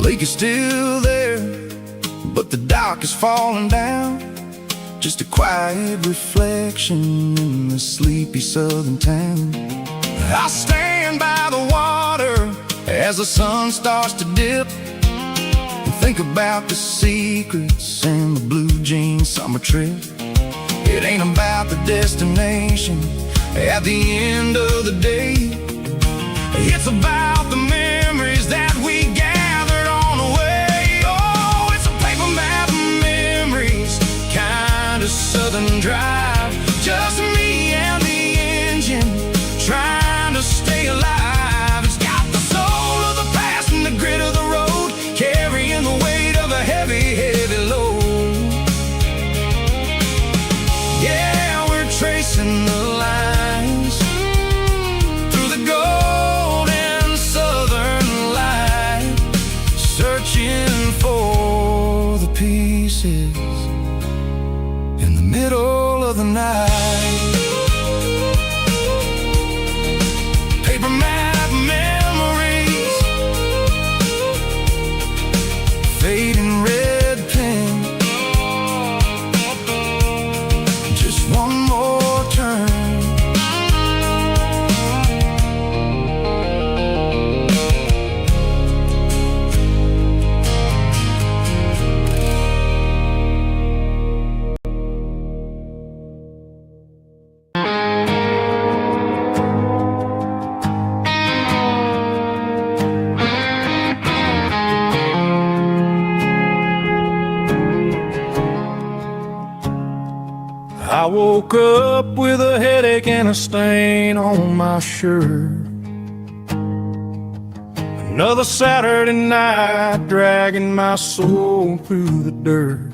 lake is still there, but the dock is falling down. Just a quiet reflection in the sleepy southern town. I stand by the water as the sun starts to dip, and think about the secrets and the blue jean summer trip. It ain't about the destination at the end of the day. It's about the memories that we gathered on the way. Oh, it's a paper map of memories, kind of southern drive. Just me and the engine, trying to stay alive. It's got the soul of the past and the grit of the road, carrying the weight of a heavy, heavy load. Yeah, we're tracing the lines through the golden southern light, searching for the pieces in the middle of the night. Paper map memories, fading red pen, just one more turn. I woke up with a headache and a stain on my shirt. Another Saturday night dragging my soul through the dirt.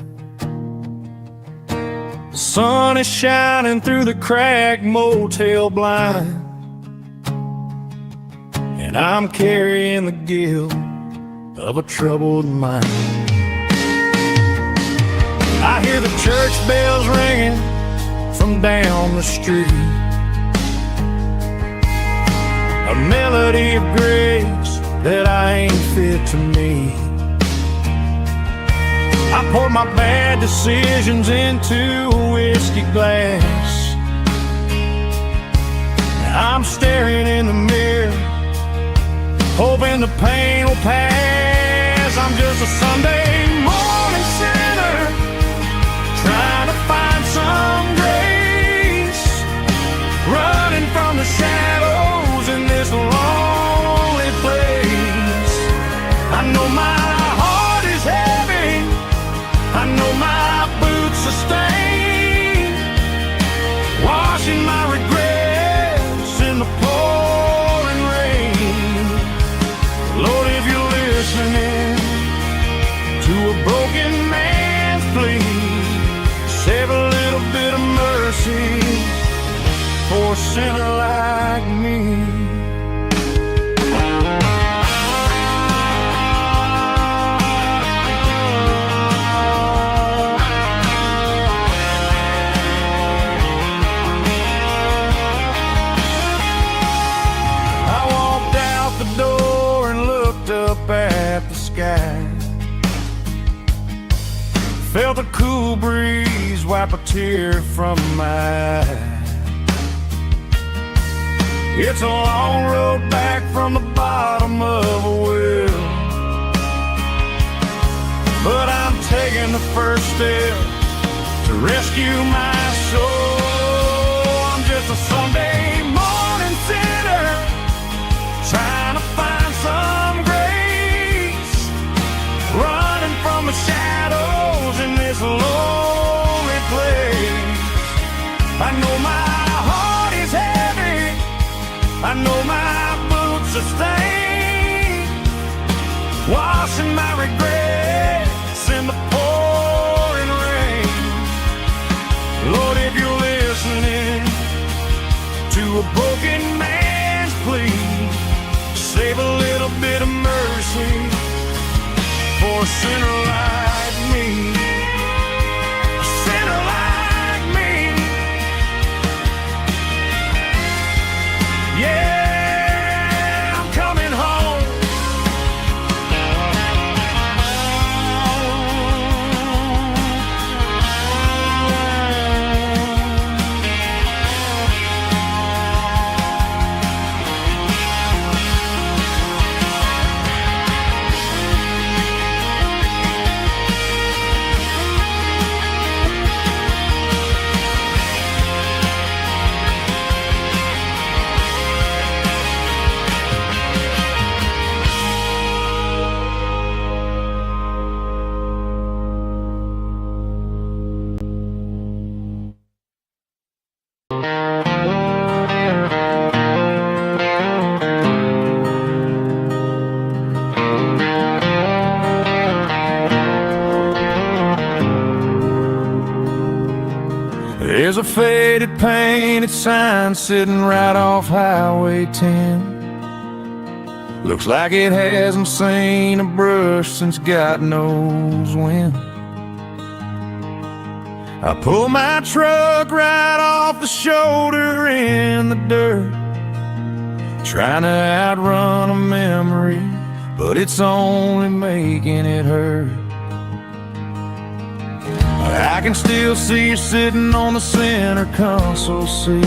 The sun is shining through the cracked motel blind, and I'm carrying the guilt of a troubled mind. I hear the church bells ringing from down the street, a melody of grace that I ain't fit to meet. I poured my bad decisions into a whiskey glass. I'm staring in the mirror, hoping the pain will pass. I'm just a Sunday morning sinner, trying to find some grace, running from the shadows in this lonely place. I know my heart is heavy, I know my boots are stained, washing my regrets in the pouring rain. Lord, if you're listening to a broken man's plea, save a little bit of mercy for a sinner like me. I walked out the door and looked up at the sky, felt a cool breeze wipe a tear from my eye. It's a long road back from the bottom of a well, but I'm taking the first step to rescue my soul. I'm just a Sunday morning sinner, trying to find some grace, running from the shadows in this lonely place. I know my heart is heavy, I know my boots are stained, washing my regrets in the pouring rain. Lord, if you're listening to a broken man's plea, save a little bit of mercy for a sinner like me. A sinner like me. Yeah, I'm coming home. faded painted sign sitting right off Highway 10. Looks like it hasn't seen a brush since God knows when. I pull my truck right off the shoulder in the dirt, trying to outrun a memory, but it's only making it hurt. I can still see you sitting on the center console seat,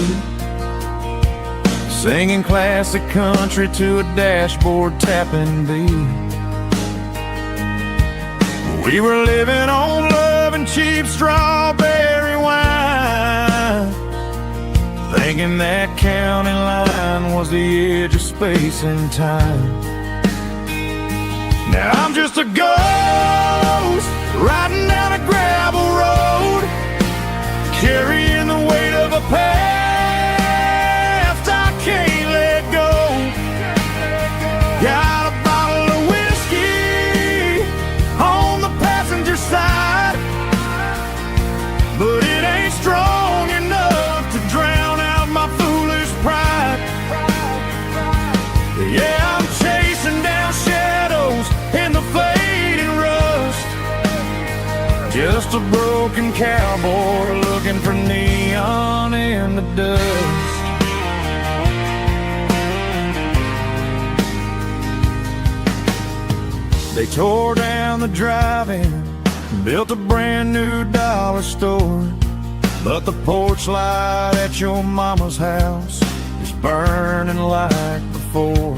singing classic country to a dashboard tapping beat. We were living on love and cheap strawberry wine, thinking that county line was the edge of space and time. Now I'm just a ghost riding down a gravel road, carrying the weight of a past I can't let go. Got a bottle of whiskey on the passenger side, but it ain't strong enough to drown out my foolish pride. Yeah, I'm chasing down shadows in the fading rust, just a broken cowboy looking for neon in the dust. They tore down the drive-in, built a brand new dollar store, but the porch light at your mama's house is burning like before.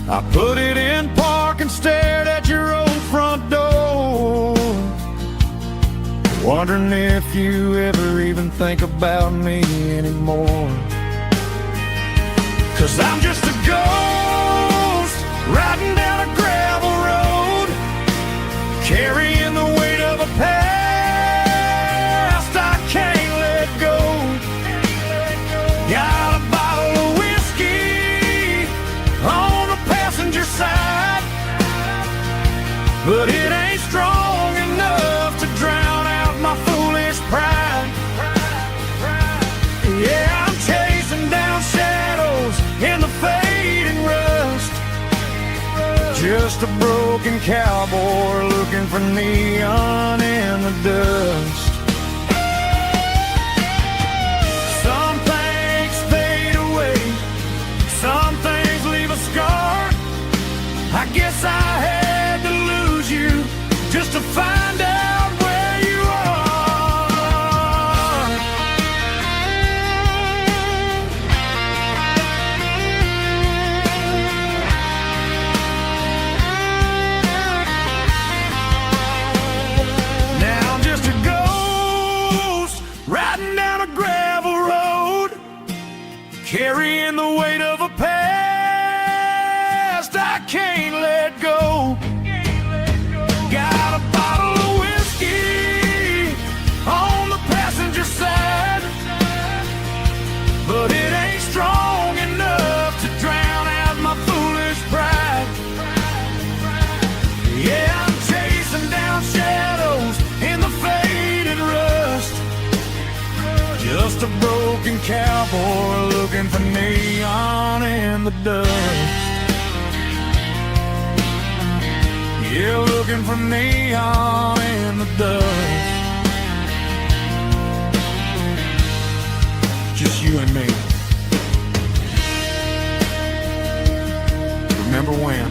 I put it in park and stared at your old front door, wondering if you ever even think about me anymore. 'Cause I'm just a ghost riding down a gravel road, carrying the weight of a past I can't let go. Got a bottle of whiskey on the passenger side, but it ain't strong enough to drown out my foolish pride. Yeah, I'm chasing down shadows in the fading rust, just a broken cowboy looking for neon in the dust. Some things fade away, some things leave a scar. I guess I had to lose you just to find out where you are. Now I'm just a ghost riding down a gravel road, carrying the weight of a past I can't let go. Got a bottle of whiskey on the passenger side, but it ain't strong enough to drown out my foolish pride. Yeah, I'm chasing down shadows in the faded rust, just a broken cowboy looking for neon in the dust. Yeah, looking for neon in the dust. Just you and me. Remember when?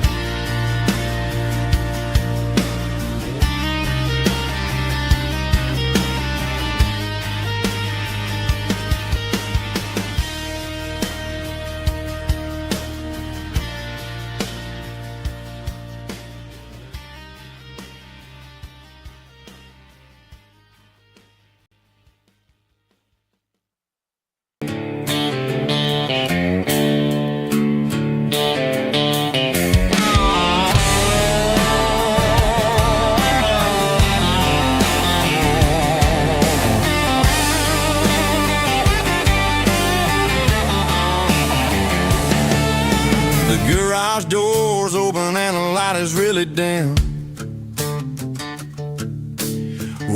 Garage doors open and the light is really dim.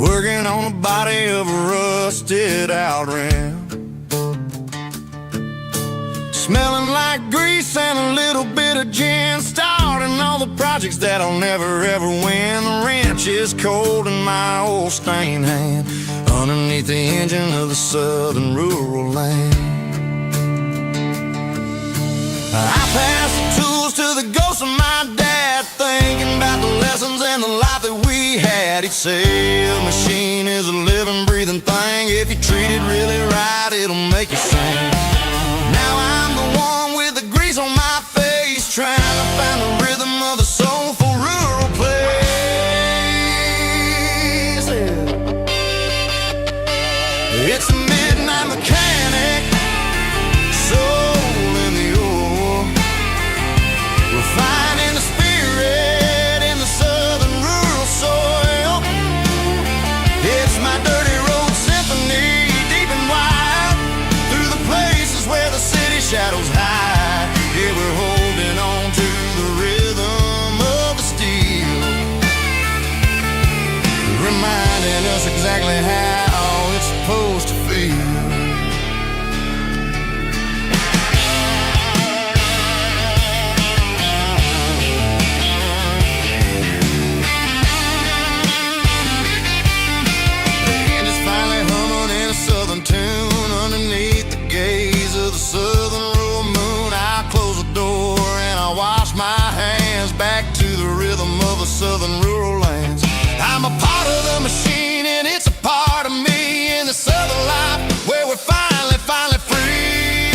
working on the body of a rusted out ram. Smelling like grease and a little bit of gin, starting all the projects that I'll never ever win. The wrench is cold in my old stained hand, underneath the engine of the southern rural land. I pass the tools to the ghost of my dad, thinking about the lessons and the life that we had. He'd say a machine is a living, breathing thing. If you treat it really right, it'll make you sing. Now I'm the one with the grease on my face, trying to find the rhythm of the soulful rural place. It's a midnight mechanic, soul in the ore, refining the spirit in the southern rural soil. It's my dirty road symphony, deep and wide, through the places where the city shadows hide. Yeah, we're holding on to the rhythm of the steel, reminding us exactly how it's supposed to feel. Southern tune underneath the gaze of the southern rural moon. I close the door and I wash my hands, back to the rhythm of the southern rural lands. I'm a part of the machine and it's a part of me, in the southern life where we're finally free.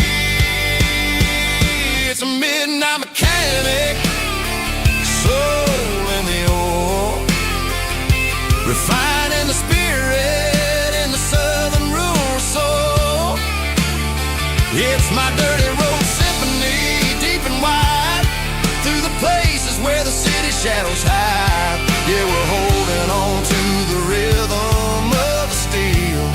It's a midnight mechanic, soul in the ore, refining the spirit in the southern rural soul. It's my dirty road symphony, deep and wide, through the places where the city shadows hide. Yeah, we're holding on to the rhythm of the steel,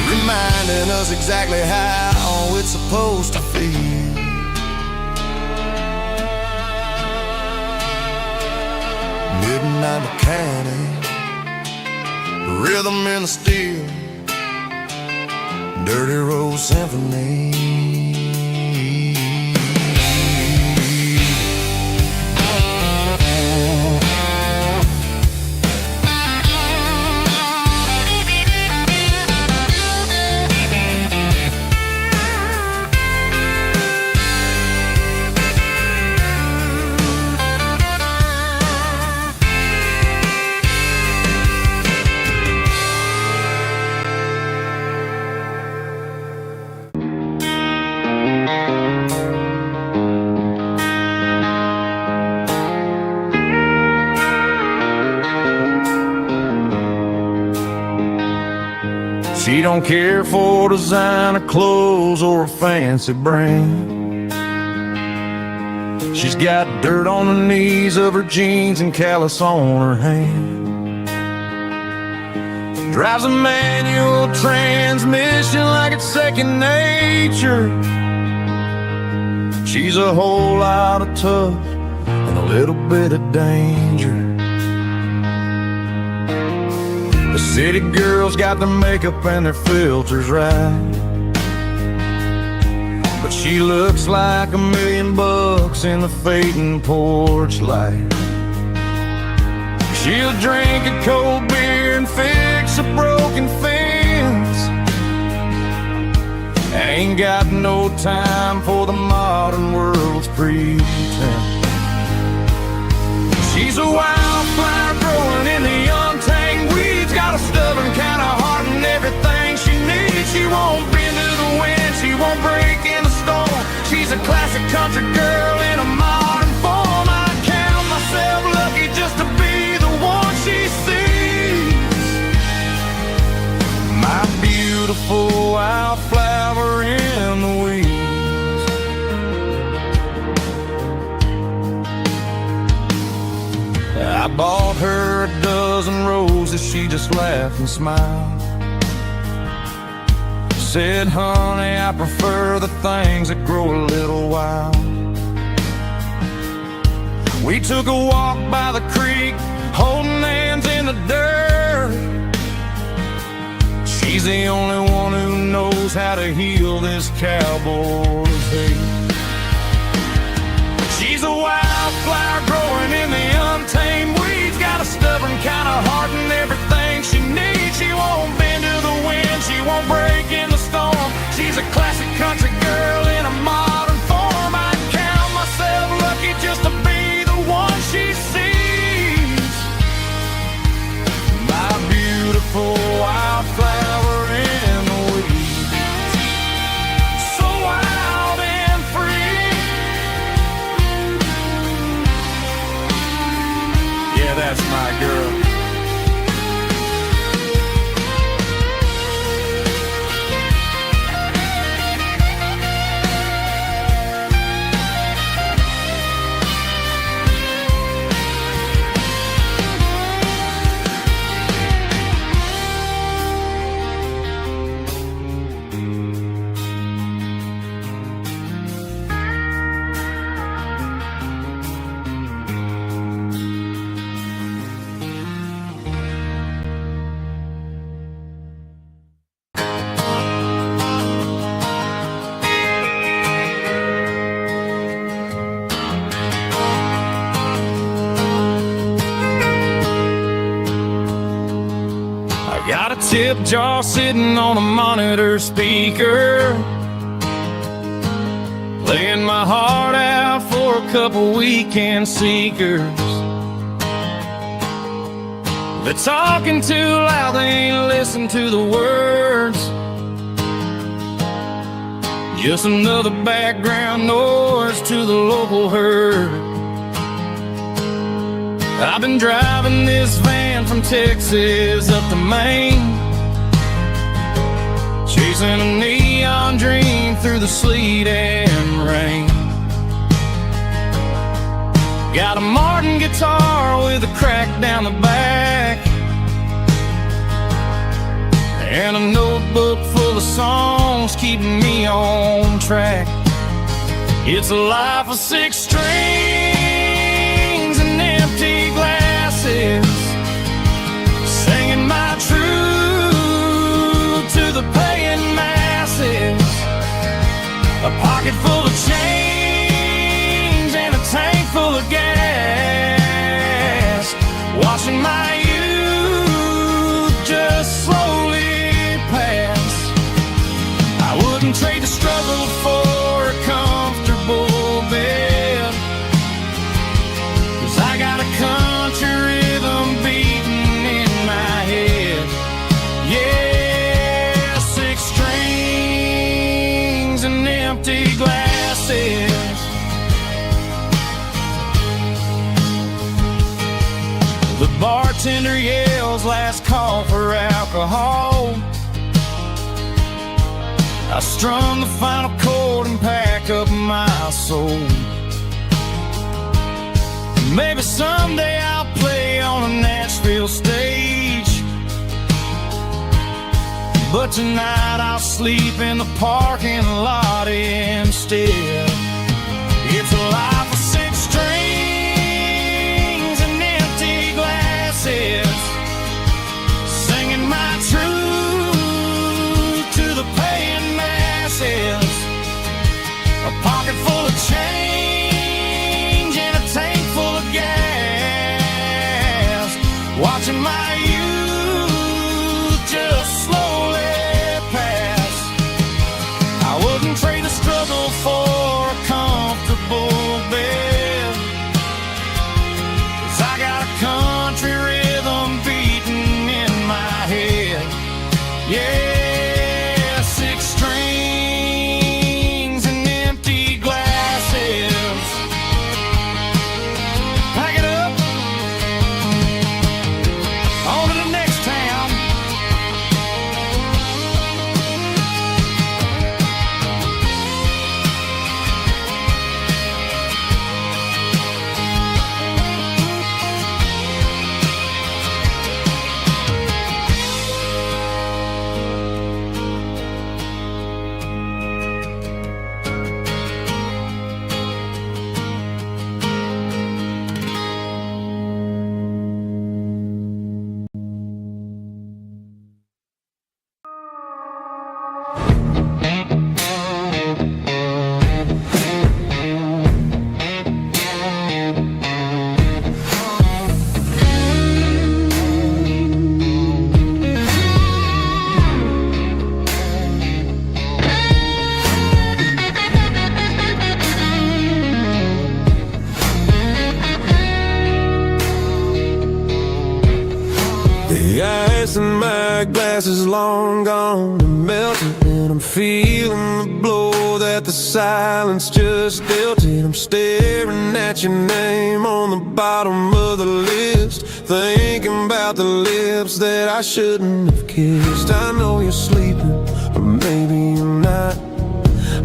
reminding us exactly how it's supposed to feel. Midnight mechanic, rhythm in the steel, dirty road symphony. She don't care for designer clothes or a fancy brand. She's got dirt on the knees of her jeans and callus on her hand. Drives a manual transmission like it's second nature. She's a whole lot of tough and a little bit of danger. The city girls got their makeup and their filters right, but she looks like $1,000,000 in the fading porch light. She'll drink a cold beer and fix a broken fence. Ain't got no time for the modern world's pretense. She's a wildflower growing in the untamed weeds, got a stubborn kind of heart and everything she needs. She won't bend to the wind, she won't break in the storm. She's a classic country girl in a modern form. I count myself lucky just to be the one she sees. My beautiful wildflower in the weeds. I bought her a dozen roses, she just laughed and smiled. Said, honey, I prefer the things that grow a little wild. We took a walk by the creek, holding hands in the dirt. She's the only one who knows how to heal this cowboy's hate. She's a wildflower growing in the untamed weeds. Got a stubborn kind of heart and everything she needs. She won't bend to the wind, she won't break in the storm. She's a classic country girl in a modern form. I'd count myself lucky just to be the one she sees. My beautiful wildflower in the weeds. So wild and free. Yeah, that's my girl. Got a tip jar sitting on a monitor speaker, playing my heart out for a couple weekend seekers. They're talking too loud, they ain't listen to the words. Just another background noise to the local herd. I've been driving this van from Texas up to Maine, chasing a neon dream through the sleet and rain. Got a Martin guitar with a crack down the back, and a notebook full of songs keeping me on track. It's a life of 6 strings and empty glasses, singing my truth to the paying masses. A pocket full of change and a tank full of gas, watching my youth just slowly pass. I wouldn't trade the struggle for a comfortable bed, 'cause I got a country rhythm beating in my head. Yeah, 6 strings and empty glasses. The bartender yells last call for alcohol. I strum the final chord and pack up my soul. Maybe someday I'll play on a Nashville stage, but tonight I'll sleep in the parking lot instead. It's a life of 6 strings and empty glasses, singing my truth to the paying masses. A pocket full of change and a tank full of gas, watching my youth just slowly pass. I wouldn't trade the struggle for a comfortable bed, 'cause I got a country rhythm beating in my head. Yeah, 6 strings and empty glasses. Pack it up, on to the next town. my glass is long gone and melted, and I'm feeling the blow that the silence just dealt it. I'm staring at your name on the bottom of the list, thinking about the lips that I shouldn't have kissed. I know you're sleeping, but maybe you're not.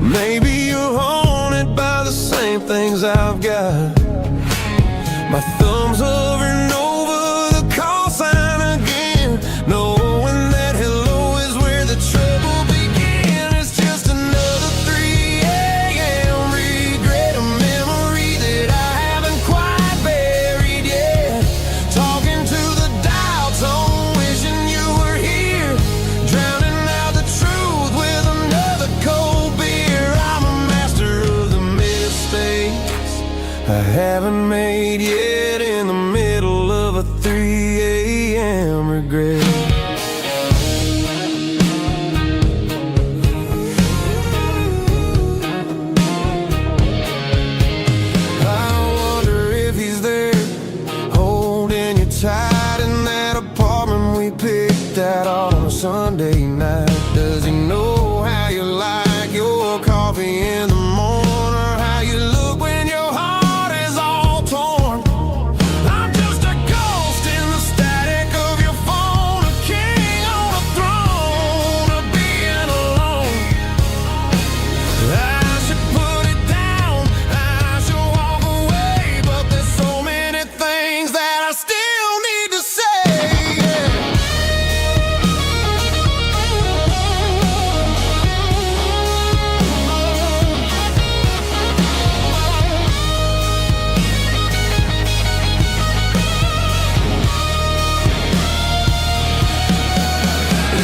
Maybe you're haunted by the same things I've got. My thumb's hovering over the call sign again, knowing that hello is where the trouble began. It's just another 3 a.m. regret, a memory that I haven't quite buried yet. Talking to the dial tone, wishing you were here, drowning out the truth with another cold beer. I'm a master of the mistakes I haven't made yet, in the middle of a 3 a.m. regret. I wonder if he's there, holding you tight in that apartment we picked out on a Sunday night. Does he know how you like your coffee in the morning, or how you look when your heart is all torn? I'm just a ghost in the static of your phone, a king on a throne of being alone. I should put it down, I should walk away, but there's so many things that I still need to say.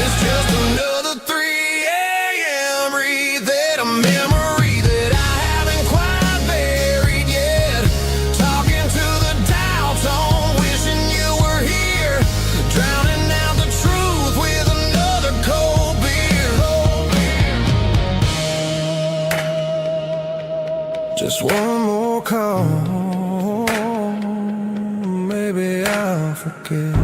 It's just another 3 a.m. read, a memory that I haven't quite buried yet. Talking to the dial tone, wishing you were here, drowning out the truth with another cold beer. Just one more call, maybe I'll forget.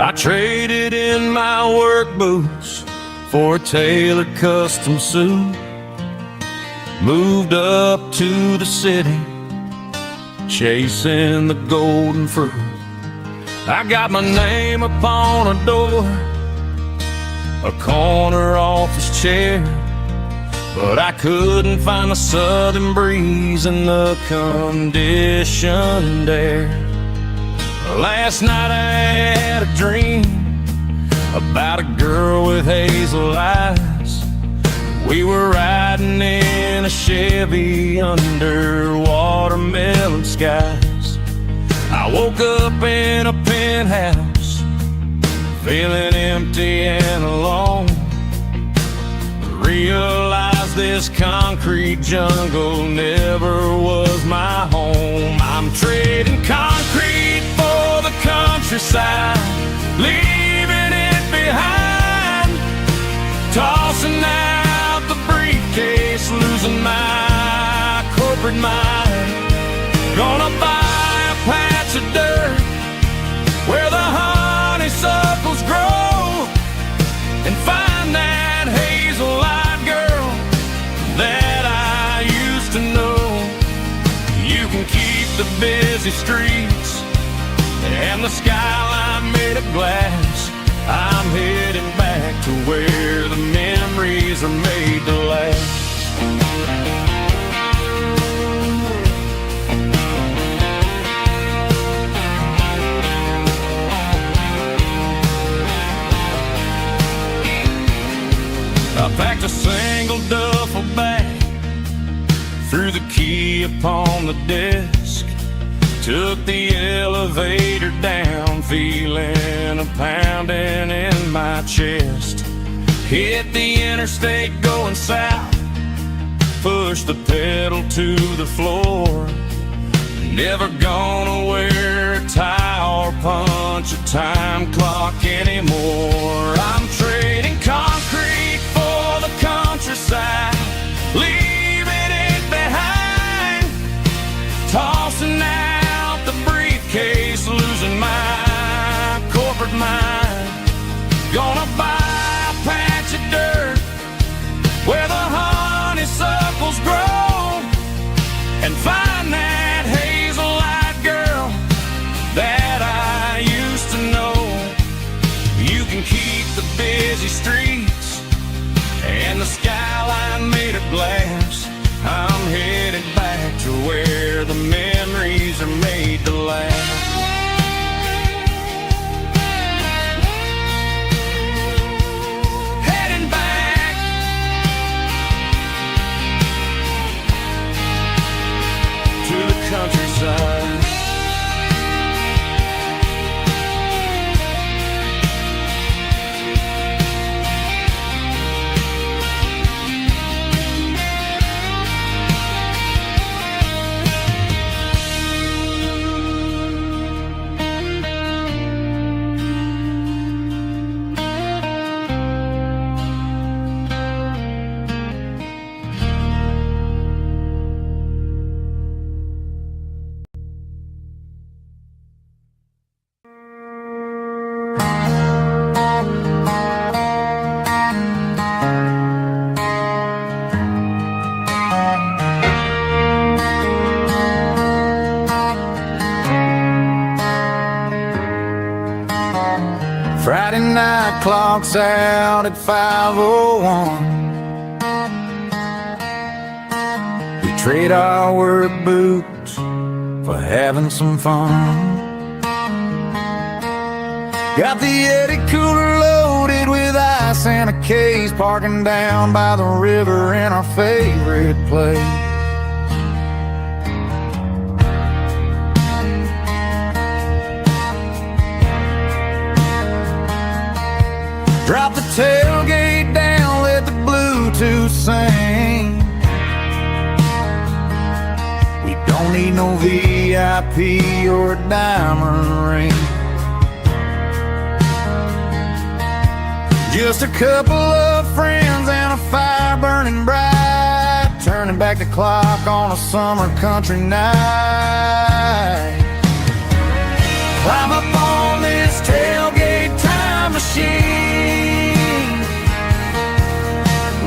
I traded in my work boots for a tailored custom suit, moved up to the city, chasing the golden fruit. I got my name upon a door, a corner office chair, but I couldn't find the southern breeze in the conditioned air. Last night I had a dream about a girl with hazel eyes. We were riding in a Chevy under watermelon skies. I woke up in a penthouse, feeling empty and alone. Realized this concrete jungle never was my home. I'm trading concrete for the countryside, leaving it behind, tossing out the briefcase, losing my corporate mind. Gonna buy a patch of dirt where the honeysuckles grow, and find that hazel-eyed girl that I used to know. You can keep the busy streets and the skyline made of glass. I'm heading back to where the memories are made to last. I packed a single duffel bag, threw the key upon the desk, took the elevator down, feeling a pounding in my chest. Hit the interstate going south, pushed the pedal to the floor. Never gonna wear a tie or punch a time clock anymore. I'm trading concrete for the countryside, leaving it behind, tossing out the briefcase, losing my corporate mind. Gonna buy a patch of dirt where the honeysuckles grow and find that hazel-eyed girl that I used to know. You can keep the busy streets and the skyline made of glass. I'm headed back to where the memories are made to last. Heading back to the countryside. Friday night clock's out at 5:01. We trade our work boots for having some fun. Got the Yeti cooler loaded with ice and a case, parking down by the river in our favorite place. Drop the tailgate down, let the Bluetooth sing. We don't need no VIP or a diamond ring. Just a couple of friends and a fire burning bright, turning back the clock on a summer country night. Climb up on this tailgate time machine,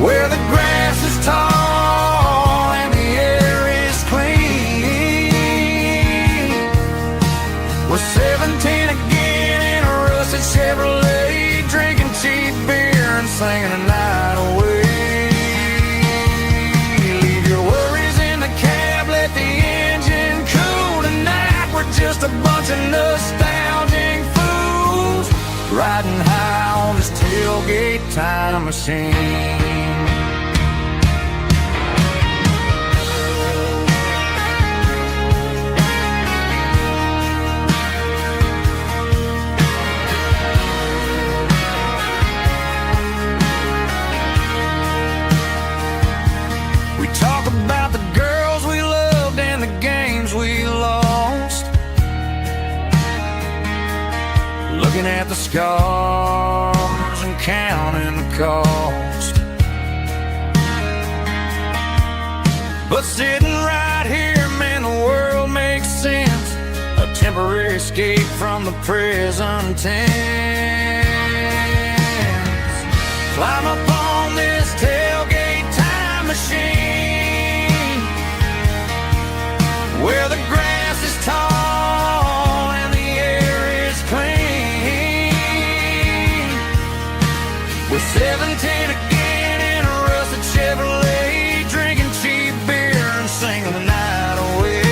where the grass is tall and the air is clean. We're 17 again in a rusted Chevrolet, drinking cheap beer and singing the night away. Leave your worries in the cab, let the engine cool tonight. We're just a bunch of nostalgic fools riding high on this tailgate time machine. We talk about the girls we loved and the games we lost, looking at the scars and counting the cost. But sitting right here, man, the world makes sense. A temporary escape from the present tense. Climb up on this tailgate time machine, where the grass is tall and the air is clean. We're 17 again in a rusted Chevrolet, drinking cheap beer and singing the night away.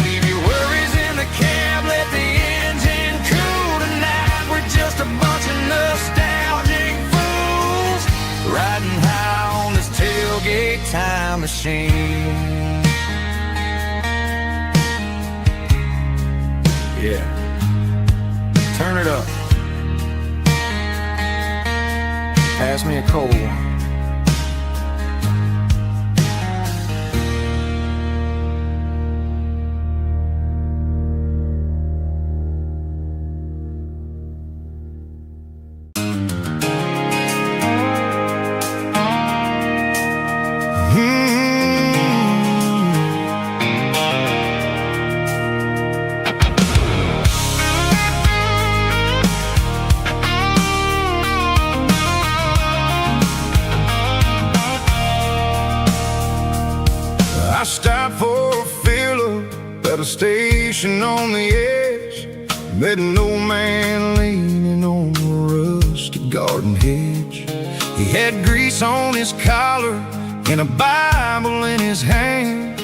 Leave your worries in the cab, let the engine cool tonight. We're just a bunch of nostalgic fools time machine. Yeah, turn it up. Pass me a cold one. I stopped for a fill-up at a station on the edge. Met an old man leaning on a rusted garden hedge. He had grease on his collar and a Bible in his hand,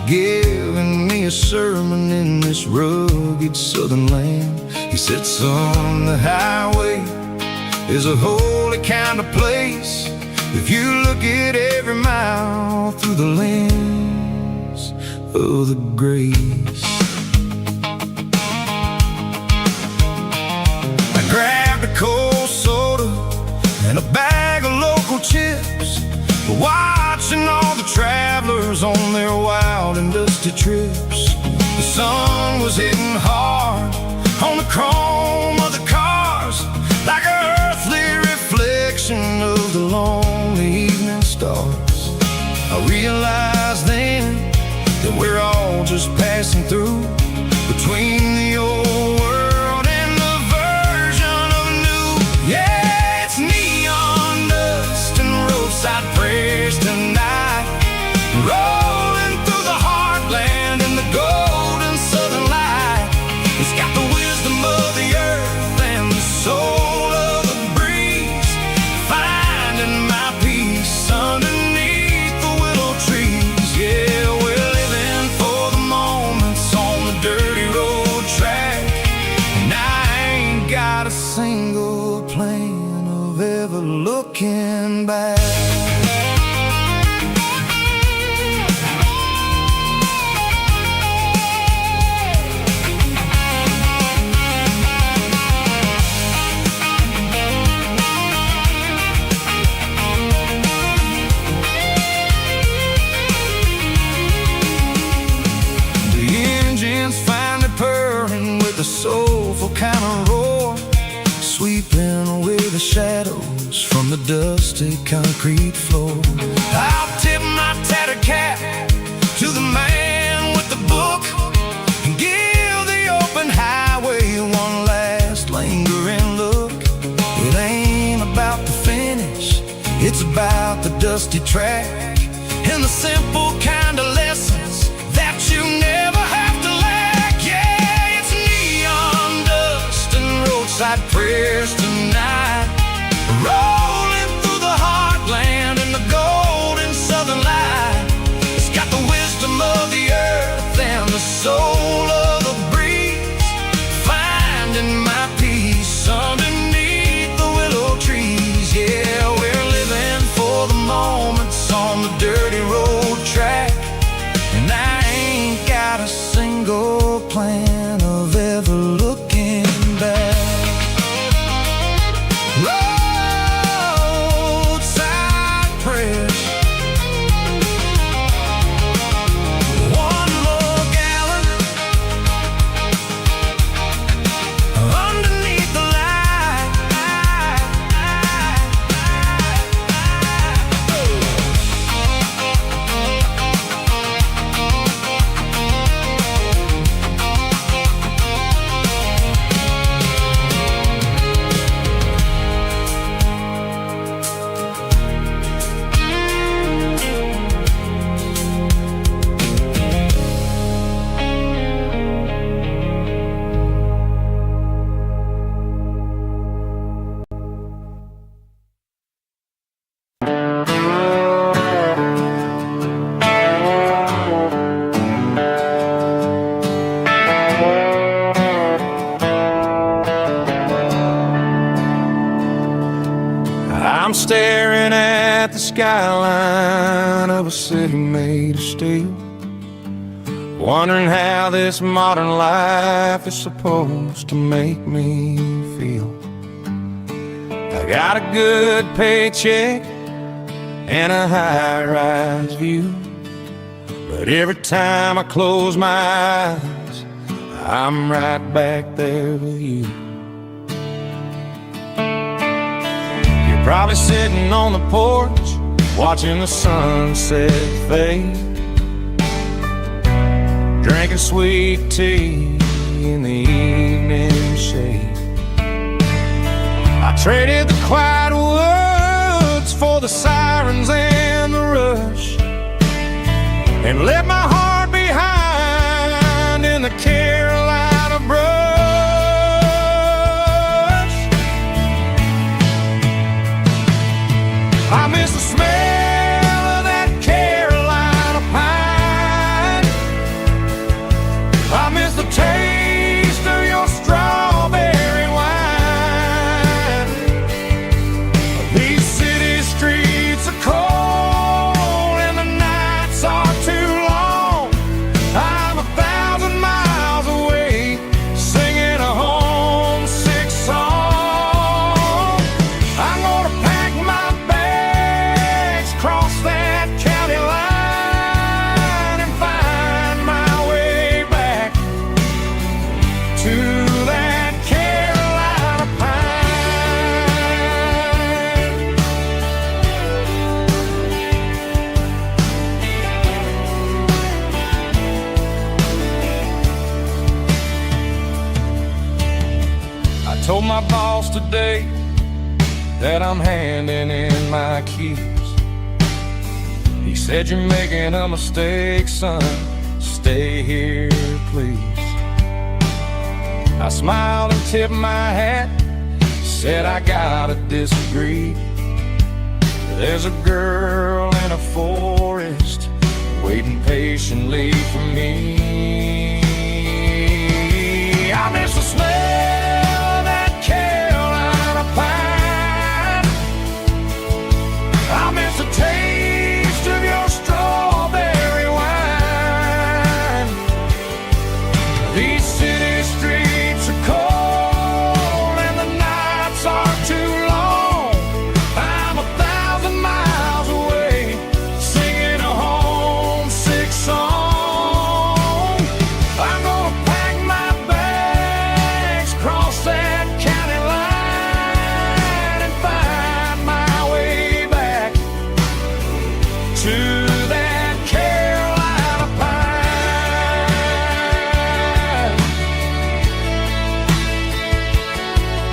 giving me a sermon in this rugged southern land. He said, son, the highway is a holy kind of place if you look at every mile through the lens of the grace. I grabbed a cold soda and a bag of local chips, watching all the travelers on their wild and dusty trips. The sun was hitting hard on the chrome of the cars, like an earthly reflection of the lonely evening stars. I realized then that we're all just passing through, between the old world and the version of new. Yeah, it's neon dust and roadside prayers tonight, rolling through the heartland in the golden southern light. It's got the wisdom of the earth and the soul of the breeze, finding my peace underneath the willow trees. Yeah, we're living for the moments on the dirty road track, and I ain't got a single plan of ever looking back. A soulful kind of roar, sweeping away the shadows from the dusty concrete floor. I'll tip my tattered cap to the man with the book and give the open highway one last lingering look. It ain't about the finish, it's about the dusty track and the simple kind of lessons that you never have to lack. Yeah, it's neon dust and roadside prayers tonight, rolling through the heartland in the golden southern light. It's got the wisdom of the earth and the soul of the breeze, finding my peace underneath the willow trees. Yeah, we're living for the moments on the dirty road track. I'm staring at the skyline of a city made of steel, wondering how this modern life is supposed to make me feel. I got a good paycheck and a high-rise view, but every time I close my eyes, I'm right back there with you. You're probably sitting on the porch, watching the sunset fade, drinking sweet tea in the evening shade. I traded the quiet woods for the sirens and the rush, and left my heart behind in the Carolina brush. I miss the smell of that Carolina pine. I miss the taste of your strawberry wine. These city streets are cold and the nights are too long. I'm 1,000 miles away, singing a homesick song. I'm gonna pack my bags, cross that county line, and find my way back to that Carolina pine. I told my boss today that I'm handing in my keys. He said, "You're making a mistake, son. Stay here, please." I smiled and tipped my hat, said I gotta disagree. There's a girl in a forest waiting patiently for me. I miss the smell of that Carolina pine. I miss the taste of your strawberry wine. These city streets are cold and the nights are too long. I'm 1,000 miles away, singing a homesick song. I'm gonna pack my bags, cross that county line, and find my way back to that Carolina pine.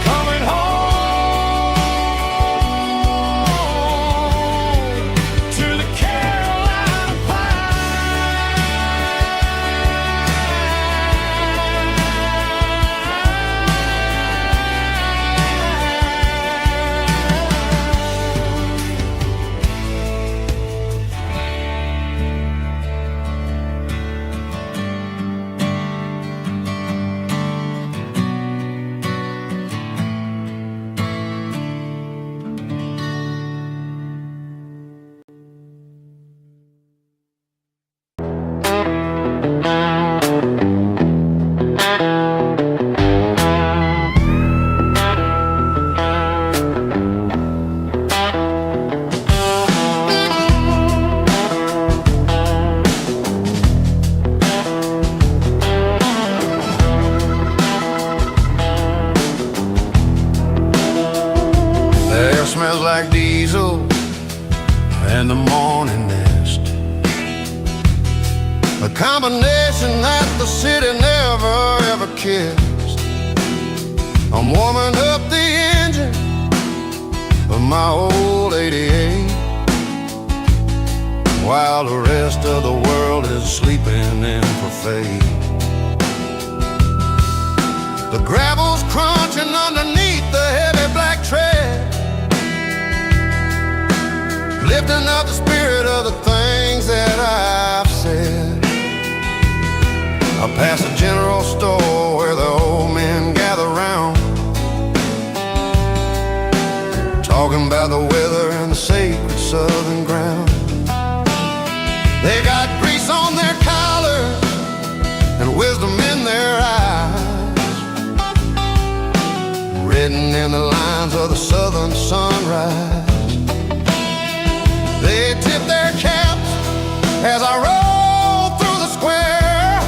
Coming home to the Carolina The air smells like diesel and the morning mist, a combination that the city never ever kissed. I'm warming up the engine of my old 88, while the rest of the world is sleeping in for fate. The gravel's crunching underneath the heavy black tread, lifting up the spirit of the things that I've said. I pass a general store where the old men gather round, talking about the weather and the sacred southern ground. They got grease on their collars and wisdom in their eyes, written in the lines of the southern sunrise. They tip their caps as I roll through the square,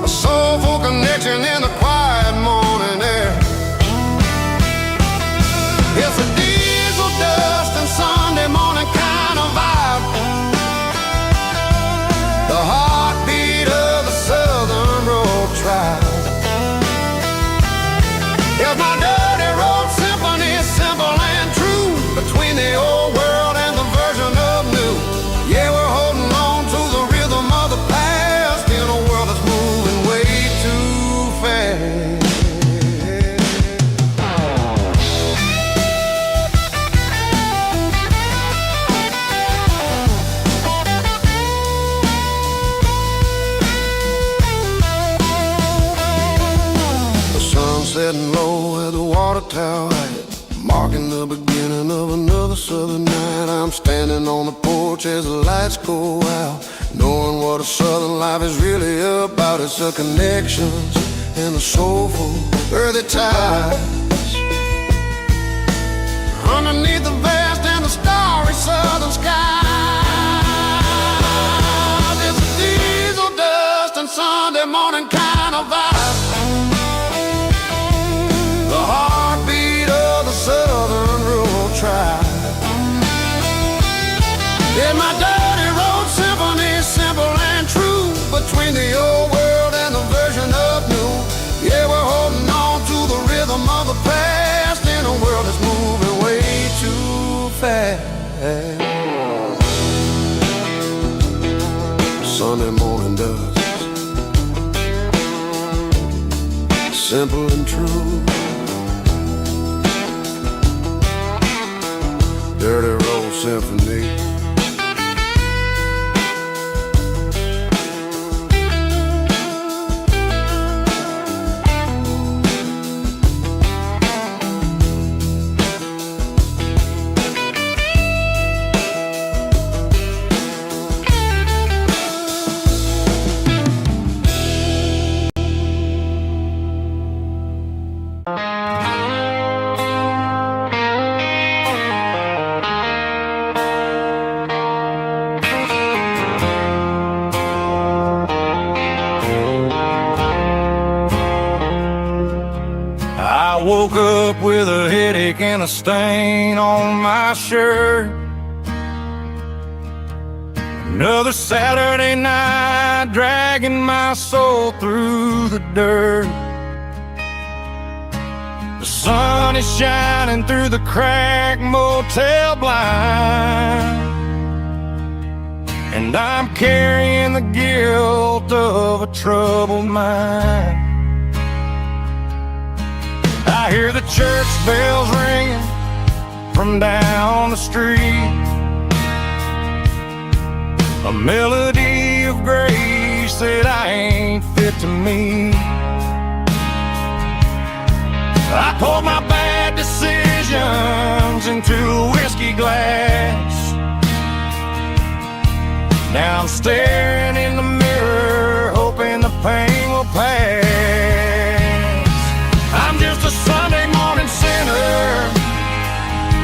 a soulful connection in the quiet morning air. It's a diesel dust and Sunday morning kind of vibe, the heartbeat of the Southern Road Tribe. It's my dirty road symphony, simple and true, between the old world and the version of new. Yeah, we're holding on to the rhythm of the past in a world that's moving way too fast. Setting low at the water tower height, marking the beginning of another southern night. I'm standing on the porch as the lights go out, knowing what a southern life is really about. It's the connections and the soulful earthy ties underneath the vast and the starry southern skies. It's a diesel dust and Sunday morning kind of vibe, the heartbeat of the Southern Road Tribe. Yeah, my dirty road symphony, simple and true, between the old world and the version of new. Yeah, we're holding on to the rhythm of the past in a world that's moving way too fast. Sunday morning dust, simple and true, dirty road symphony. I woke up with a headache and a stain on my shirt. Another Saturday night, dragging my soul through the dirt. The sun is shining through the cracked motel blind, and I'm carrying the guilt of a troubled mind. I hear the church bells ringing from down the street, a melody of grace that I ain't fit to meet. I poured my bad decisions into a whiskey glass. Now I'm staring in the mirror, hoping the pain will pass. I'm just a Sunday morning sinner,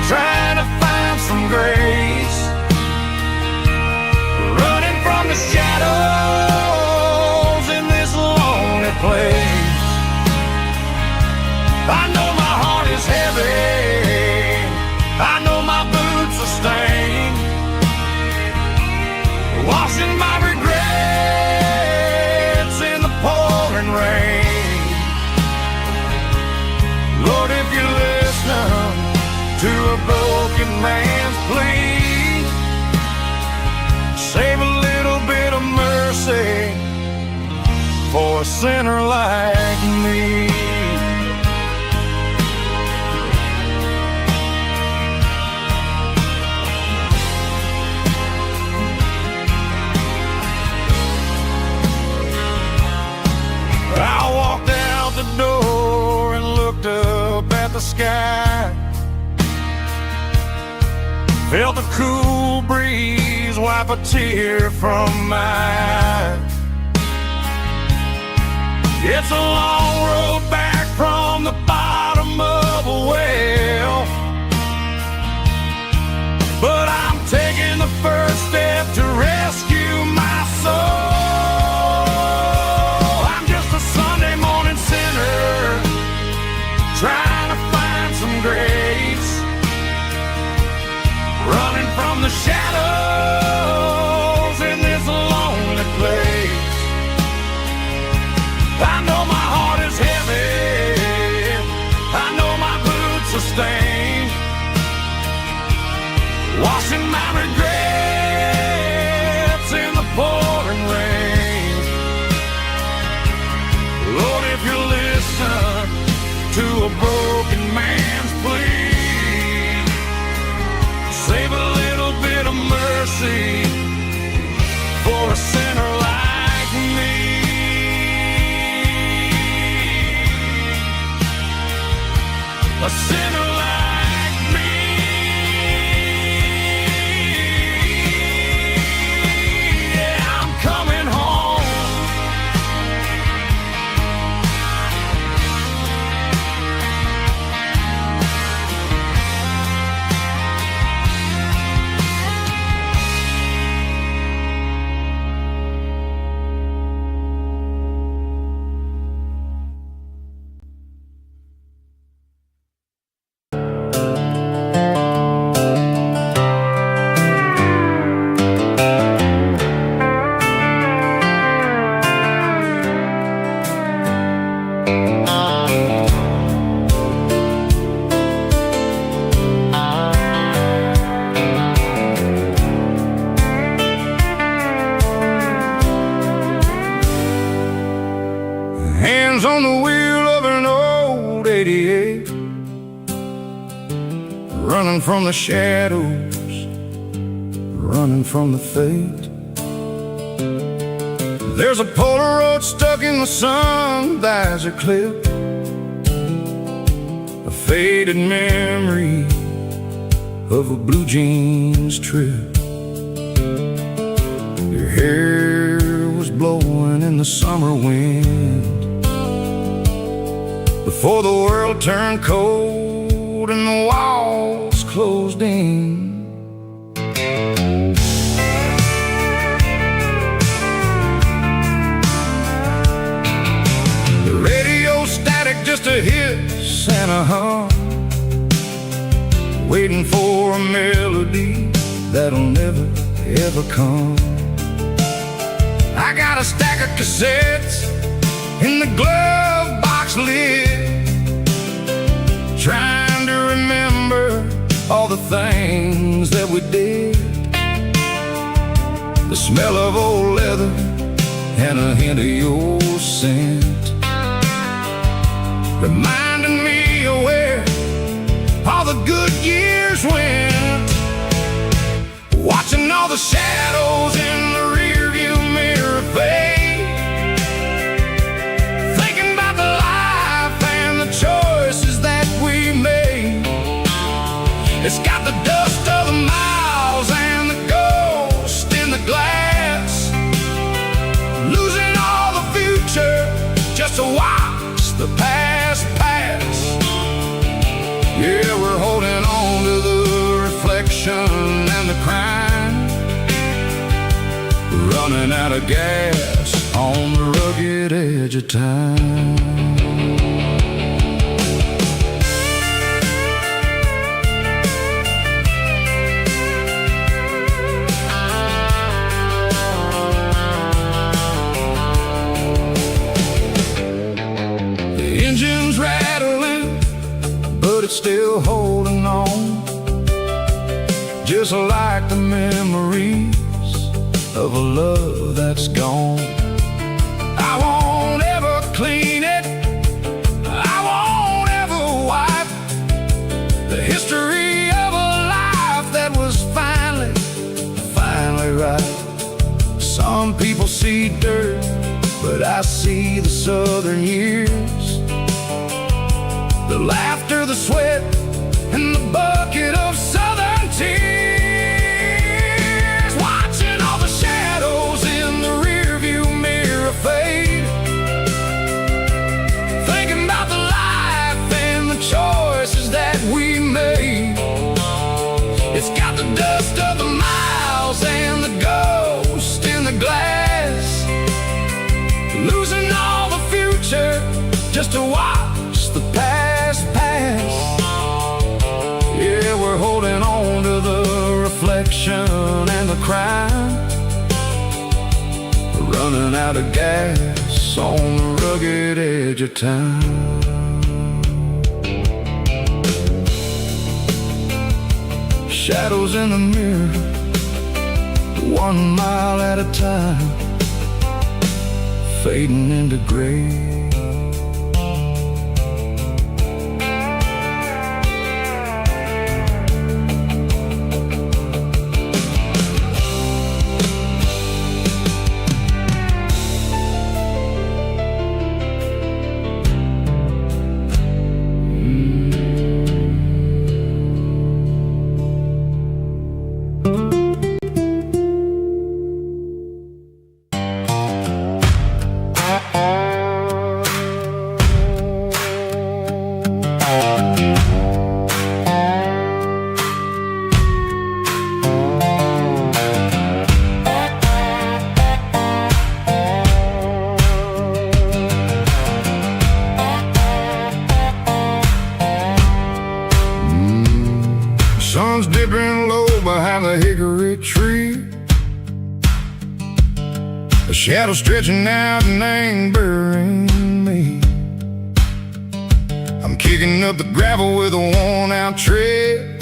trying to find some grace, running from the shadows in this lonely place. I know my heart is heavy, I know my boots are stained, washing my regrets in the pouring rain. Lord, if you're listening to a broken man's plea, save a little bit of mercy for a sinner like me. I walked out the door and looked up at the sky. Felt the cool breeze wipe a tear from my eye. It's a long road back from the bottom of a well, but I'm taking the first step to rescue my soul. I'm just a Sunday morning sinner trying to find some grace, running from the shadows in this lonely place. I know my heart is heavy, I know my boots are stained, washing my regrets in the pouring rain. Lord, if you listen to a broken man's plea, save a little bit of mercy for a sinner like me. A sinner like me. Yeah, I'm coming home. Hands on the wheel of an old 88, running from the shadows, running from the fate. There's a Polaroid stuck in the sun visor clip, a faded memory of a blue jeans trip. Your hair was blowing in the summer wind before the world turned cold and the walls closed in. The radio static just a hiss and a hum, waiting for a melody that'll never ever come. I got a stack of cassettes in the glove box lid, trying to remember all the things that we did. The smell of old leather and a hint of your scent, reminding me of where all the good years went. Watching all the shadows in the rearview mirror fade, thinking about the life and the choices that we made. It's got the dust of the miles and the ghost in the glass, losing all the future just to watch the past pass. Yeah, we're holding on to the reflection and the crime, running out of gas on the rugged edge of time. The engine's rattling, but it's still holding on, just like the memories of a love that's gone. I won't ever clean it, I won't ever wipe the history of a life that was finally right. Some people see dirt, but I see the southern years, the laughter, the sweat, and the bucket of southern tears. reflection and the crime, running out of gas on the rugged edge of town. Shadows in the mirror, 1 mile at a time, fading into gray. Sun's dipping low behind the hickory tree, a shadow stretching out and ain't burying me. I'm kicking up the gravel with a worn-out tread,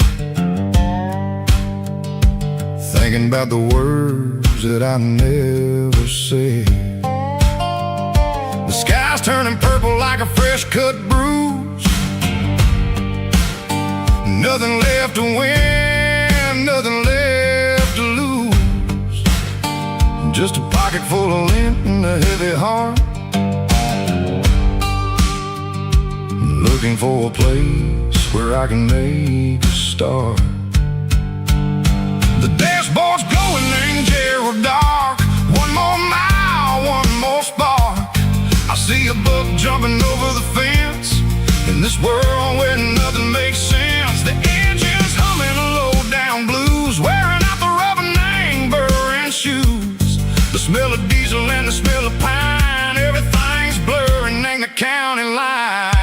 thinking about the words that I never said. The sky's turning purple like a fresh-cut bruise, nothing left to win, nothing left to lose. Just a pocket full of lint and a heavy heart, looking for a place where I can make a start. The dashboard's glowing angel dark, 1 more mile, 1 more spark. I see a buck jumping over the fence in this world where nothing makes sense. The engine's humming low-down blues, wearing out the rubber name burring shoes. The smell of diesel and the smell of pine, everything's blurring, ain't the county line.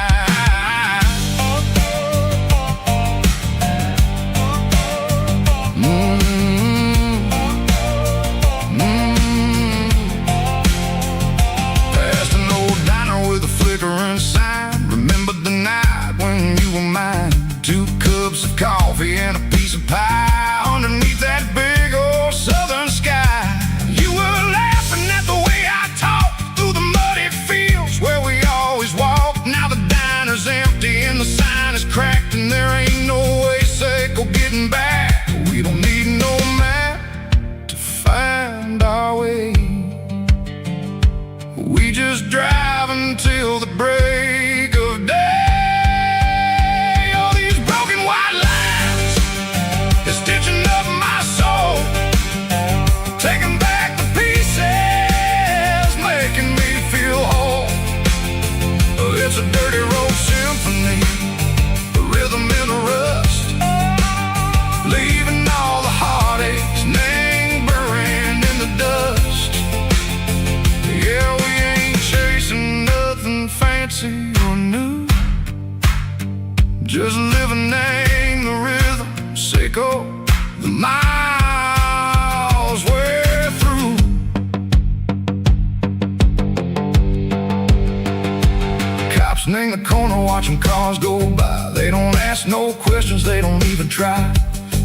Past an old diner with a flickering sign, remember the night when you were mine. 2 cups of coffee and a piece of pie underneath that big old southern sky. You were laughing at the way I talked through the muddy fields where we always walked. Now the diner's empty and the sign is cracked, and there ain't no way safe or getting back. We don't need no map to find our way, we just drive until the break of day. It's a dirty road symphony, a rhythm in the rust, leaving all the heartaches, name burning in the dust. Yeah, we ain't chasing nothing fancy or new, just living name the rhythm, sicko, the miles we're through. In the corner watching cars go by, they don't ask no questions, they don't even try.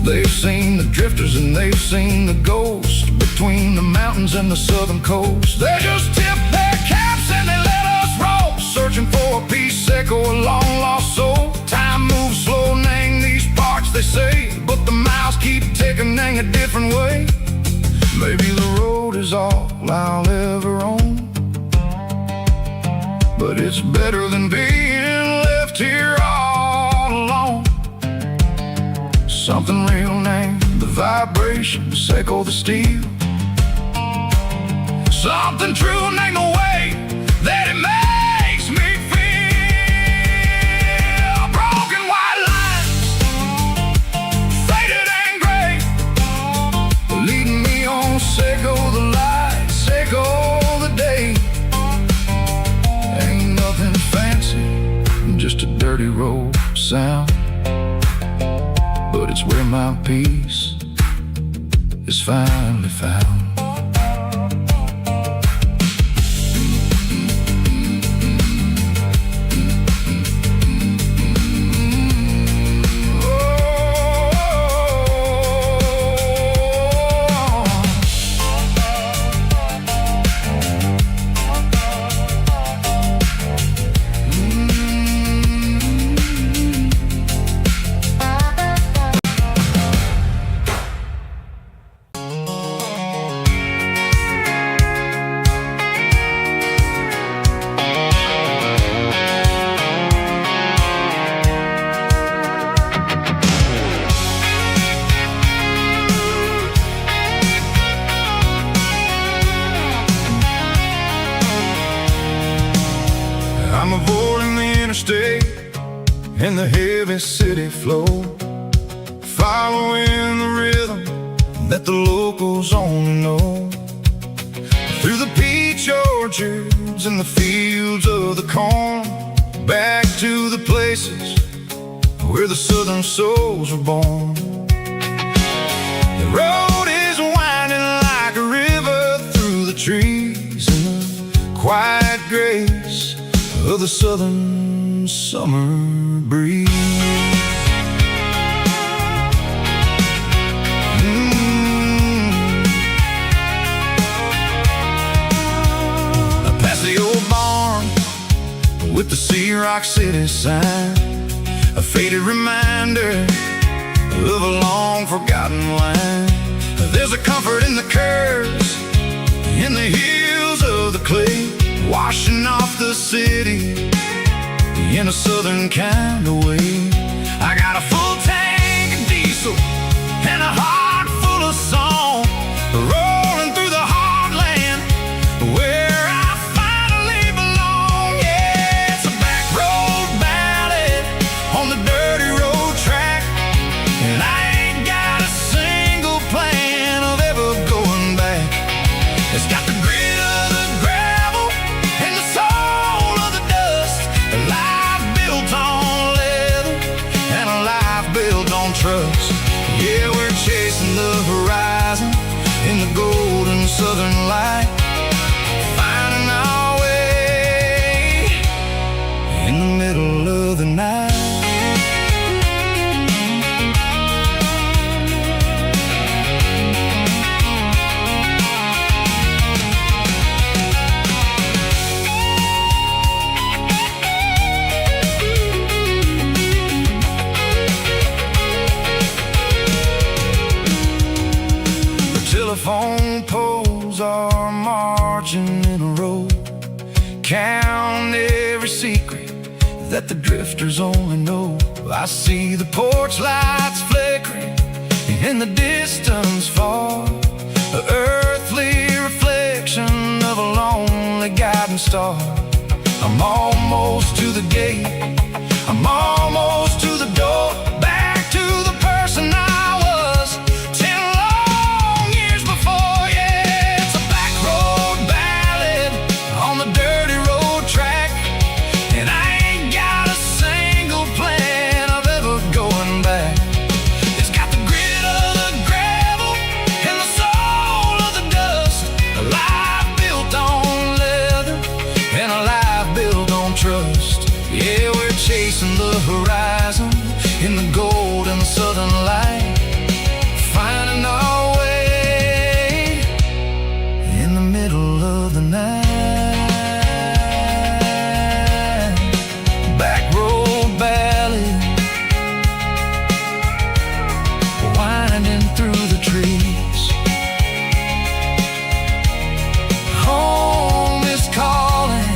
They've seen the drifters and they've seen the ghosts between the mountains and the southern coast. They just tip their caps and they let us roll, searching for a piece echo, a long lost soul. Time moves slow, nang these parts they say, but the miles keep ticking, nang a different way. Maybe the road is all I'll ever own, but it's better than being left here all alone. Something real named the vibrations echo the steel, something true named the way that it makes me feel. Broken white lines, faded and gray, leading me on, Seco the light, Seco the day. Ain't nothing fancy, just a dirty road sound, but it's where my peace is finally found. I'm avoiding the interstate and the heavy city flow, following the rhythm that the locals only know. Through the peach orchards and the fields of the corn, back to the places where the southern souls were born. The road is winding like a river through the trees in the quiet grace of the southern summer breeze. Past the old barn with the Sea Rock City sign, a faded reminder of a long forgotten line. There's a comfort in the curves, in the hills of the clay, washing off the city in a southern kind of way. I got a full tank of diesel and a heart full of song, rolling through the heartland where I finally belong. Yeah, it's a back road ballad on the dirty road track, and I ain't got a single plan of ever going back. It's got the grit of the gravel and the soul of the dust, a life built on leather and a life built on trust. Yeah, we're chasing the horizon in the golden southern light, finding our way in the middle of the night. Telephone poles are marching in a row, count every secret that the drifters only know. I see the porch lights flickering in the distance far, the earthly reflection of a lonely guiding star. I'm almost to the gate, I'm almost to the door, back to the person I was 10 long years before. Yeah, it's a back road ballad on the dirty road track, and I ain't got a single plan of ever going back. It's got the grit of the gravel and the soul of the dust, a life built on leather and a life built on trust. Yeah, we're chasing the horizon in the golden southern light, finding our way in the middle of the night. Back road ballad, winding through the trees. Home is calling.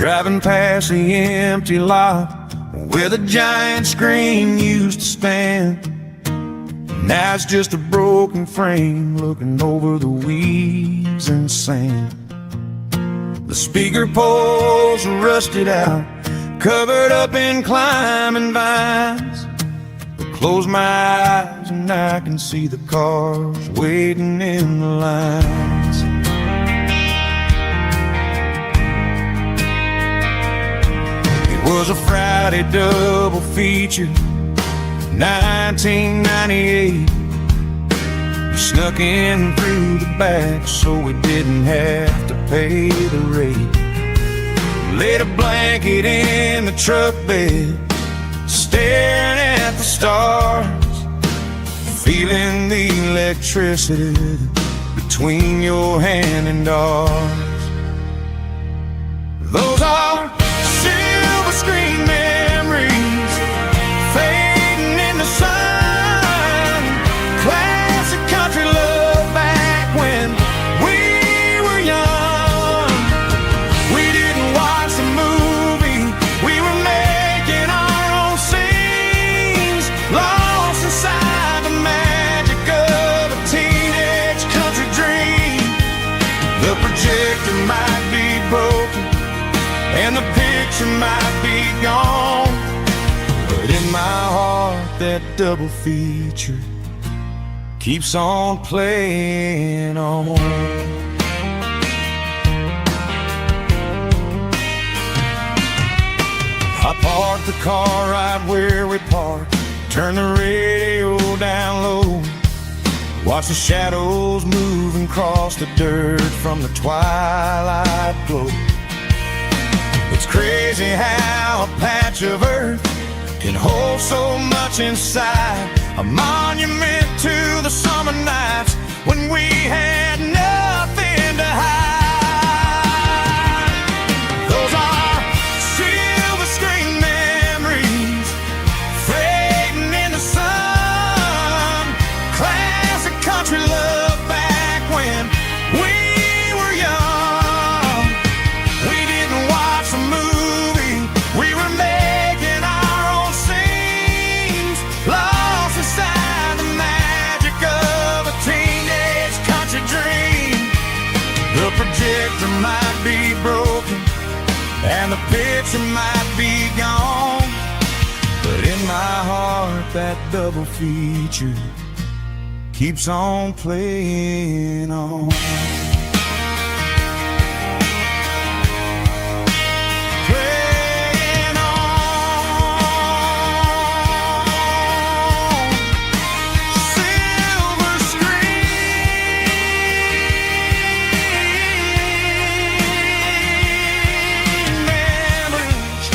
driving past the empty lot where the giant screen used to stand. Now it's just a broken frame looking over the weeds and sand. The speaker poles are rusted out, covered up in climbing vines. But close my eyes and I can see the cars waiting in the lines. It was a Friday double feature, 1998. We snuck in through the back so we didn't have to pay the rate. Laid a blanket in the truck bed, staring at the stars, feeling the electricity between your hand and ours. Those are silver screen memories fading in the sun. Classic country love back when we were young. We didn't watch the movie, we were making our own scenes, lost inside the magic of a teenage country dream. The projector might be broken and the picture might be gone, but in my heart that double feature keeps on playing on. I parked the car right where we parked, turned the radio down low, watch the shadows move and cross the dirt from the twilight glow. It's crazy how a patch of earth can hold so much inside, a monument to the summer nights when we had nothing to hide. Those are silver screen memories fading in the sun. Classic country love back when we were young. We didn't watch the movie, we were making our own scenes, lost inside the magic of a teenage country dream. The projector might be broken and the picture might be gone, but in my heart that double feature keeps on playing on. Playing on. Silver screen memories.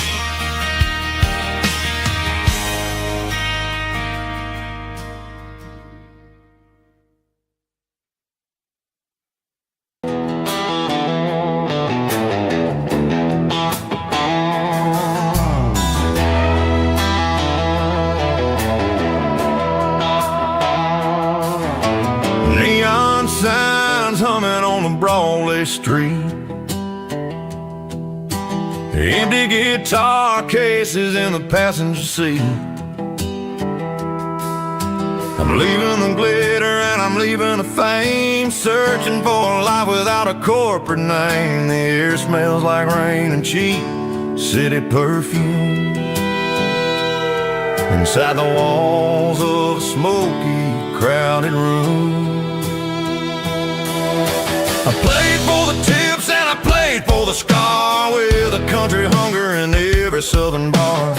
Neon signs humming on the Broadway street, empty guitar cases in the passenger seat. I'm leaving the glitter and I'm leaving the fame, searching for a life without a corporate name. The air smells like rain and cheap city perfume inside the walls of a smoky, crowded room. I played for the tips and I played for the scar, with a country hunger in every southern bar.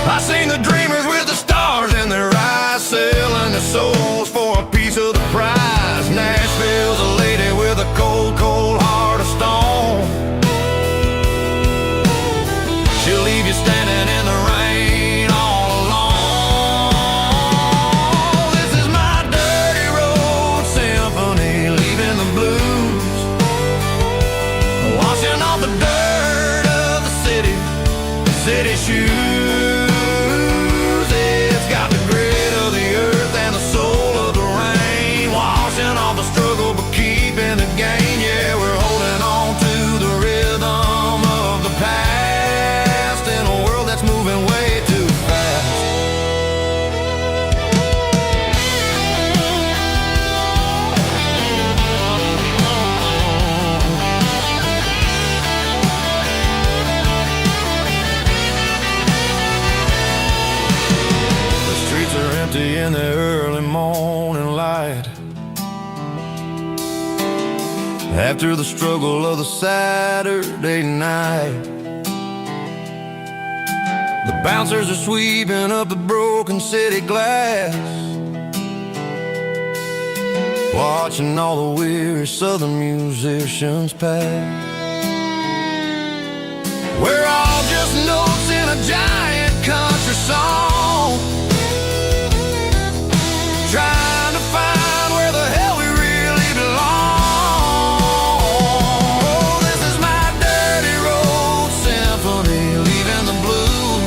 I seen the dreamers with the stars in their eyes, selling their souls for a piece of the prize. Nashville's a lady with a cold, cold heart of stone. She'll leave you standing in the rain all alone. This is my dirty road symphony, leaving the blues, washing off the dirt of the city shoes. after the struggle of the Saturday night. The bouncers are sweeping up the broken city glass, watching all the weary southern musicians pass. We're all just notes in a giant country song, trying to find where the hell we really belong. Oh, this is my dirty road symphony, leaving the blues,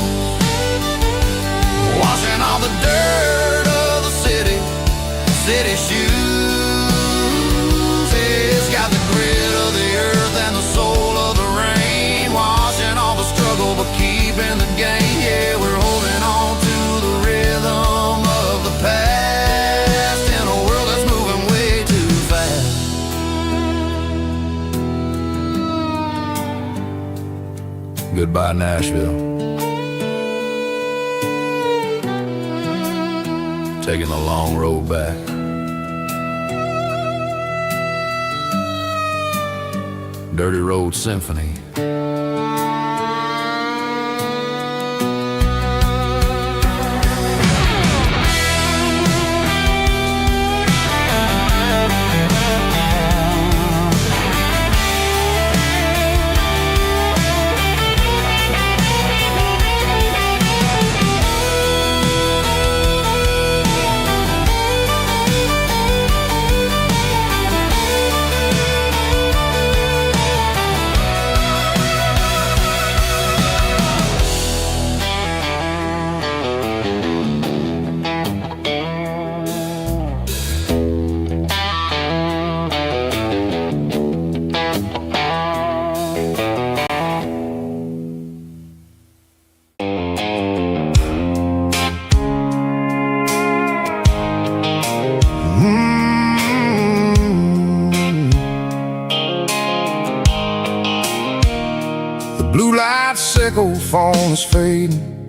washing all the dirt of the city shoes. It's got the grit of the earth and the soul of the rain, washing all the struggle but keeping the game. Yeah, we're holding on to the rhythm of the past in a world that's moving way too fast. Goodbye, Nashville. Taking the long road back. Dirty Road Symphony. Blue light sickle phone is fading,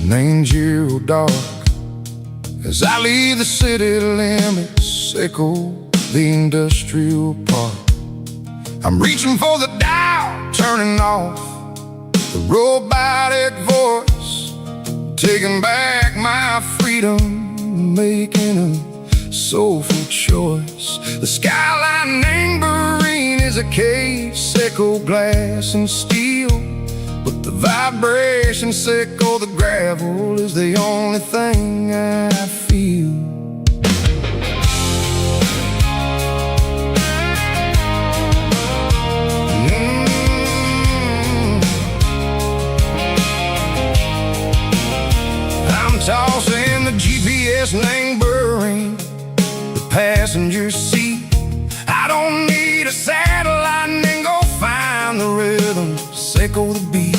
named zero dark. As I leave the city limits, sickle the industrial park. I'm reaching for the dial, turning off the robotic voice, taking back my freedom, making a soulful choice. The skyline named Marine is a cave, sickle glass and steel, but the vibration sickle, the gravel is the only thing I feel. I'm tossing the GPS named Marine, the passenger seat. I don't need a satellite and go find the rhythm, sickle the beat.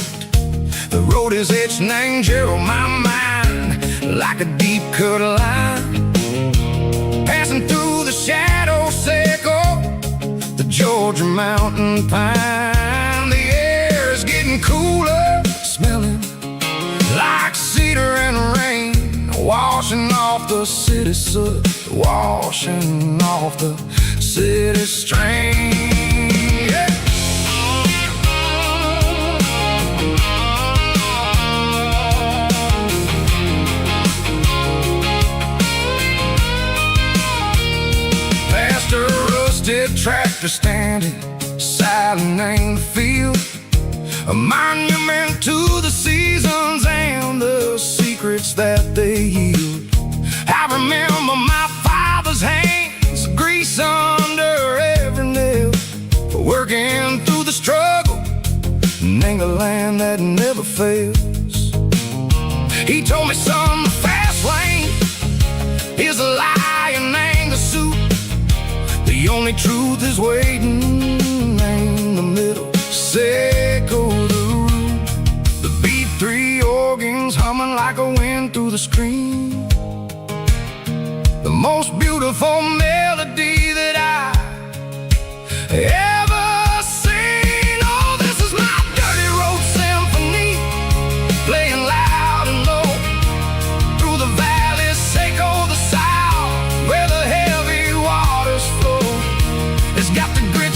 The road is etched and angel on my mind, like a deep cut line, passing through the shadow sickle, the Georgia mountain pine. The air is getting cooler, smelling like cedar and rain, washing off the city soot, washing off the city strain. Yeah. Past a rusted tractor standing silent in the field, a monument to the seasons and the secrets that they yield. I remember my father's hands, grease under every nail, working through the struggle, and a land that never fails. He told me, son, the fast lane is a lie and ain't the suit. The only truth is waiting in the middle, sickle the root. The B3 organs humming like a wind through the screen, the most beautiful melody that I ever seen. Oh, this is my dirty road symphony, playing loud and low through the valleys, sickle the south, where the heavy waters flow. It's got the grit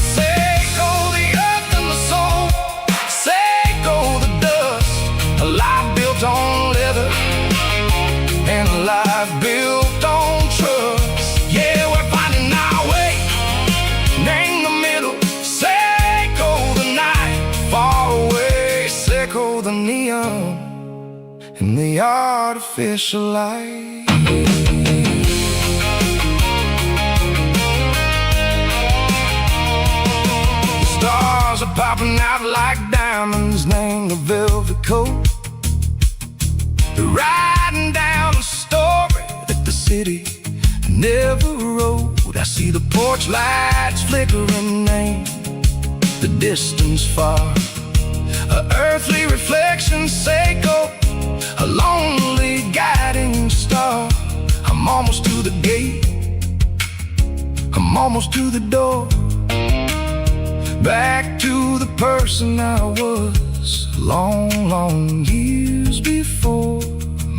artificial light. The stars are popping out like diamonds named a velvet coat. They're riding down a story that the city never wrote. I see the porch lights flickering in the distance far. An earthly reflection, Seiko, a lonely guiding star. I'm almost to the gate, I'm almost to the door. Back to the person I was long, long years before.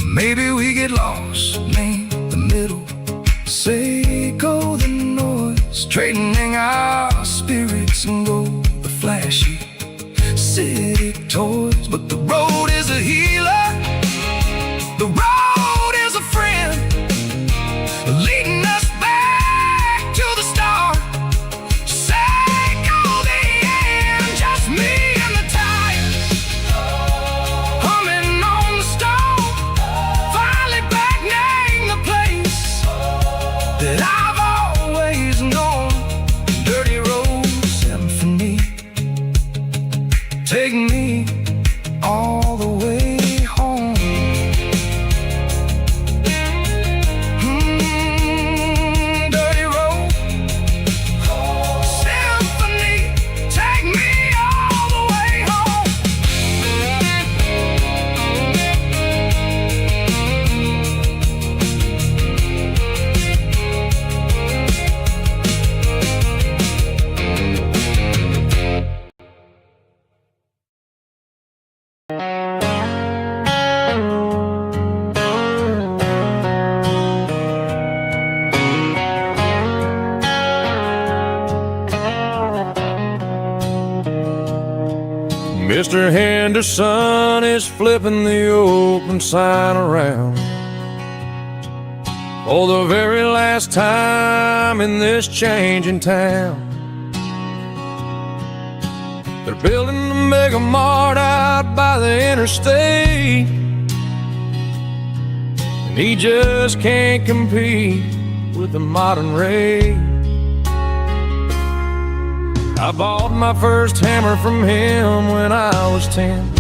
Maybe we get lost, name the middle, Seiko the noise, trading our spirits and go the flashy city toys. But the road is a healer, the road is a friend, leading us back to the start. Seiko the end, just me and the tires, humming on the stove. Finally back, name the place that I've always known. Dirty Road Symphony, take me all the way home. Dirty Road Symphony, take me all the way home. Mr. Henderson is flipping the open sign around for the very last time in this changing town. They're building the mega mart out by the interstate, and he just can't compete with the modern rate. I bought my first hammer from him when I was 10.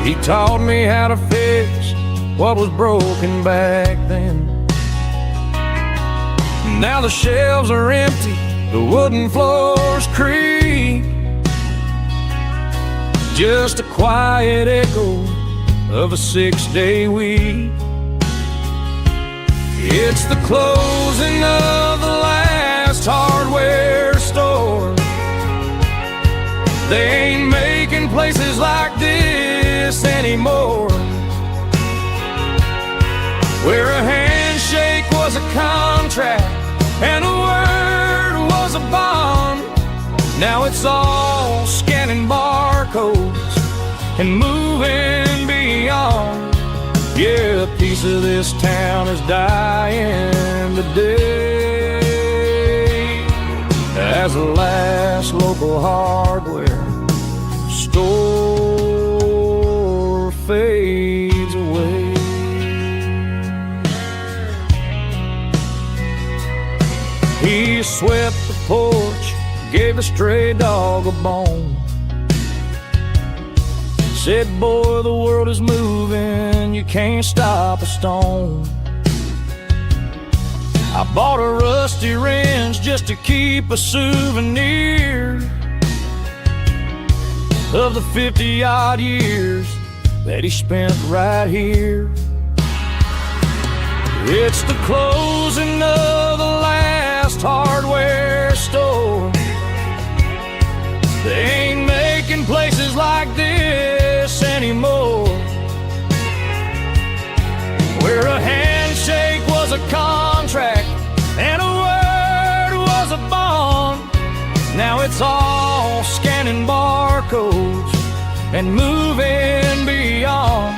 He taught me how to fix what was broken back then. Now the shelves are empty, the wooden floors creak, just a quiet echo of a 6-day week. It's the closing of the last hardware store. They ain't making places like this anymore, where a handshake was a contract and a word was a bond. Now it's all scanning barcodes and moving beyond. Yeah, a piece of this town is dying today as the last local hardware store fades away. He swept the porch, gave the stray dog a bone, said, boy, the world is moving, you can't stop a stone. I bought a rusty wrench just to keep a souvenir of the 50-odd years that he spent right here. It's the closing of the last hardware store. They ain't making places like this anymore, where a handshake was a contract and a word was a bond. Now it's all scanning barcodes and moving beyond.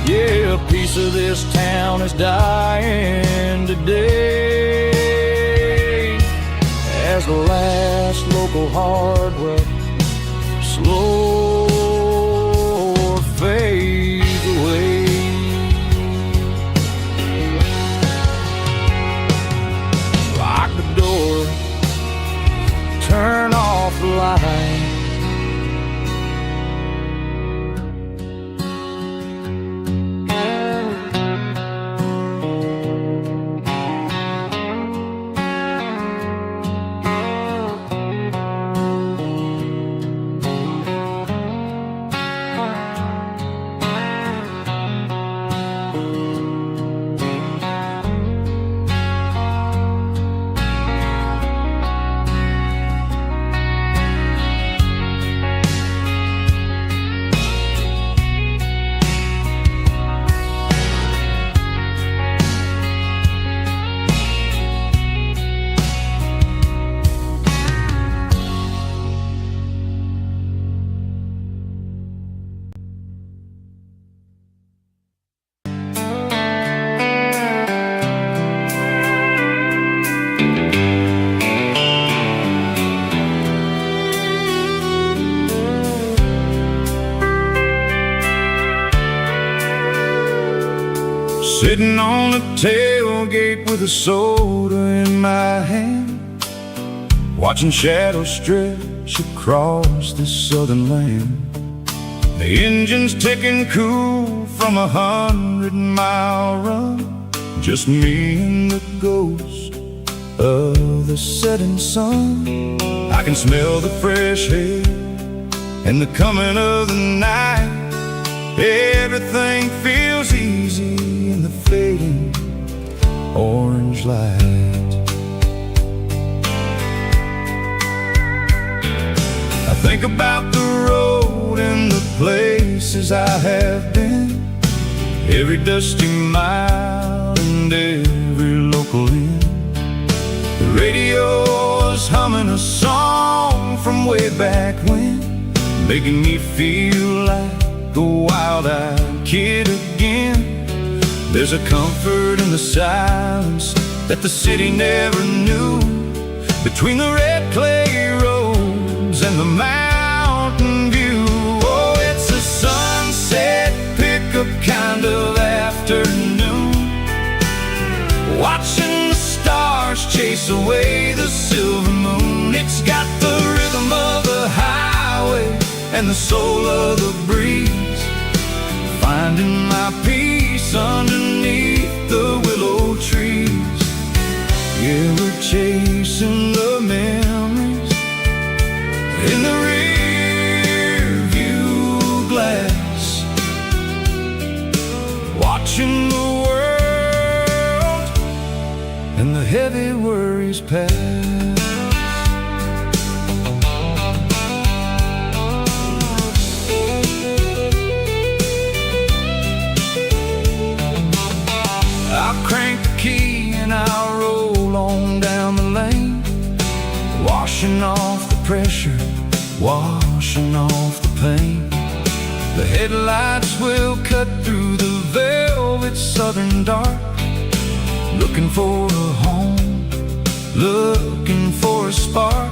Yeah, a piece of this town is dying today as the last local hardware slow fades fly. Sitting on the tailgate with a soda in my hand, watching shadows stretch across this southern land. The engine's ticking cool from 100-mile run, just me and the ghost of the setting sun. I can smell the fresh air and the coming of the night. Everything feels easy in the fading orange light. I think about the road and the places I have been, every dusty mile and every local inn. The radio is humming a song from way back when, making me feel like a wild-eyed kid again. There's a comfort in the silence that the city never knew, between the red clay roads and the mountain view. Oh, it's a sunset pickup kind of afternoon, watching the stars chase away the silver moon. It's got the rhythm of the highway and the soul of the breeze, finding my peace underneath the willow trees. Yeah, we're chasing the memories in the rear view glass, watching the world and the heavy worries pass. I'll crank the key and I'll roll on down the lane, washing off the pressure, washing off the pain. The headlights will cut through the velvet southern dark, looking for a home, looking for a spark.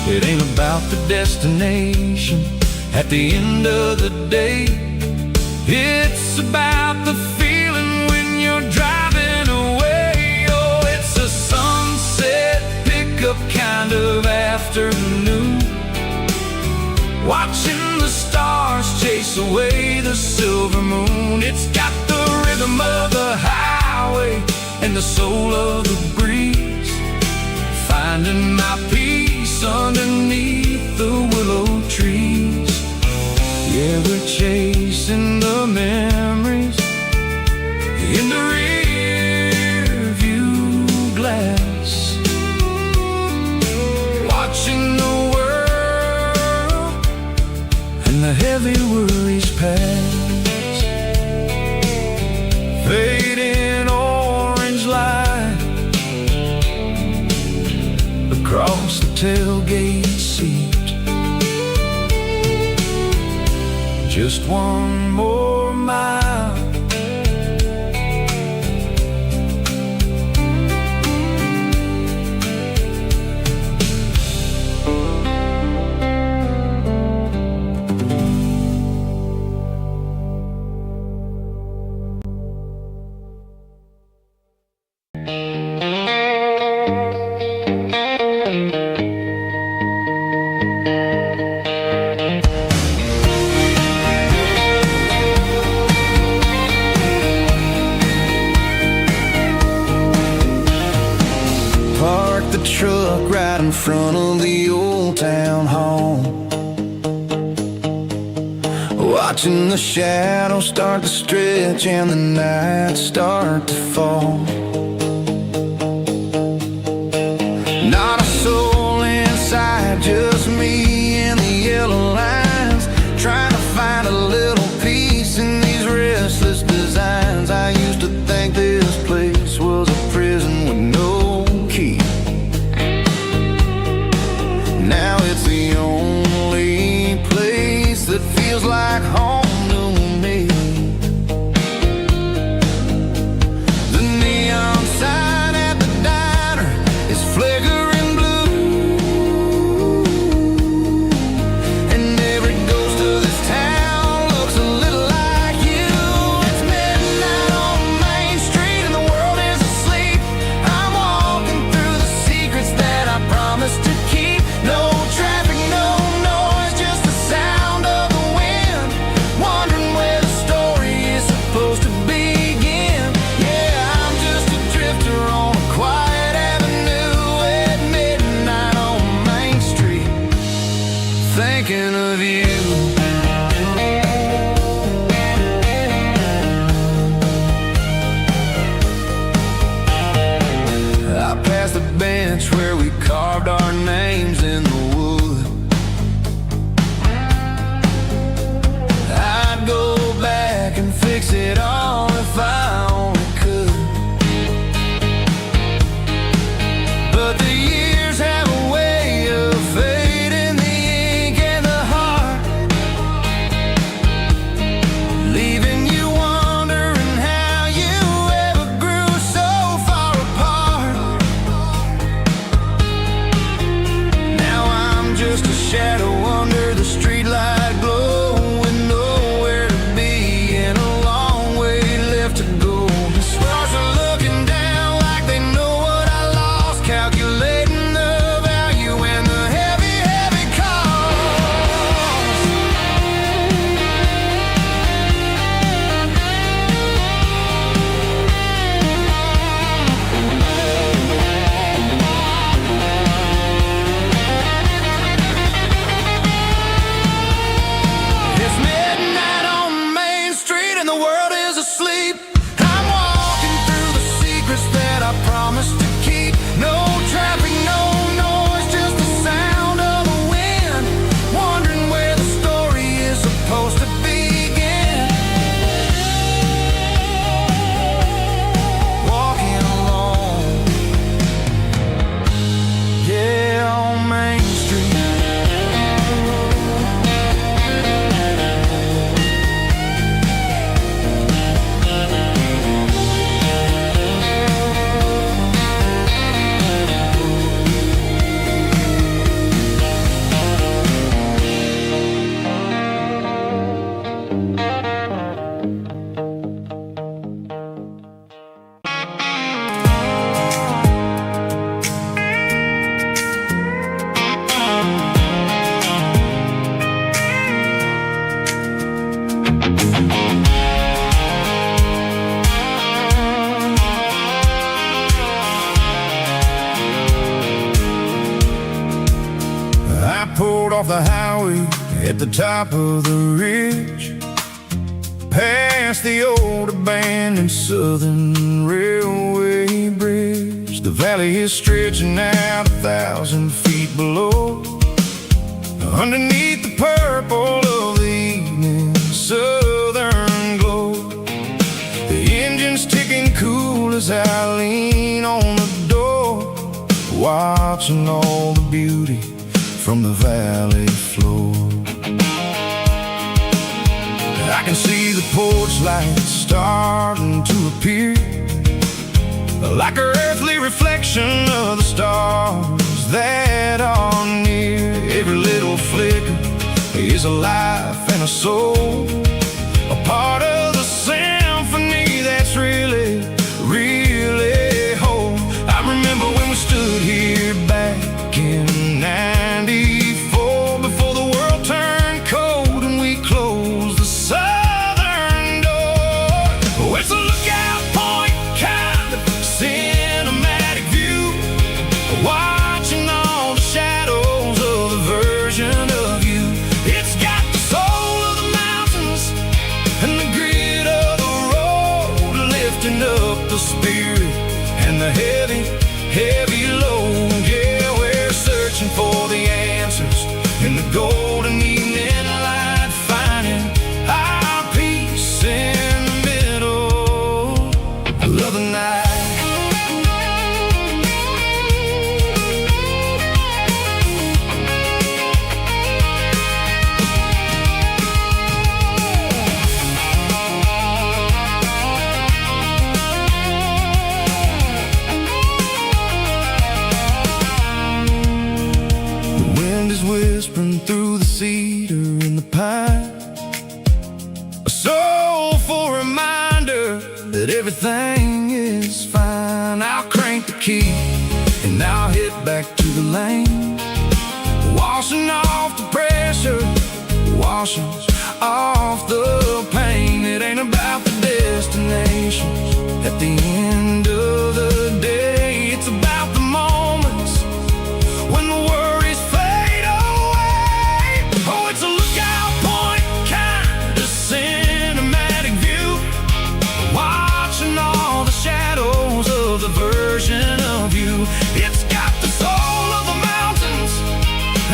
It ain't about the destination at the end of the day, it's about the feeling when you're driving away. Oh, it's a sunset pickup kind of afternoon, watching the stars chase away the silver moon. It's got the rhythm of the highway and the soul of the breeze, finding my peace underneath the willow trees. Yeah, we're chasing the memories in the rear view glass, watching the world and the heavy worries pass. Fading orange light across the tailgate seat, just one more mile. the truck right in front of the old town hall, watching the shadows start to stretch and the nights start to fall. Not a soul inside, just me and the yellow lines, trying to find a little peace in these restless designs. I used to think this place was a prison with no key. Now it's the only place that feels like home to me. The neon sign at the diner is flickering blue, and every ghost of this town looks a little like you. It's midnight on Main Street and the world is asleep. I'm walking through the secrets that I promised to keep. No traffic, no noise, just the sound of the wind, wondering where the story is supposed to begin. Yeah, I'm just a drifter on a quiet avenue at midnight on Main Street, thinking of you. I passed the bench where we carved our names in the wood. I'd go back and fix it all if I only could. But the years have a way of fading the ink and the heart, leaving you wondering how you ever grew so far apart. Now I'm just a shadow under the streetlight glow, with nowhere to be and a long way left to go. The stars are looking down like they know what I lost, calculating the value and the heavy, heavy cost. It's midnight on Main Street and the world is asleep. I'm walking through the secrets that I promised to keep. No traffic, no noise, just the sound of the wind, wondering where the story is supposed to begin. Walking alone, yeah, on Main Street. I pulled off the highway at the top of the ridge, past the old abandoned Southern Railway bridge. The valley is stretching out 1,000 feet below, underneath the purple of the evening southern glow. The engine's ticking cool as I lean on the door, watching all the beauty from the valley floor. I can see the porch lights starting to appear, like an earthly reflection of the stars that are near. Every little flicker is a life and a soul, a part of the symphony that's really, really whole. I remember when we stood here back in '94, before the world turned cold and we closed the southern door. Oh, it's a lookout point, kind of cinematic view. Why heavy load. Yeah, we're searching for the answers in the golden evening light, finding our peace in the middle of the night. Whispering through the cedar and the pine, a soulful reminder that everything is fine. I'll crank the key and I'll head back to the lane, washing off the pressure, washing off the pain. It ain't about the destinations at the end of the day. It's about the moments when the worries fade away. Oh, it's a lookout point, kind of cinematic view, watching all the shadows of the version of you. It's got the soul of the mountains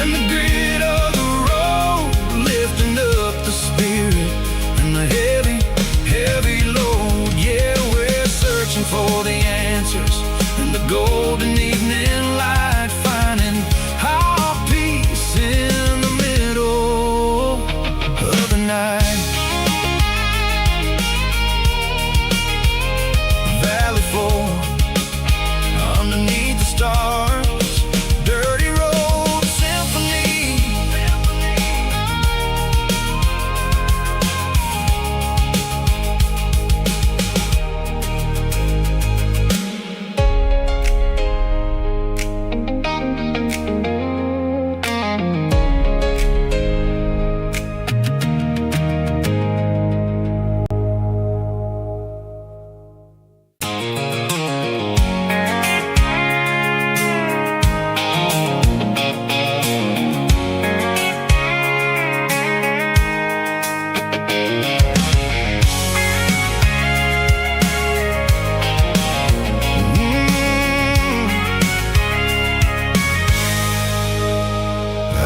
and the grit of the road, lifting up the spirit and the heavy, heavy load. Yeah, we're searching for the answers in the golden evening light, finding our peace in the middle of the night. Valley floor underneath the stars, dirty road symphony.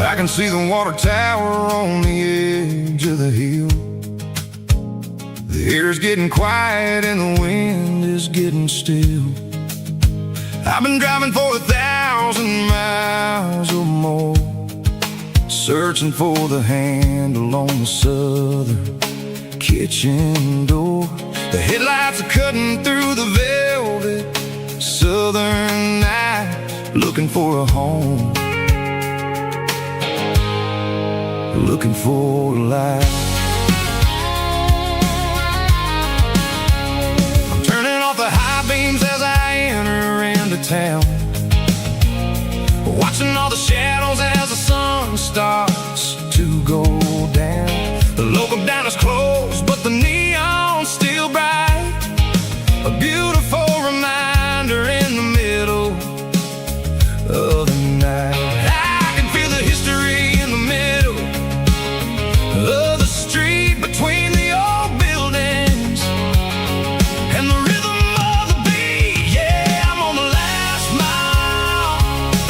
I can see the water tower on the edge of the hill. The air's getting quiet and the wind is getting still. I've been driving for 1,000 miles or more, searching for the handle on the southern kitchen door. The headlights are cutting through the velvet southern night, looking for a home, looking for a light. I'm turning off the high beams as I enter into town, watching all the shadows as the sun starts to go down. The local diner's closed, but the neon's still bright, a beautiful reminder in the middle of the night. I can feel the history in the middle of the street, between the old buildings and the rhythm of the beat. Yeah, I'm on the last mile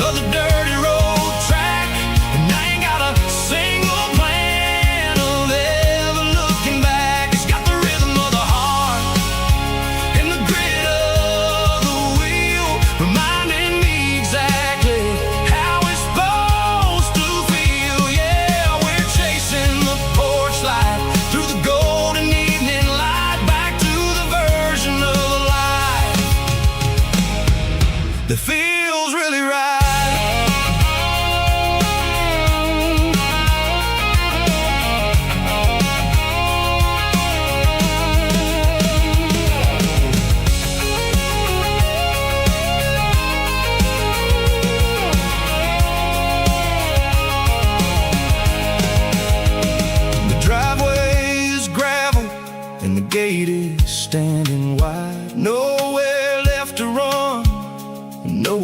of the dirty road track, and I ain't got a single plan of ever looking back. It's got the rhythm of the heart and the grit of the wheel, reminding me exactly how it's supposed to feel. Yeah, we're chasing the porch light through the golden evening light, back to the version of the life that feels really right. The driveway is gravel and the gate is standing wide. Nowhere left to run, no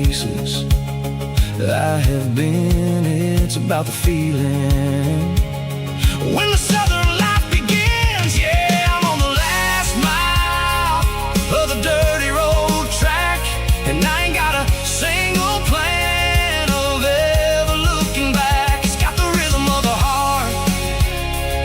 places I have been. It's about the feeling when the southern life begins. Yeah, I'm on the last mile of the dirty road track, and I ain't got a single plan of ever looking back. It's got the rhythm of the heart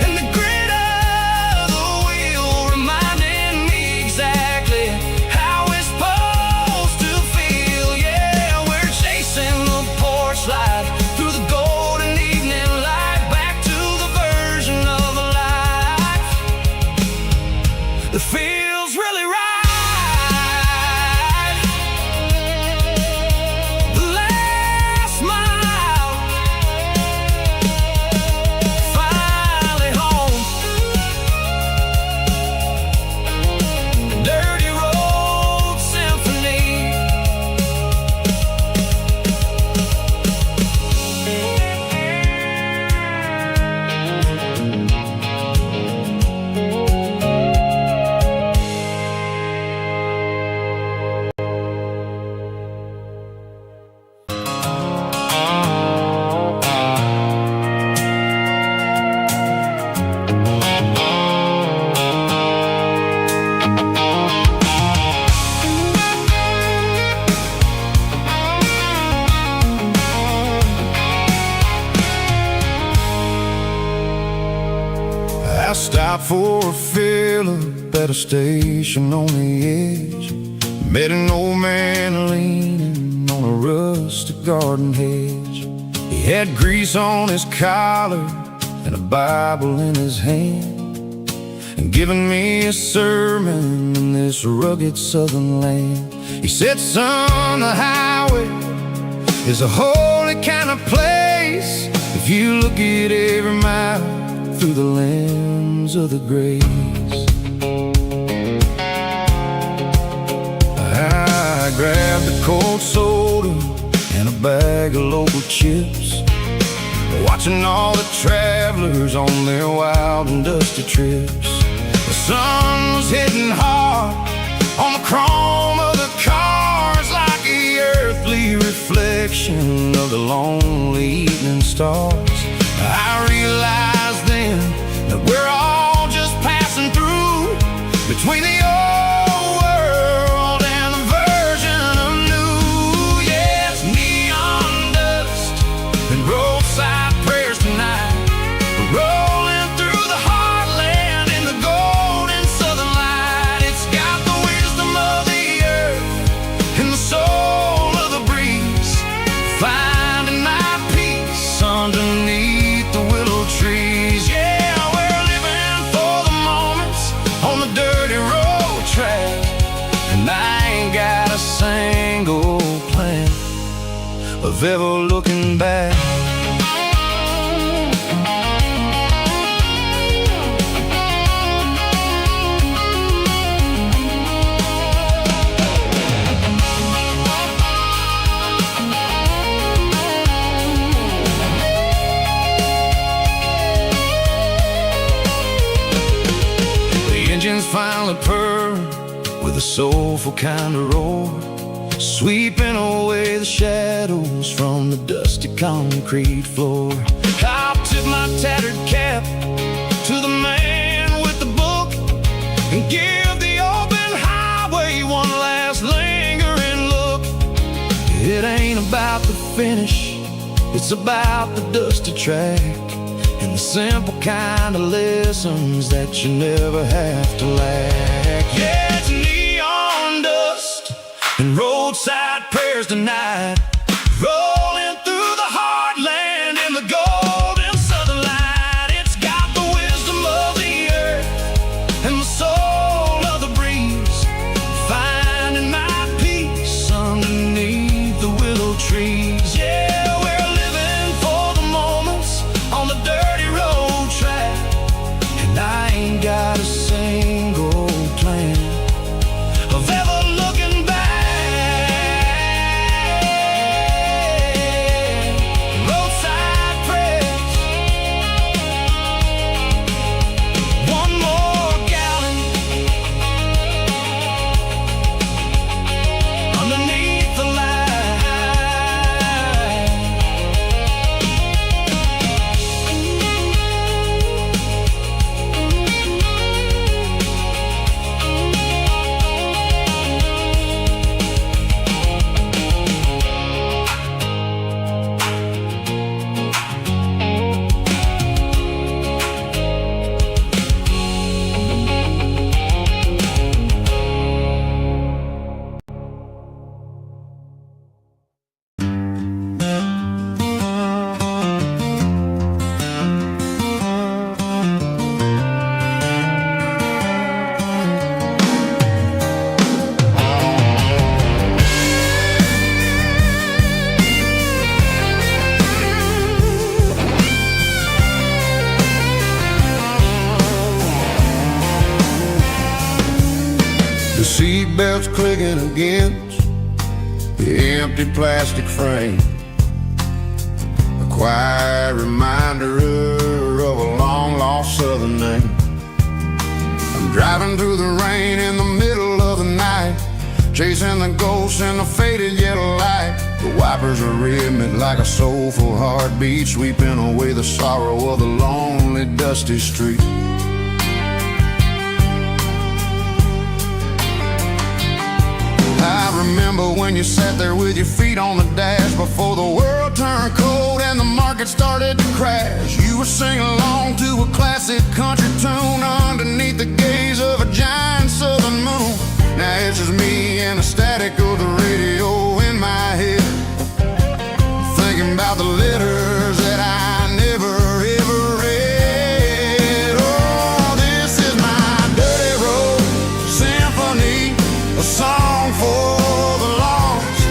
and the grit of the wheel, reminding me exactly how it's supposed to feel. Yeah, we're chasing the porch light through the golden evening light, back to the version of a life that feels really right. The last mile, finally home. Dirty Road Symphony. I stopped for a fill-up at a station on the edge. Met an old man leaning on a rustic garden hedge. He had grease on his collar and a Bible in his hand, and giving me a sermon in this rugged southern land. He said, son, the highway is a holy kind of place if you look at every mile through the lens of the grace. I grabbed a cold soda and a bag of local chips, watching all the travelers on their wild and dusty trips. The sun was hitting hard on the chrome of the cars, like the earthly reflection of the lonely evening stars. I realized then that we're all just passing through between the old world and the version of new. Yeah, it's neon dust and roadside prayers tonight, rolling through the heartland in the golden southern light. It's got the wisdom of the earth and the soul of the breeze, finding my peace underneath the willow trees. Yeah, we're living for the moments on the dirty road track, and I ain't got a single plan of ever looking back. Engines finally purr with a soulful kind of roar, sweeping away the shadows from the dusty concrete floor. I'll tip my tattered cap to the man with the book and give the open highway one last lingering look. It ain't about the finish, it's about the dusty track and the simple kind of lessons that you never have to lack. Yeah, it's neon dust and roadside prayers tonight, rolling through the heartland in the golden southern light. It's got the wisdom of the earth and the soul of the breeze, finding my peace underneath the willow trees. Yeah, we're living for the moments on the dirty road track, and I ain't got a single plan of ever looking back. clicking against the empty plastic frame. A quiet reminder of a long-lost southern name. I'm driving through the rain in the middle of the night, chasing the ghosts in the faded yellow light. The wipers are rhythmic like a soulful heartbeat, sweeping away the sorrow of the lonely, dusty street. I remember when you sat there with your feet on the dash before the world turned cold and the market started to crash. You were singing along to a classic country tune underneath the gaze of a giant southern moon. Now it's just me and the static of the radio in my head, thinking about the letters that I never ever read. Oh, this is my dirty road symphony, a song for the lost,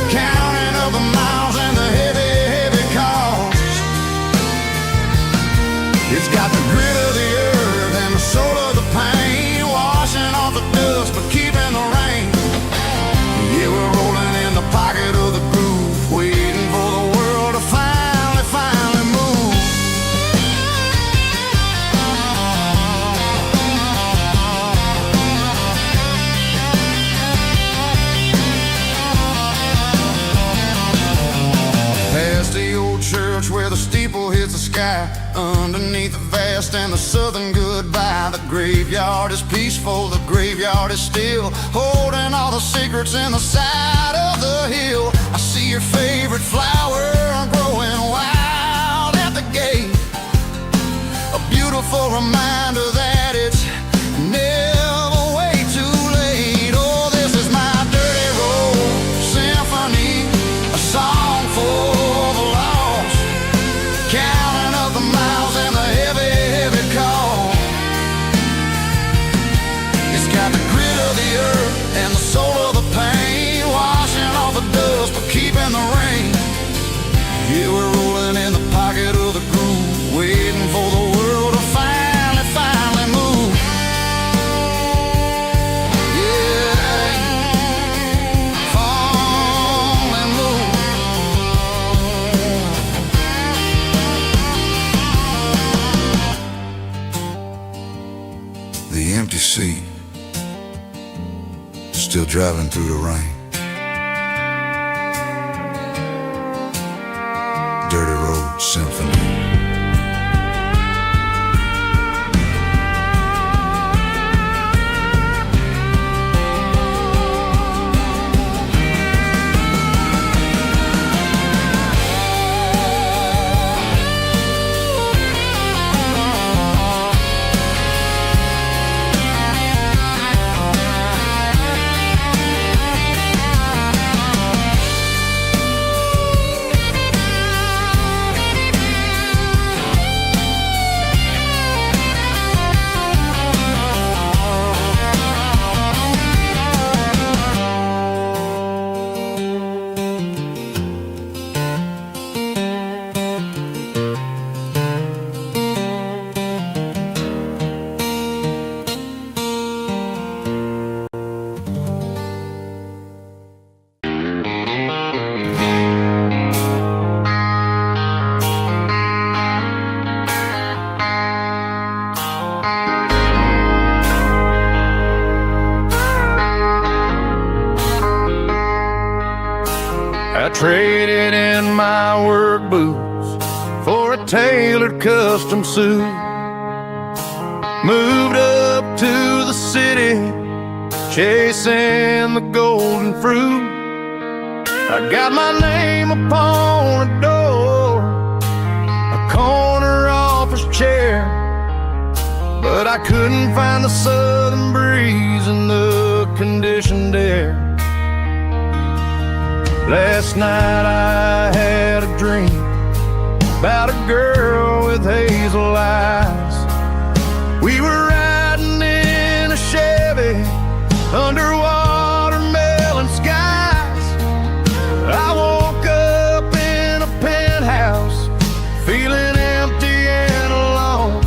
counting up the miles and the heavy, heavy cost. It's got the grit of the earth and the soul of the pain, washing off the dust but keeping the rain. Yeah, we're rolling in the pocket of the groove, waiting for the world to finally move. Past the old church where the steeple hits the sky, underneath the vast and the southern goodbye. The graveyard is peaceful, the graveyard is still, holding all the secrets in the side of the hill. I see your favorite flower growing wild at the gate, a beautiful reminder that it's never way too late. Oh, this is my dirty road symphony, a song for the lost, counting up the miles and the heavy, heavy call. It's got the grit of the earth and the soul of the pain, washing off the dust but keeping the rain. Yeah, we're rolling in the pocket of the groove, waiting for the world to finally move. Yeah, fall and move. The empty seat, still driving through the rain. Dirty Road Symphony. I traded in my work boots for a tailored custom suit. Moved up to the city, chasing the golden fruit. I got my name upon a door, a corner office chair, but I couldn't find the southern breeze in the conditioned air. Last night I had a dream about a girl with hazel eyes. We were riding in a Chevy under watermelon skies. I woke up in a penthouse, feeling empty and alone.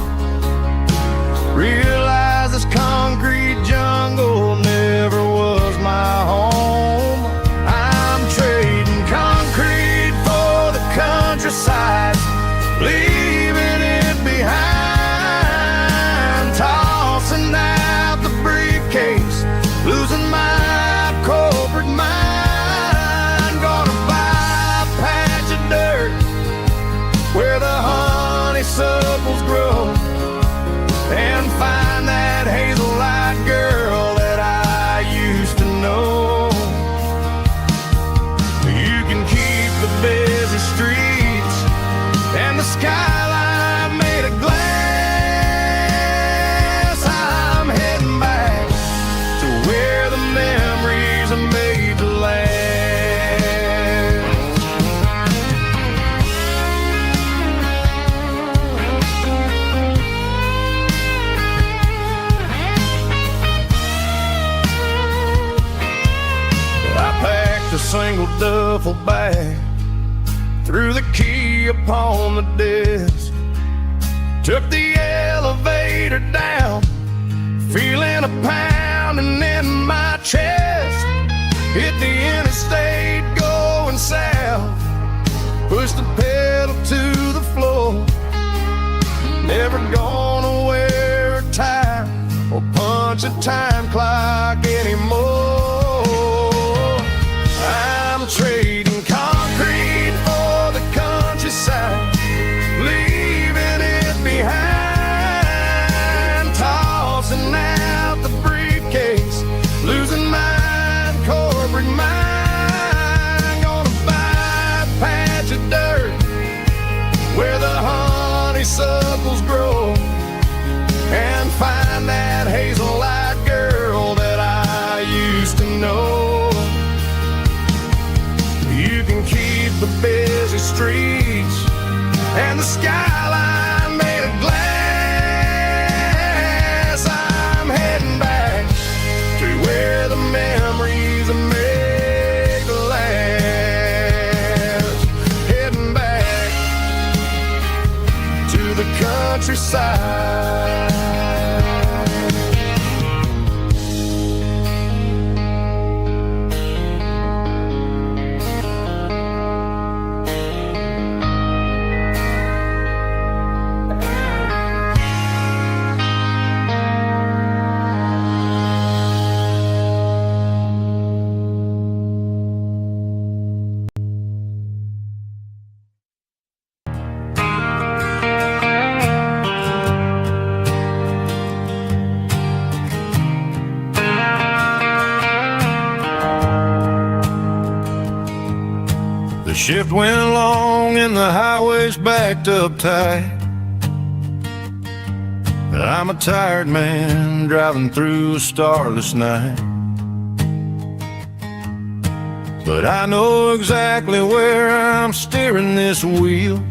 Realized this concrete jungle never was skyline made of glass. I'm heading back to where the memories are made to last. A single duffel bag, threw the key upon the desk, took the elevator down, feeling a pounding in my chest. Hit the interstate going south, pushed the pedal to the floor. Never gonna wear a tie or punch a time clock anymore. I'm trading concrete for the countryside, leaving it behind, tossing out the briefcase, losing my corporate mind. Gonna buy a patch of dirt where the honeysuckles grow and find that hazel-eyed girl that I used to know. You can keep the busy streets and the skyline made of glass. I'm heading back to where the memories are made to last. Heading back to the countryside. The shift went long and the highway's backed up tight. I'm a tired man driving through a starless night, but I know exactly where I'm steering this wheel,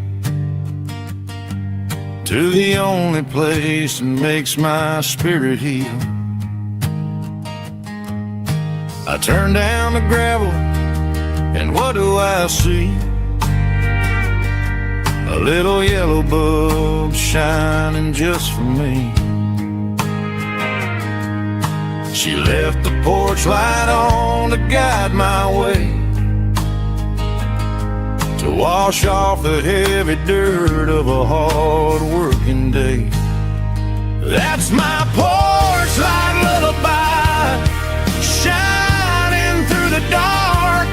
to the only place that makes my spirit heal. I turn down the gravel and what do I see? A little yellow bulb shining just for me. She left the porch light on to guide my way, to wash off the heavy dirt of a hard working day. That's my porch light lullaby, shining through the dark,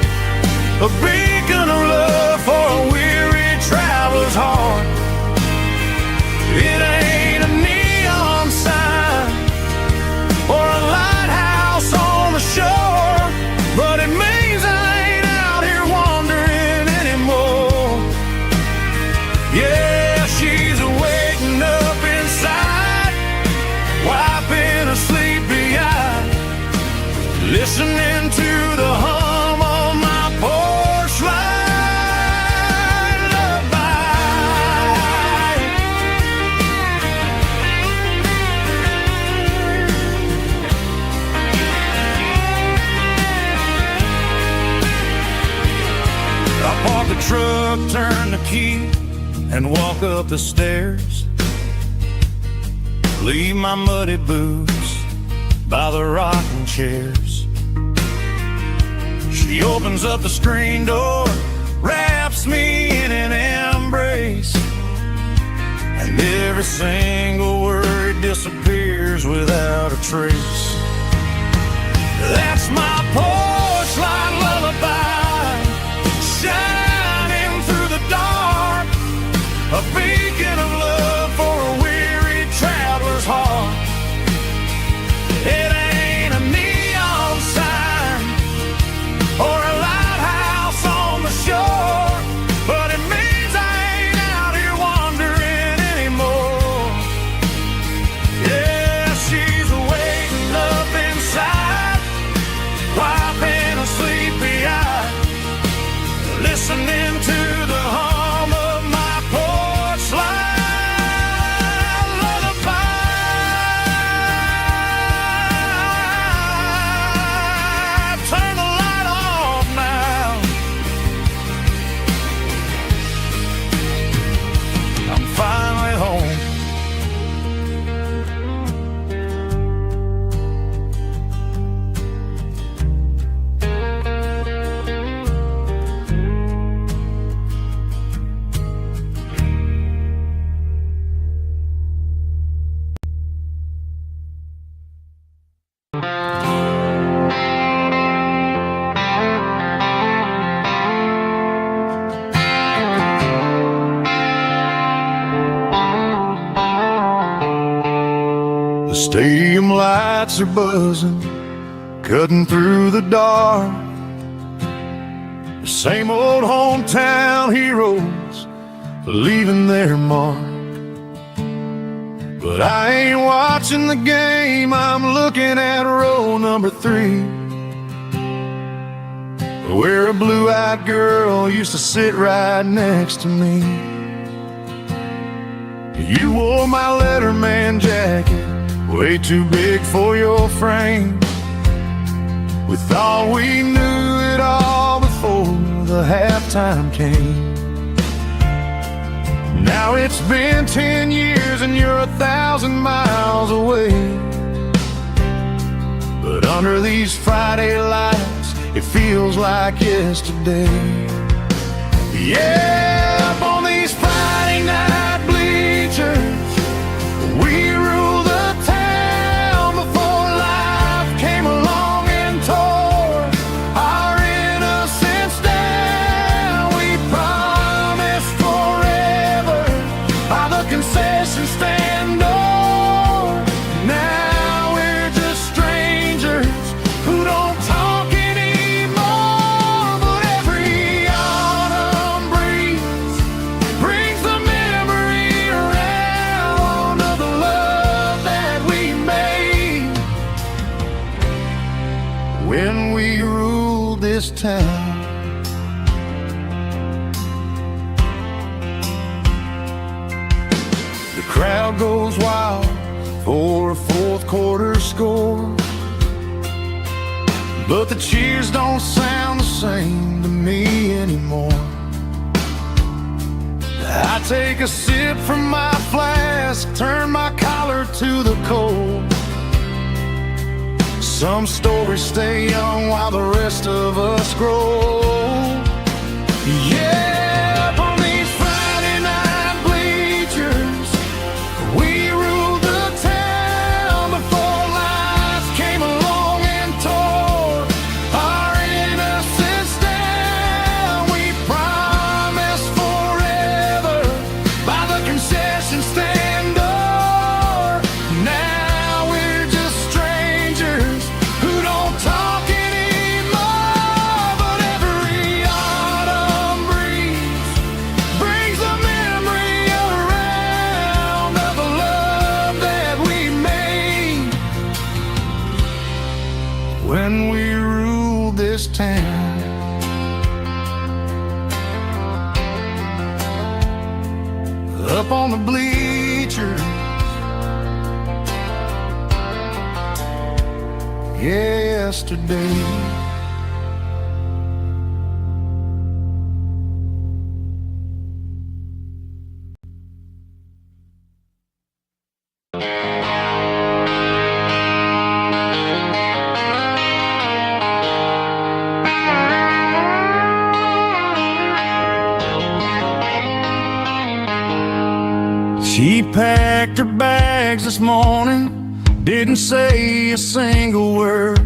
a beacon of love for a weary traveler's heart. It ain't a neon sign or a lighthouse on the shore, but it means I ain't out here wandering anymore. Yeah, she's waiting up inside, wiping a sleepy eye, listening to the hum of my porch light lullaby. I park the truck, turn the key, and walk up the stairs. Leave my muddy boots by the rocking chairs. She opens up the screen door, wraps me in an embrace, and every single word disappears without a trace. That's my porch light lullaby, shining through the dark, a beacon of love for a weary traveler's heart. It ain't a neon sign or a lighthouse on the shore, but it means I ain't out here wandering Stadium lights are buzzing, cutting through the dark. The same old hometown heroes leaving their mark. But I ain't watching the game, I'm looking at row number 3, where a blue-eyed girl used to sit right next to me. You wore my Letterman jacket, way too big for your frame. We thought we knew it all before the halftime came. Now it's been 10 years and you're 1,000 miles away. But under these Friday lights, it feels like yesterday. Yeah, up on these Friday night bleachers, we rule the town before life came along and tore our innocence down. We promised forever by the concession stand door. Now we're just strangers who don't talk anymore. But every autumn breeze brings the memory around of the love that we made when we ruled this town. The crowd goes wild for a fourth quarter score, but the cheers don't sound the same to me anymore. I take a sip from my flask, turn my collar to the cold. Some stories stay young while the rest of us grow. Yeah, up on these Friday night bleachers, we ruled the town before life came along and tore our innocence down. We promised forever by the concession stand door. Now we're just strangers who don't talk anymore. But every autumn breeze brings the memory around of the love that we made when we ruled this town. Up on the bleachers, yesterday. She packed her bags this morning, didn't say a single word,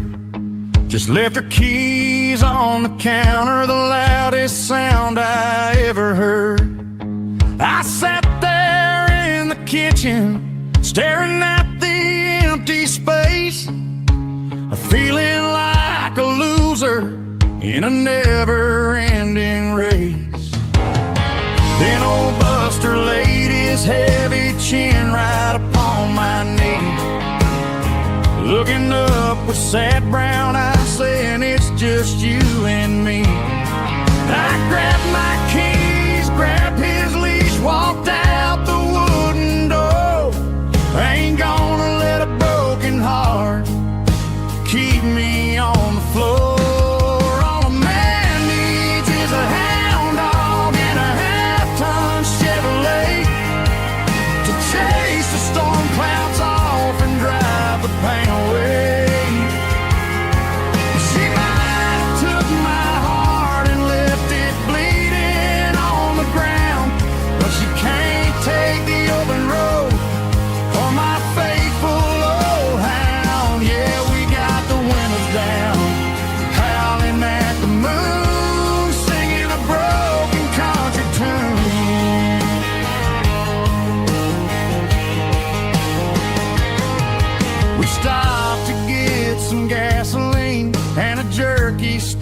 just left her keys on the counter, the loudest sound I ever heard. I sat there in the kitchen, staring at the empty space, feeling like a loser in a never-ending race. Then old Buster laid his heavy chin right upon my knee, looking up with sad brown eyes, saying it's just you and me. I grabbed my keys, grabbed his leash, walked out the wooden door. I ain't gonna let a broken heart keep me on the floor. All a man needs is a hound dog and a half-ton Chevrolet to chase the storm clouds off and drive the pain away. She might have took my heart and left it bleeding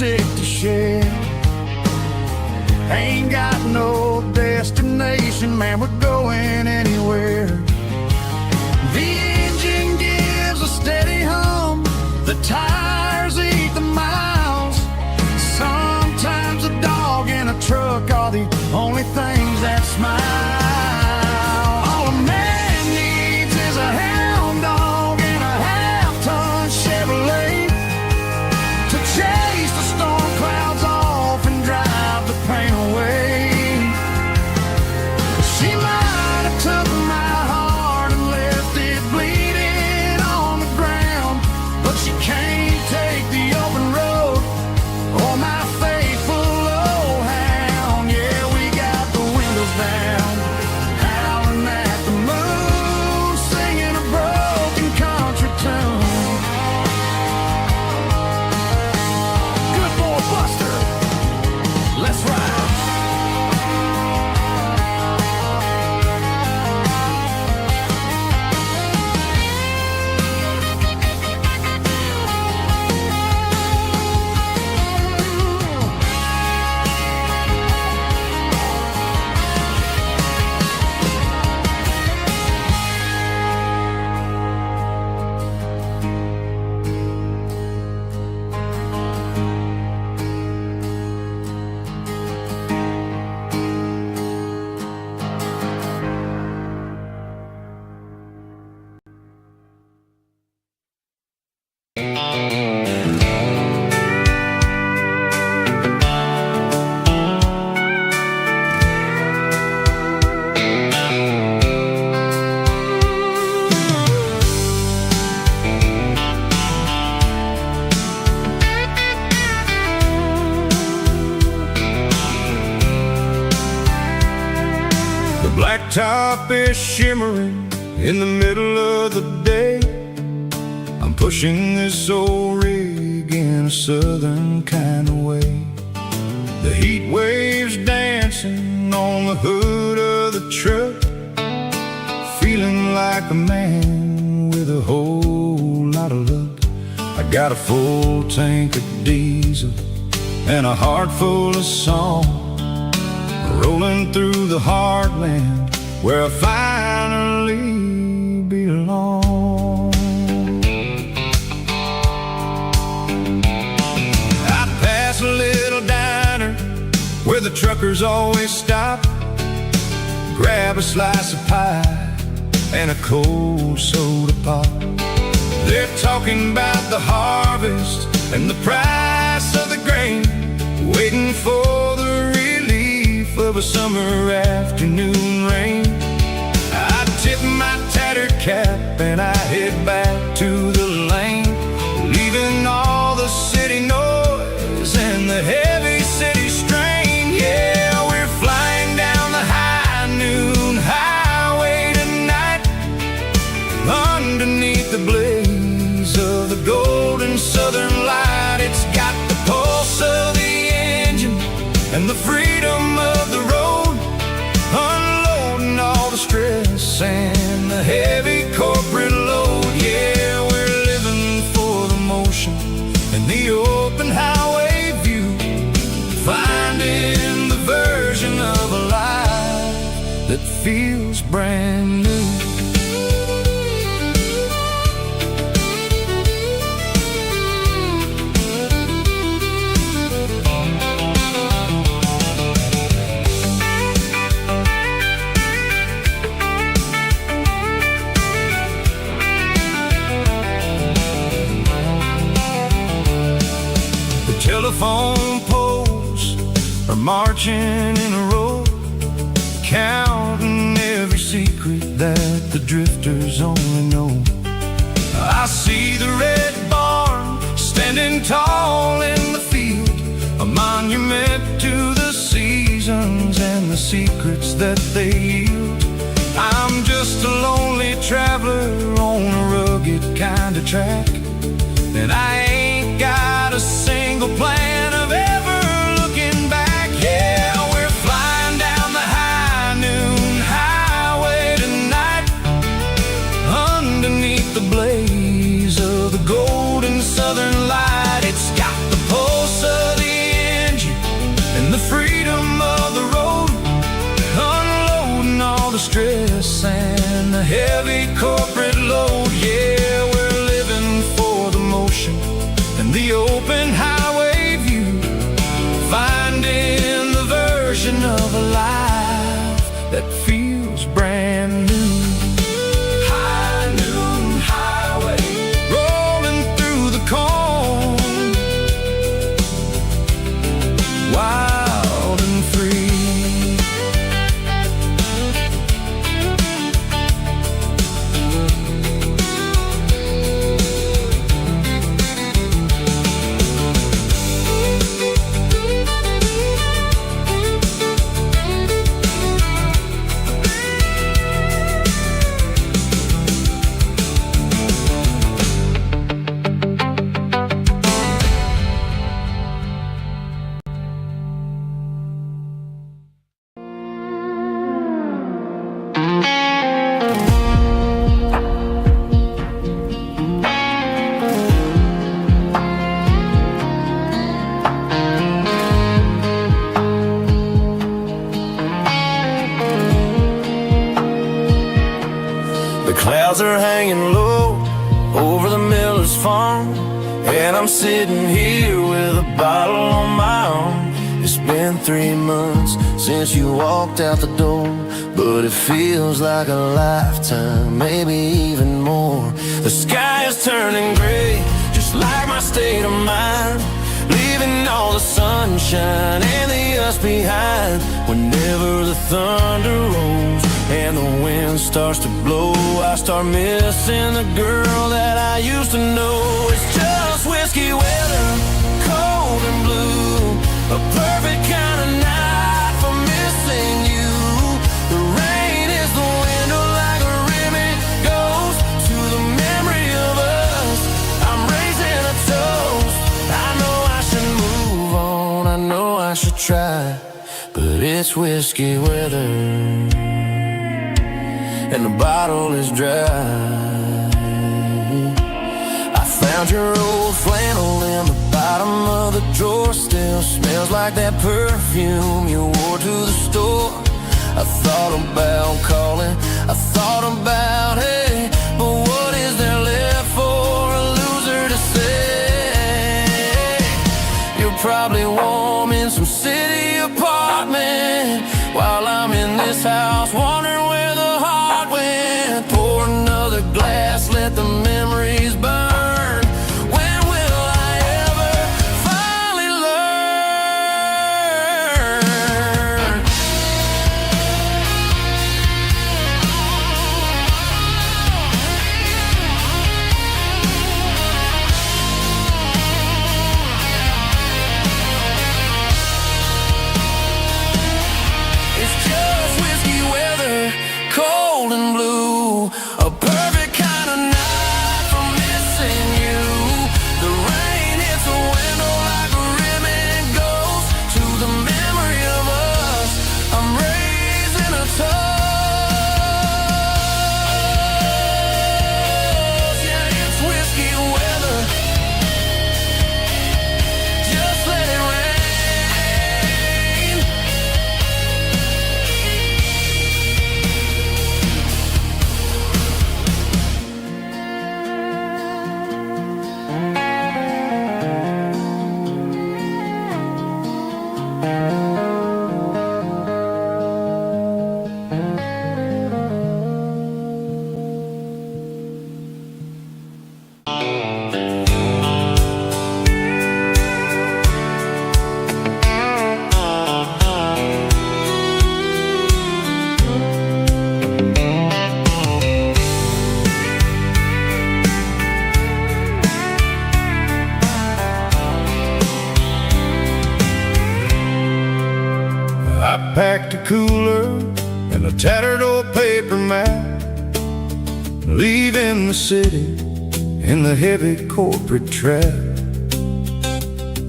stick to share. Ain't got no destination, man, we're going anywhere. The engine gives a steady hum, the tires eat the miles. Sometimes a dog and a truck are the only things that smile. All a man needs is a hound dog and a half-ton Chevrolet to chase the storm clouds off and drive the pain away. She might have took my heart and left it bleeding on the ground, but she can't take the open road or my faithful old hound. Yeah, we got the windows down, howling at the moon, singing a broken country tune. Good boy Buster, let's ride. Blacktop is shimmering in the middle of the day. I'm pushing this old rig in a southern kind of way. The heat waves dancing on the hood of the truck, feeling like a man with a whole lot of luck. I got a full tank of diesel and a heart full of song, rolling through the heartland where I finally belong. I pass a little diner where the truckers always stop, grab a slice of pie and a cold soda pop. They're talking about the harvest and the price of the grain, waiting for the relief of a summer afternoon rain. I tip my tattered cap and I head back to the lane, leaving all the city noise and the heavy city strain. Yeah, we're flying down the high noon highway tonight, underneath the blaze of the golden southern light. It's got the pulse of the engine and the freedom of the road, unloading all the stress and the heavy corporate load. Yeah, we're living for the motion and the open highway view, finding the version of a life that feels brand new. Telephone poles are marching in a row, counting every secret that the drifters only know. I see the red barn standing tall in the field, a monument to the seasons and the secrets that they yield. I'm just a lonely traveler on a rugged kind of track, and I ain't got a single plan of ever looking back. Yeah, we're flying down the high noon highway tonight, underneath the blaze of the golden southern light. It's got the pulse of stress and the heavy corporate load. Yeah, we're living for the motion and the open highway view, finding the version of a life that feels brand new. High noon highway, rolling through the corn, wild and free. Clouds are hanging low over the miller's farm, and I'm sitting here with a bottle on my arm. It's been 3 months since you walked out the door, but it feels like a lifetime, maybe even more. The sky is turning gray, just like my state of mind, leaving all the sunshine and the us behind. Whenever the thunder rolls and the wind starts to blow, I start missing the girl that I used to know. It's just whiskey weather, cold and blue, a perfect kind of night for missing you. The rain is the window like a ribbon goes to the memory of us. I'm raising a toast. I know I should move on, I know I should try, but it's whiskey weather and the bottle is dry. I found your old flannel in the bottom of the drawer, still smells like that perfume you wore to the store. I thought about calling, I thought about, hey, but what is there left for a loser to say? You're probably warm in some city apartment while I'm in this house wondering where the heart went. Pour another glass, let the memories burn. When will I ever finally learn? It's just whiskey weather, cold and blue, a perfect kind of night for missing you. The rain hits the window like a ribbon goes to the memory of us. I'm raising a toast. Yeah, it's whiskey weather, just let it rain. I packed a cooler and a tattered old paper map, leaving the city in the heavy corporate trap.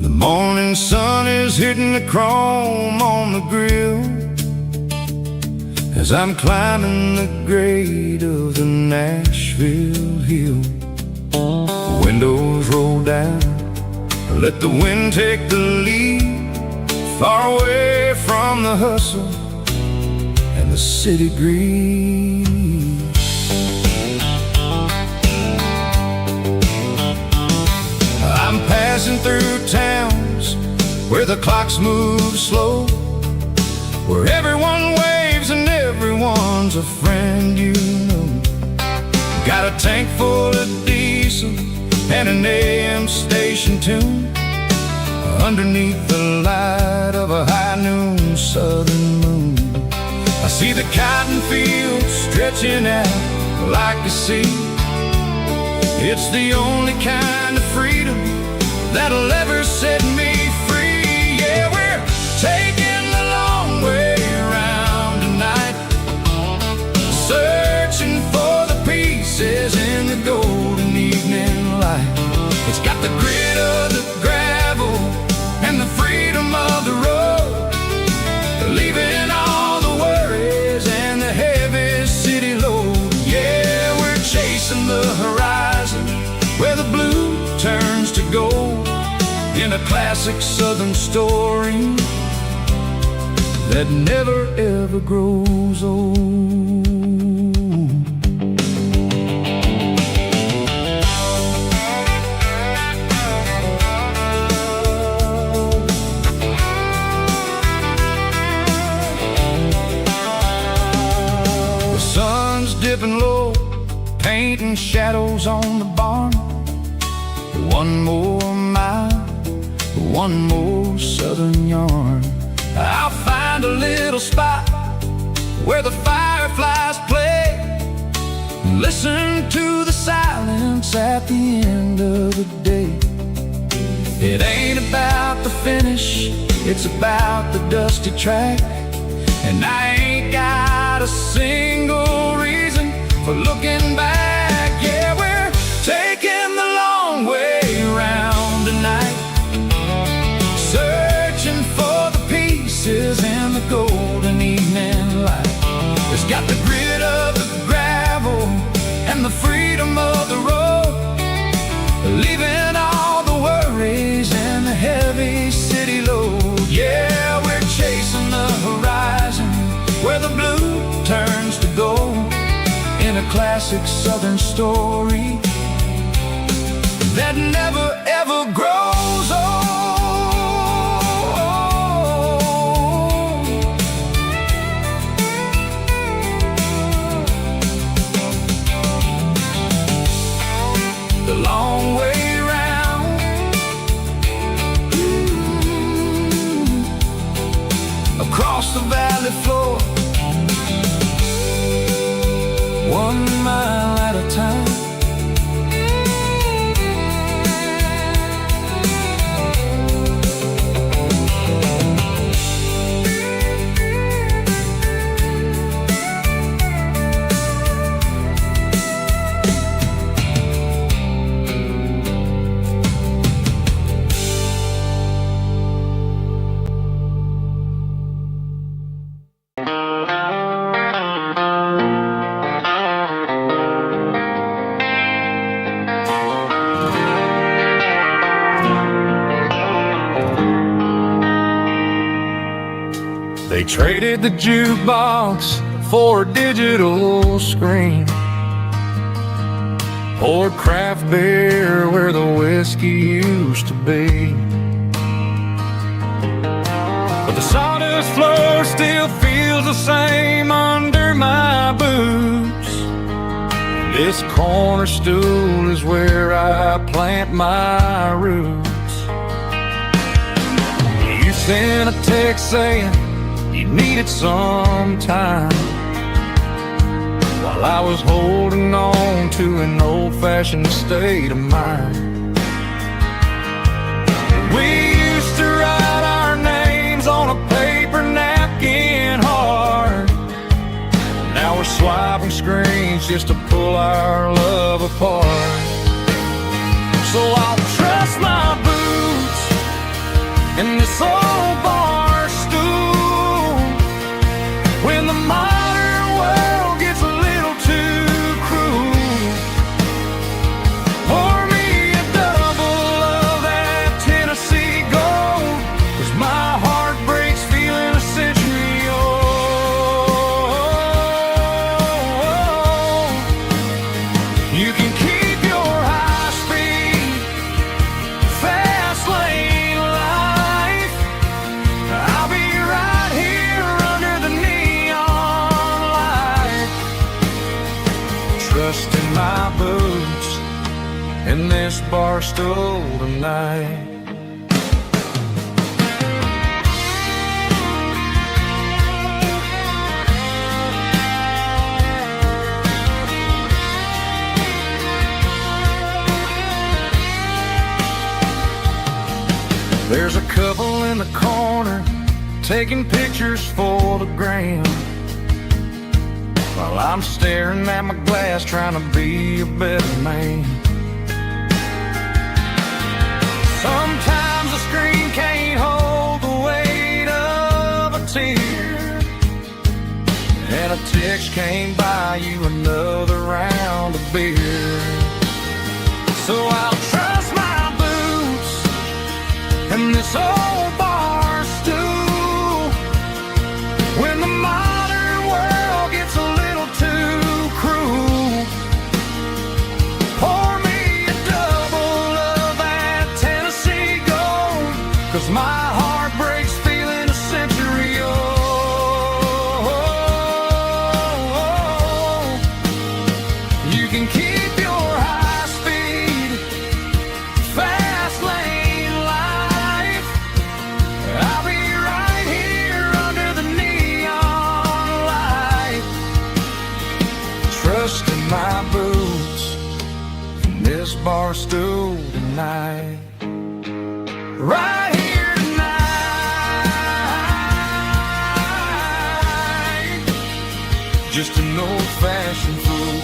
The morning sun is hitting the chrome on the grill as I'm climbing the grade of the Nashville hill. Windows roll down, let the wind take the lead, far away from the hustle and the city breeze. I'm passing through towns where the clocks move slow, where everyone waves and everyone's a friend you know. Got a tank full of diesel and an AM station tune, underneath the light of a high noon southern moon. I see the cotton fields stretching out like a sea. It's the only kind of freedom that'll ever set me free. Yeah, we're taking the long way around tonight, searching for the pieces in the golden evening light. It's got the grit of the gravel and the freedom of the road, leaving all the worries and the heavy city load. Yeah, we're chasing the horizon where the blue turns to gold, in a classic southern story that never ever grows old. The sun's dipping low, painting shadows on the barn. One more mile, one more southern yarn. I'll find a little spot where the fireflies play, listen to the silence at the end of the day. It ain't about the finish, it's about the dusty track, and I ain't got a single reason for looking back. Yeah, we're taking the long way around tonight, searching for the pieces in the golden evening light. It's got the grit of the gravel and the freedom of the road, leaving all the worries and the heavy city load. Yeah, we're chasing the horizon where the blue turns to gold, in a classic southern story that never ever grows old. The long way round, across the valley floor, 1 mile at a time. They traded the jukebox for a digital screen, poured craft beer where the whiskey used to be. But the sawdust floor still feels the same under my boots. This corner stool is where I plant my roots. You sent a text saying you needed some time, while I was holding on to an old-fashioned state of mind. We used to write our names on a paper napkin hard. Now we're swiping screens just to pull our love apart. So I'll trust my boots in this old bar stool when the modern world gets a little too cruel. Pour me a double of that Tennessee gold, 'cause my heart breaks feeling a century old. in this bar stool tonight. There's a couple in the corner taking pictures for the gram, while I'm staring at my glass trying to be a better man. Sometimes the screen can't hold the weight of a tear, and a text can't buy you another round of beer. So I'll trust my and this old bar stool when the modern world gets a little too cruel. Pour me a double of that Tennessee Gold, 'cause my heart breaks feeling a century old. You can keep your high speed fast lane life. I'll be right here under the neon light, trusting my boots in this bar stool tonight. Right here tonight, just an old-fashioned fool.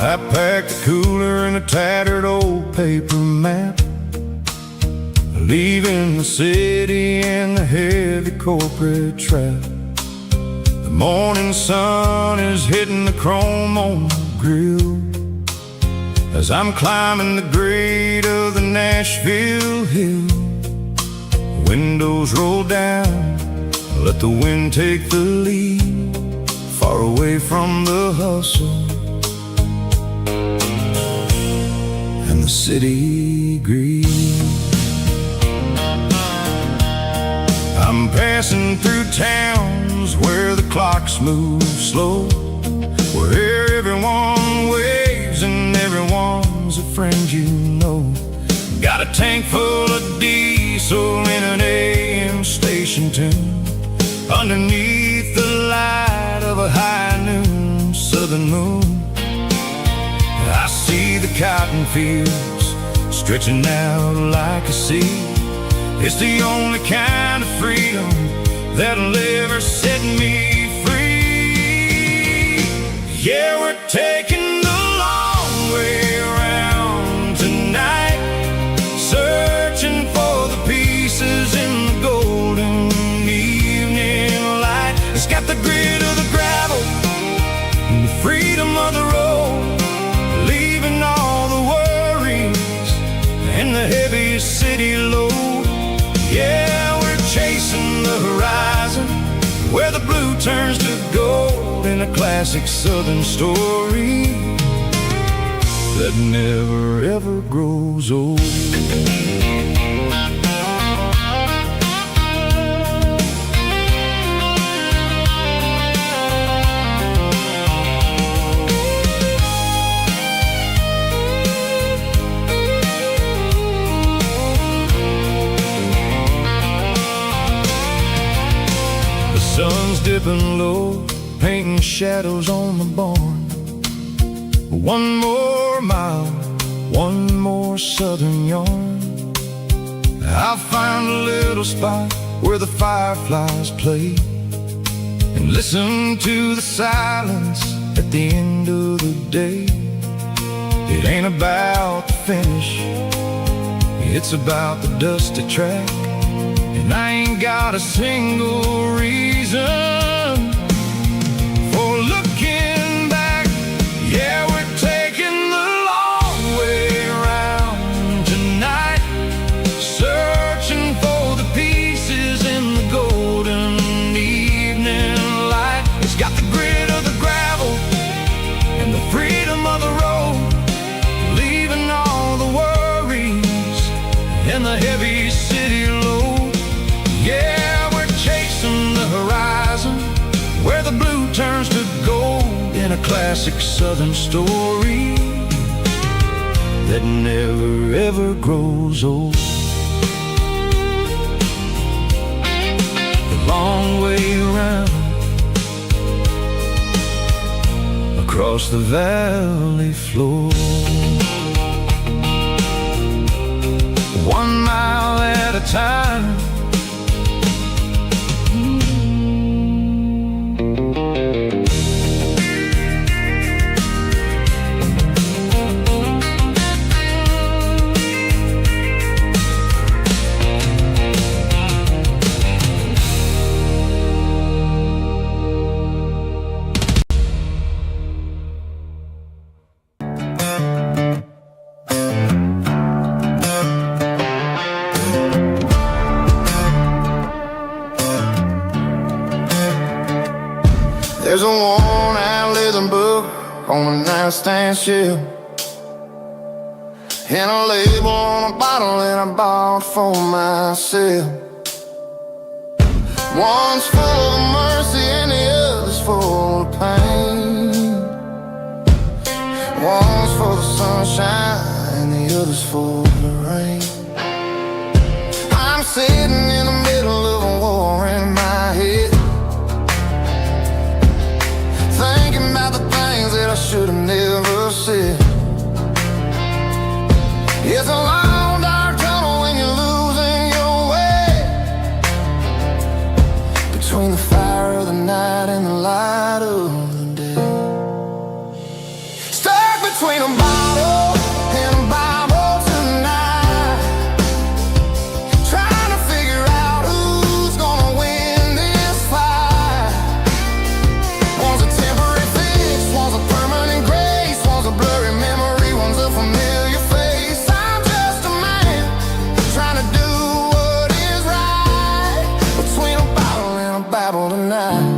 I packed a cooler and a tattered old paper map, leaving the city and the heavy corporate trap. The morning sun is hitting the chrome on the grill as I'm climbing the grade of the Nashville hill. Windows roll down, let the wind take the lead, far away from the hustle and the city greed. I'm passing through towns where the clocks move slow, where everyone waves and everyone's a friend you know. Got a tank full of diesel in an AM station tune, underneath the light of a high noon southern moon. I see the cotton fields stretching out like a sea. It's the only kind of freedom that'll ever set me free. Yeah, we're taking the long way around tonight, searching for the pieces in the golden evening light. It's got the grit of the gravel and the freedom of the road, leaving all the worries and the heavy city load. Yeah, we're chasing the horizon where the blue turns to gold, in a classic southern story that never ever grows old. Sun's dipping low, painting shadows on the barn. One more mile, one more southern yarn. I'll find a little spot where the fireflies play, and listen to the silence at the end of the day. It ain't about the finish, it's about the dusty track. And I ain't got a single reason for looking back. Yeah, we're taking the long classic southern story that never ever grows old. The long way around across the valley floor, 1 mile at a time. There's a worn-out leather book on a nightstand shelf, and a label on a bottle that I bought for myself. One's full of mercy and the other's full of pain. One's full of sunshine and the other's full of rain. I'm sitting in the middle of a war in my head, thinking about the things that I should have never said. It's a long dark tunnel when you're losing your way, between the fire of the night and the light of the day. Stuck between a bottle and a Bible tonight, trying to figure out who's gonna win this fight. One's a temporary fix, one's a permanent grace, one's a blurry memory, one's a familiar face. I'm just a man trying to do what is right, between a bottle and a Bible tonight.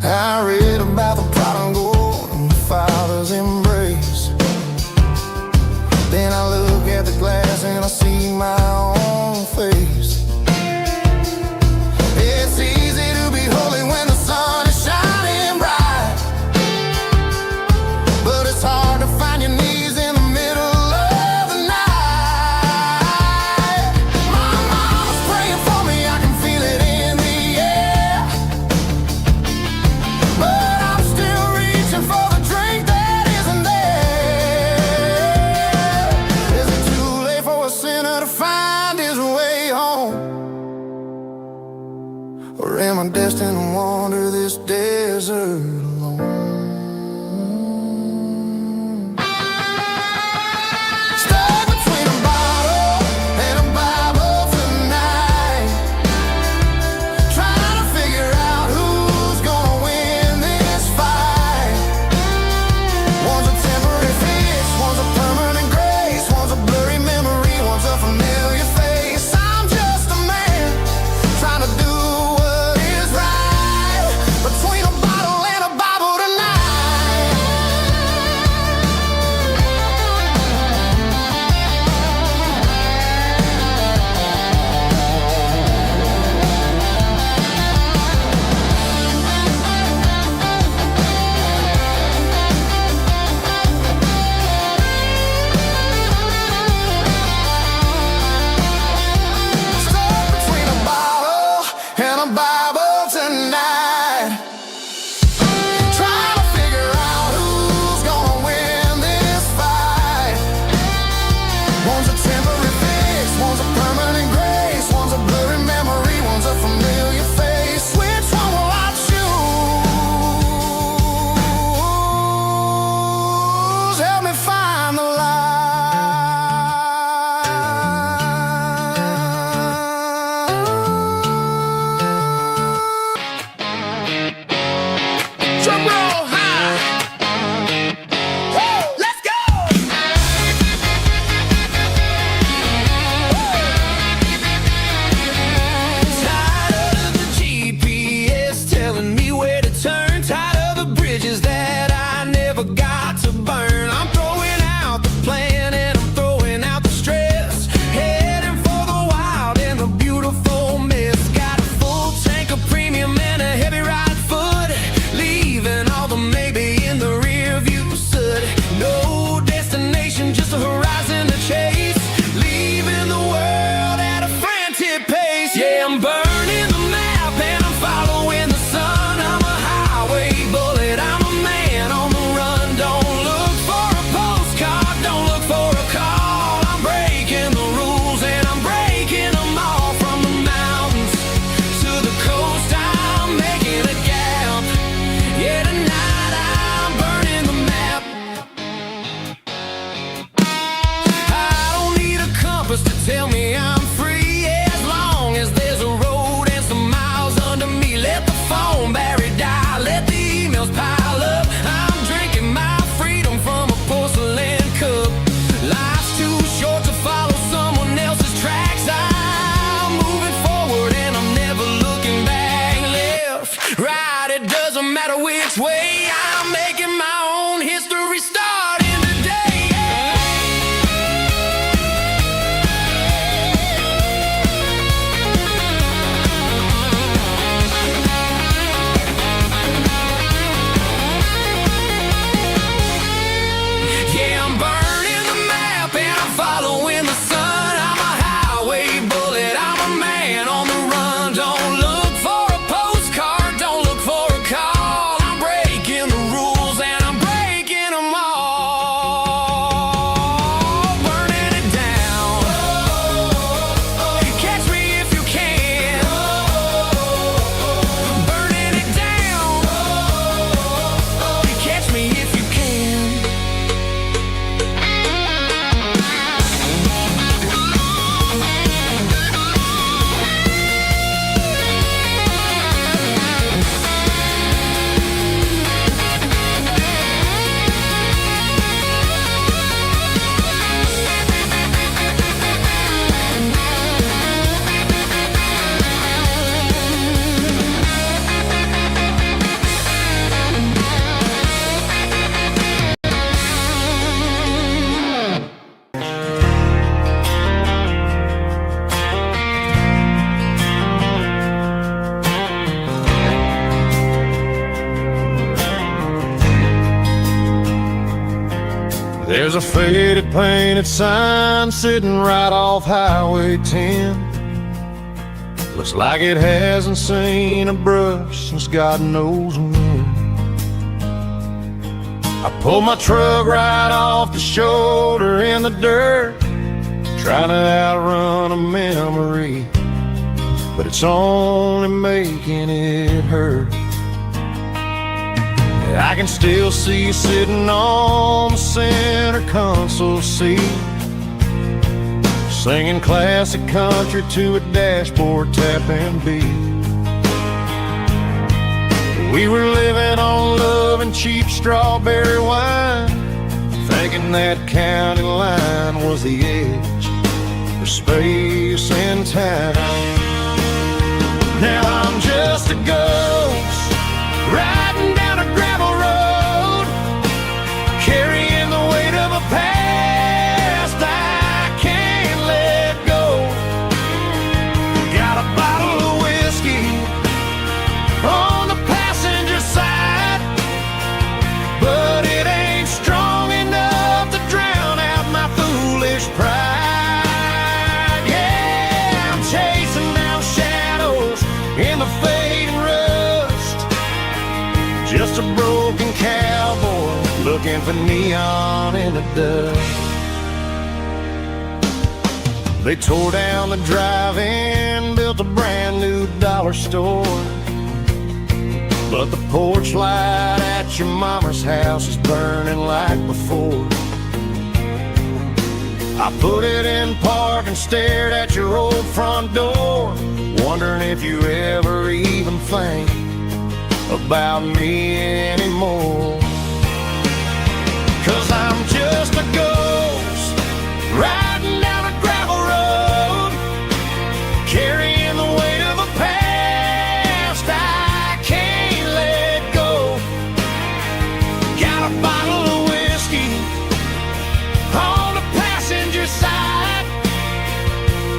I read about the prodigal and the Father's embrace. Then I look at the glass and I see my own face. It's easy to be holy when the sun is shining bright, but it's hard to find your knees in the middle of the night. My mama's praying for me, I can feel it in the air, but I'm still reaching for the drink that isn't there. Is it too late for a sinner to find his way home? Or am I destined to wander this desert alone? Stuck between a bottle and a Bible tonight, trying to figure out who's gonna win this fight. One's a temporary fix, one's a permanent grace, one's a blurry memory, one's a familiar face. I'm just a man trying to do what is right, between a bottle and a Bible tonight. Stuck between a bottle and a Bible tonight, trying to figure out who's gonna win this fight. One's a temporary fix, one's a permanent grace, one's a blurry memory, one's a familiar face. Which one will I choose? Help me find the light. Right, it doesn't matter which way. I'm making my own history starting today. Yeah, I'm burning the map and I'm following the sun. I'm a highway bullet, I'm a man on the run. Don't look for a postcard, don't look for a call. I'm breaking the rules and I'm breaking them all. Burning it down. Catch me if you can. Burning it down. Catch me if you can. There's a faded painted sign sitting right off Highway 10. Looks like it hasn't seen a brush since God knows when. I pulled my truck right off the shoulder in the dirt, trying to outrun a memory, but it's only making it hurt. I can still see you sitting on the center console seat, singing classic country to a dashboard tapping beat. We were living on love and cheap strawberry wine, thinking that county line was the edge of space and time. Now I'm just a ghost riding down a gravel road, carrying the weight of a past I can't let go. Got a bottle of whiskey on the passenger side, but it ain't strong enough to drown out my foolish pride. Yeah, I'm chasing down shadows in the fading rust, just a broken cowboy looking for neon in the dust. They tore down the drive-in, built a brand new dollar store, but the porch light at your mama's house is burning like before. I put it in park and stared at your old front door, wondering if you ever even think about me anymore. 'Cause I'm just a ghost riding down a gravel road, carrying the weight of a past I can't let go. Got a bottle of whiskey on the passenger side,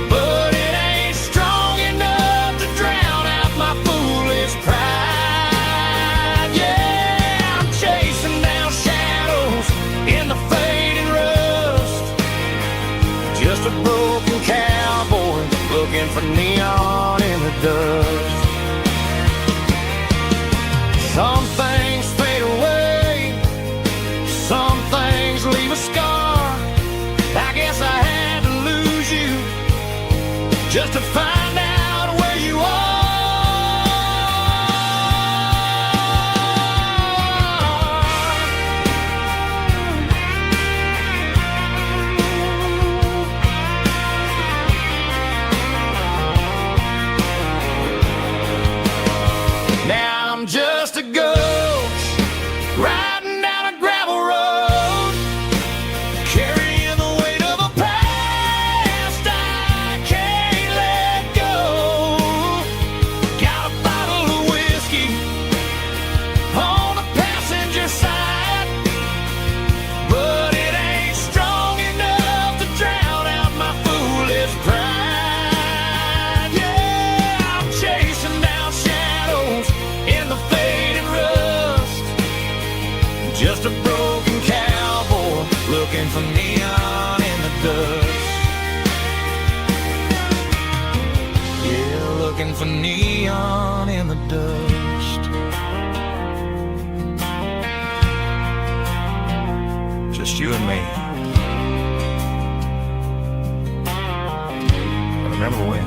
but it ain't strong enough to drown out my foolish pride. Yeah, I'm chasing down shadows in the fading rust, just a broken cowboy looking for neon in the dust. Some things fade away, some things leave a scar. I guess I had to lose you just to find out where you are. Now I'm just a ghost riding down a gravel road, carrying the weight of a past I can't let go. me. I remember when.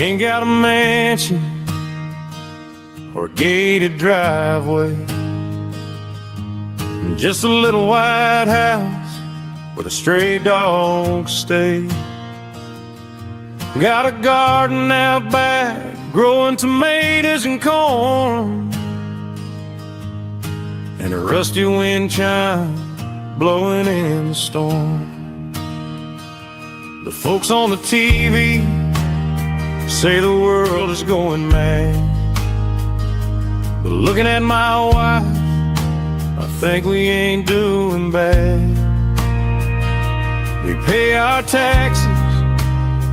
Ain't got a mansion or a gated driveway, just a little white house where the stray dogs stay. Got a garden out back growing tomatoes and corn, and a rusty wind chime blowing in the storm. The folks on the TV say the world is going mad, but looking at my wife, I think we ain't doing bad. We pay our taxes,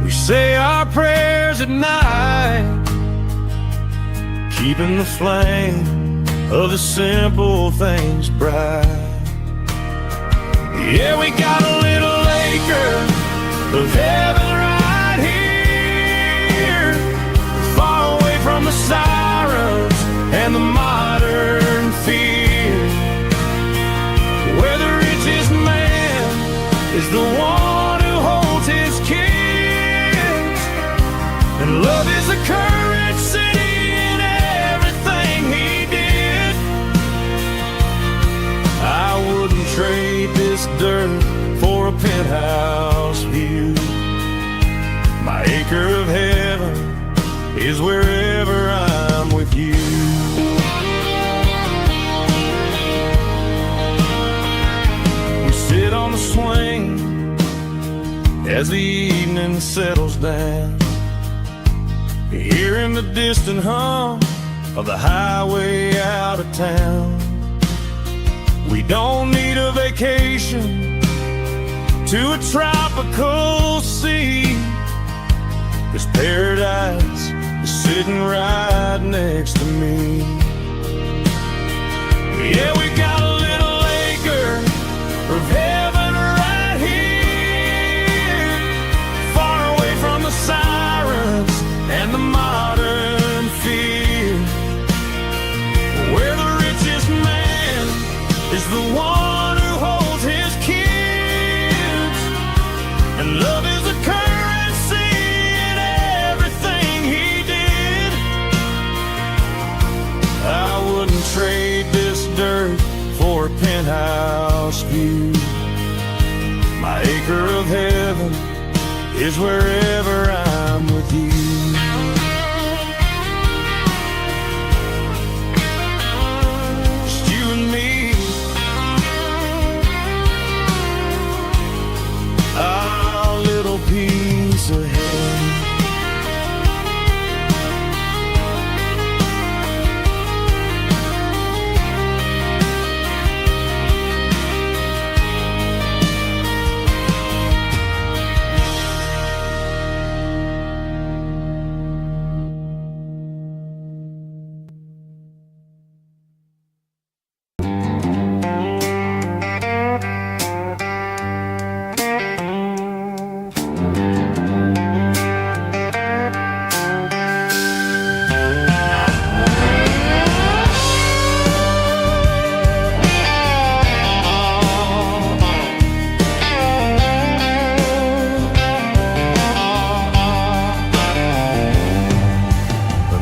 we say our prayers at night, keeping the flame of the simple things bright. Yeah, we got a little acre of heaven right here, far away from the sirens and the modern fear, where the richest man is the one who holds his kids, and love is the currency in everything he did. I wouldn't trade this dirt for a penthouse view. My acre of heaven is wherever I'm with you. We sit on the swing as the evening settles down, hearing the distant hum of the highway out of town. We don't need a vacation to a tropical sea, 'cause paradise is sitting right next to me. Yeah, we got a little acre of heaven right here, far away from the sirens and the modern fear, where the richest man is the one who holds his kids, and love is a currency in everything he did. I wouldn't trade this dirt for a penthouse view. My acre of heaven is wherever I'm with you. Just you and me, our little piece of heaven.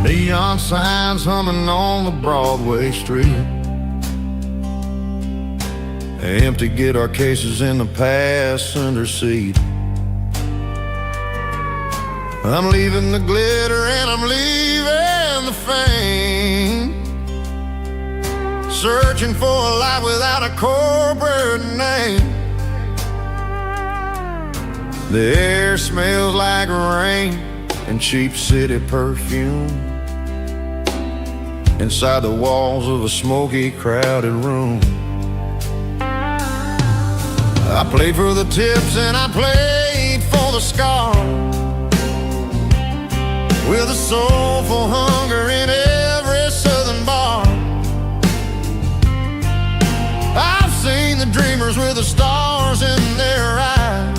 Neon signs humming on the Broadway street, empty guitar cases in the passenger seat. I'm leaving the glitter and I'm leaving the fame, searching for a life without a corporate name. The air smells like rain and cheap city perfume inside the walls of a smoky, crowded room. I played for the tips and I played for the scars, with a soulful hunger in every southern bar. I've seen the dreamers with the stars in their eyes,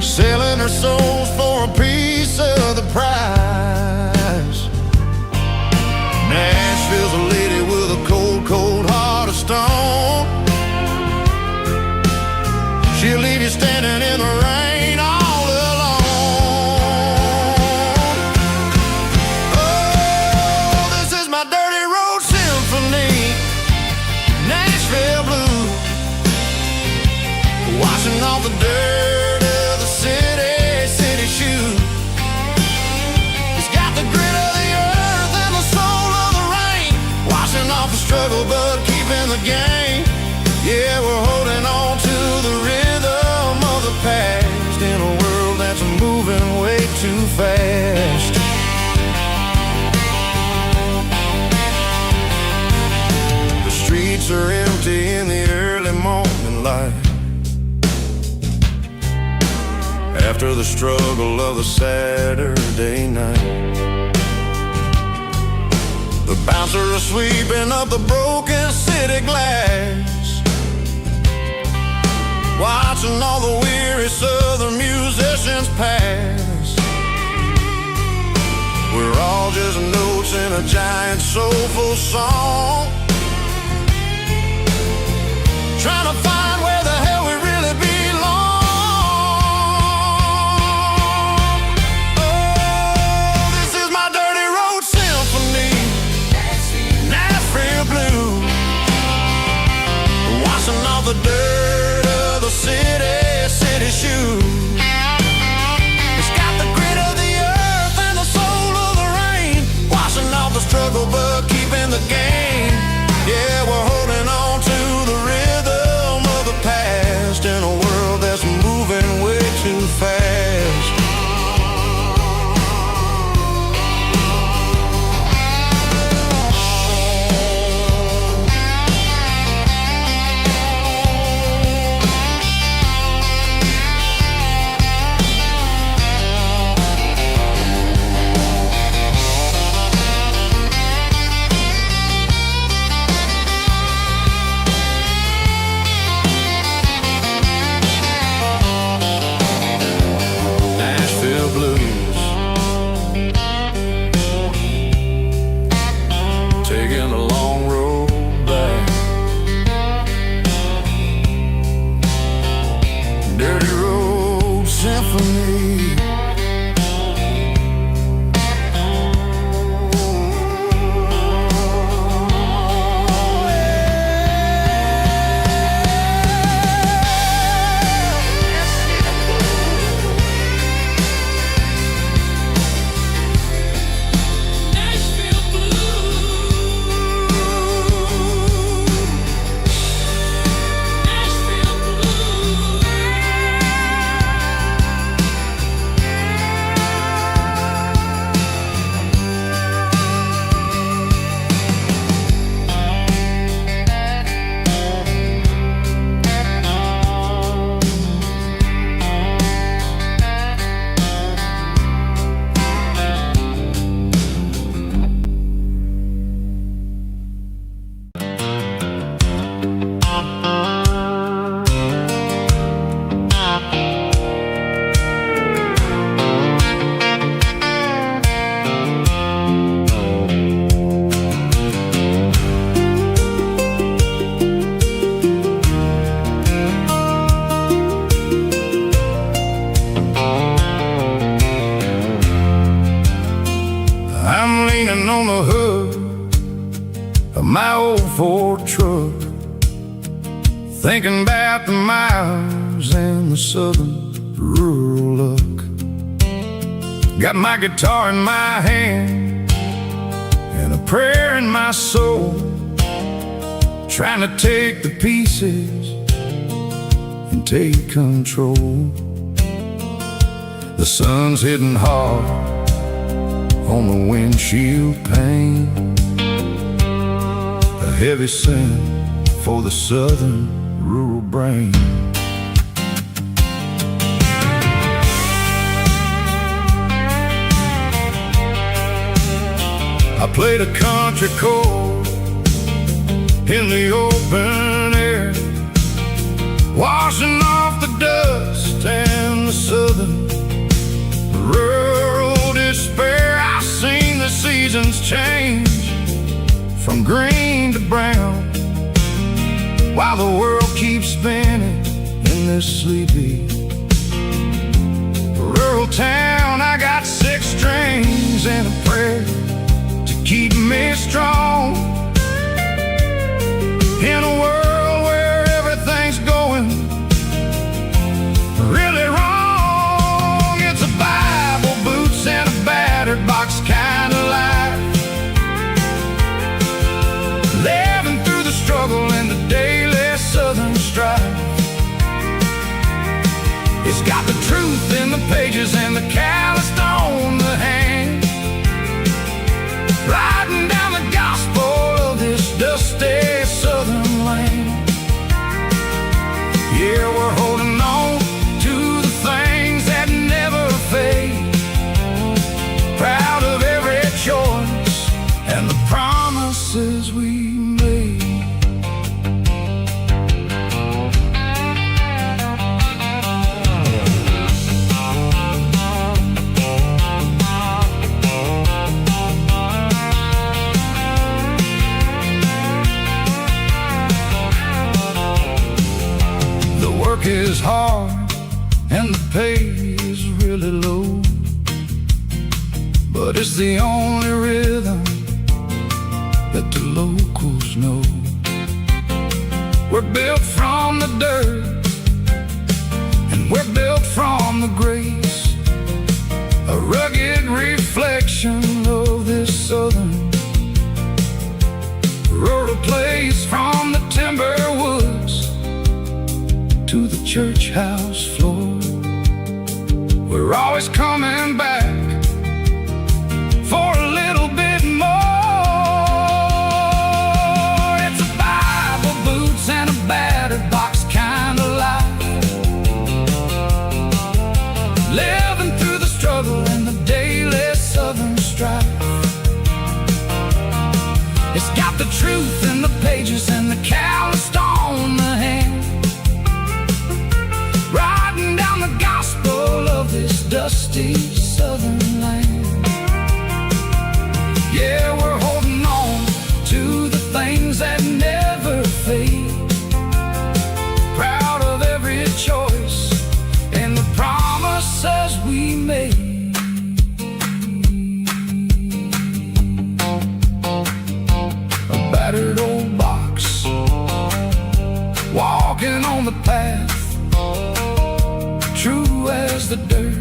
selling their souls for a piece of the prize. Nashville's a lady with a cold, cold heart of stone. She'll leave you standing in the rain all alone. Oh, this is my dirty road symphony, Nashville blue, washing off the dirt of the city shoe. It's got the grit of the earth and the soul of the rain, washing off the struggle but keeping the game. Yeah, we're holding on to the rhythm of the past in a world that's moving way too fast. The streets are empty in the early morning light, after the struggle of the Saturday night. The bouncer is sweeping up the broken city glass, watching all the weary southern musicians pass. We're all just notes in a giant soulful song, trying to find where the hell we really belong. Oh, this is my dirty road symphony, Nashville blue, washing off the dirt of the city shoe. It's got the grit of the earth and the soul of the rain, washing off the struggle but keeping the game. Yeah, we're holding on to the rhythm of the past in a world that's moving way too fast. Nashville blues, taking the long road back. Dirty road symphony. I'm leaning on the hood of my old Ford truck, thinking about the miles and the southern rural look. Got my guitar in my hand and a prayer in my soul, trying to take the pieces and take control. The sun's hitting hard on the windshield pane, a heavy scent for the southern rural brain. I played a country chord in the open air, washing off the dust and the southern rural despair. I've seen the seasons change from green to brown, while the world keeps spinning in this sleepy rural town. I got 6 strings and a prayer to keep me strong in a world where everything's going really wrong. It's a Bible, boots, and a battered box kind of life, living through the struggle and the daily southern strife. It's got the truth in the pages and the calloused on the hand, riding down the gospel of this dusty southern land. Yeah, we're holding on to the things that never fade, proud of every choice and the promises we made. Work is hard and the pay is really low, but it's the only rhythm that the locals know. We're built from the dirt and we're built from the grace, a rugged reflection of this southern rural place. From the timber woods to the church house floor, we're always coming back for a little bit more. It's a Bible, boots, and a battered box kind of life, living through the struggle and the daily southern strife. It's got the truth in the pages and the calloused on the hand, riding down the gospel of this dusty southern land. Yeah, we're holding on to the things that never fade, proud of every choice and the promises we made. A battered old box, walking on the path, true as the dirt.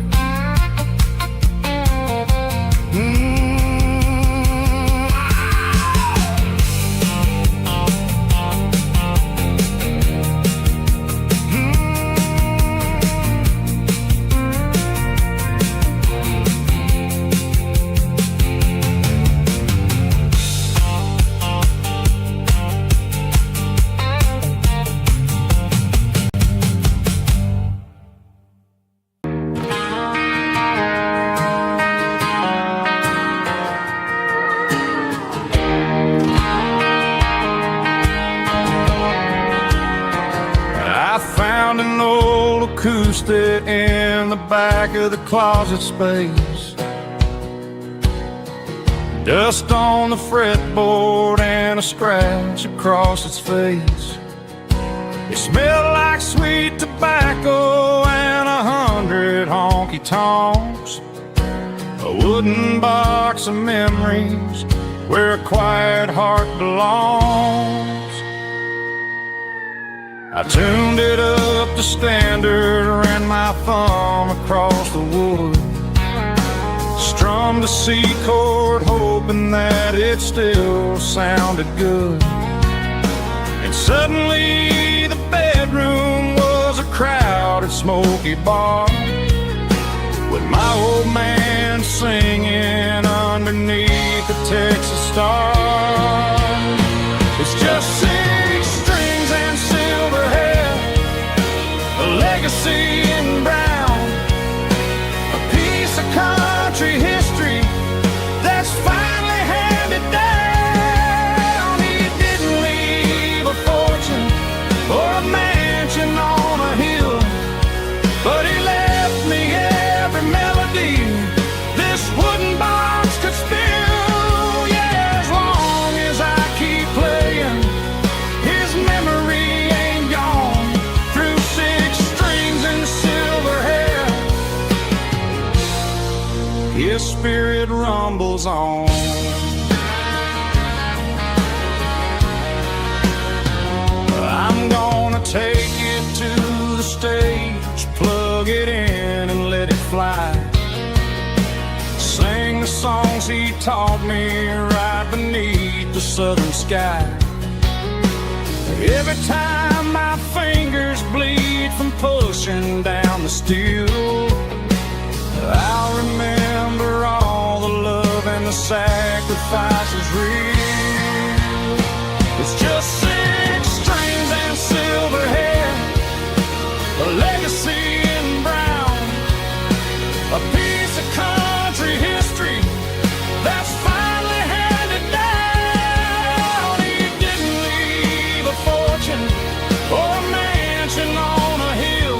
Acoustic in the back of the closet space, dust on the fretboard and a scratch across its face. It smelled like sweet tobacco and 100 honky-tonks, a wooden box of memories where a quiet heart belongs. I tuned it up to standard, ran my thumb across the wood, strummed a C chord hoping that it still sounded good. And suddenly the bedroom was a crowded smoky bar, with my old man singing underneath the Texas star. It's just 6 strings and silver hair, a legacy in brown, a piece of country history that's finally handed his spirit rumbles on. I'm gonna take it to the stage, plug it in and let it fly. Sing the songs he taught me right beneath the southern sky. Every time my fingers bleed from pushing down the steel, I'll remember all the love and the sacrifices real. It's just 6 strings and silver hair, a legacy in brown, a piece of country history that's finally handed down. He didn't leave a fortune or a mansion on a hill,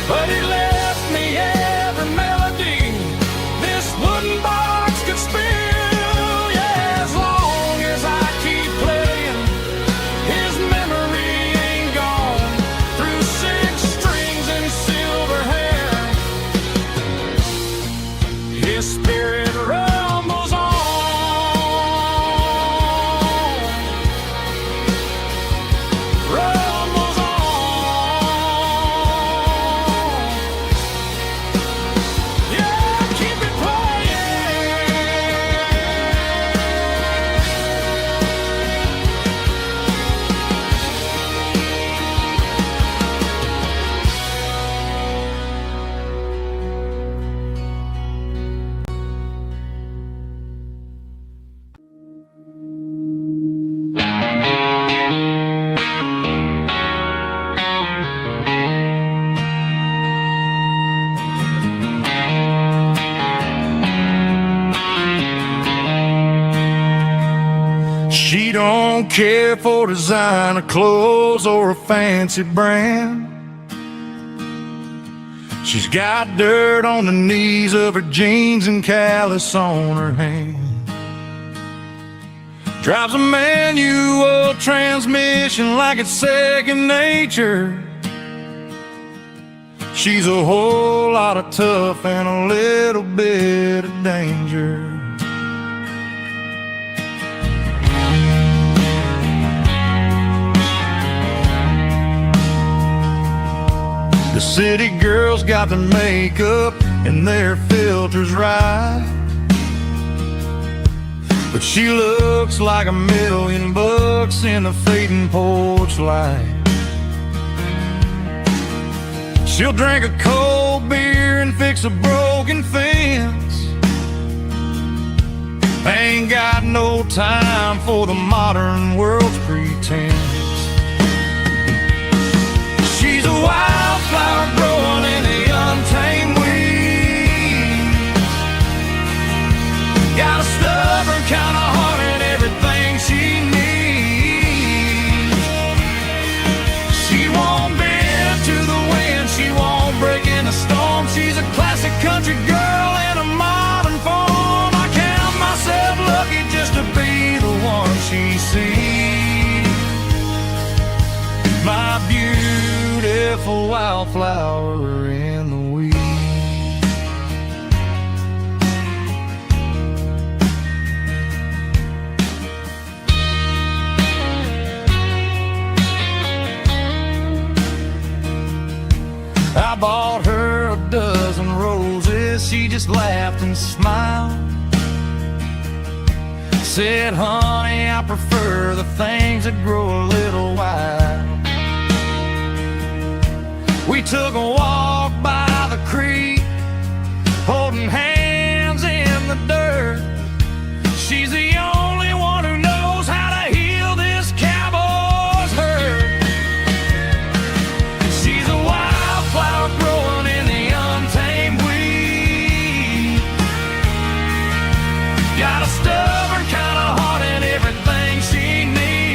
but he left me every melody this wooden box could spill. Yeah, as long as I keep playing, his memory ain't gone. Through 6 strings and silver hair, his spirit rumbles on. Rumbles on. Yeah, keep it playing. She don't care for designer clothes or a fancy brand. She's got dirt on the knees of her jeans and callus on her hand. Drives a manual transmission like it's second nature. She's a whole lot of tough and a little bit of danger. The city girls got their makeup and their filters right, but she looks like $1,000,000 in the fading porch light. She'll drink a cold beer and fix a broken fence. Ain't got no time for the modern world's pretense. She's a wildflower growing in the untamed weeds. Got a stubborn kind of heart and everything she needs. She won't bend to the wind, she won't break in a storm. She's a classic country girl in a modern form. I count myself lucky just to be the one she sees. My beautiful wildflower in the weeds. I bought her a dozen roses, she just laughed and smiled. Said, honey, I prefer the things that grow a little wild. We took a walk by the creek, holding hands in the dirt. She's the only one who knows how to heal this cowboy's hurt. She's a wildflower growing in the untamed weed. Got a stubborn kind of heart and everything she needs.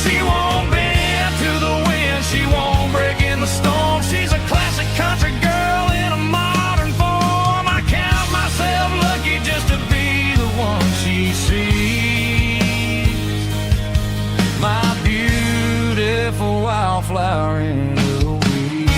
She won't bend to the wind, she won't break in the storm. She's a classic country girl in a modern form. I count myself lucky just to be the one she sees. My beautiful wildflower in the weeds.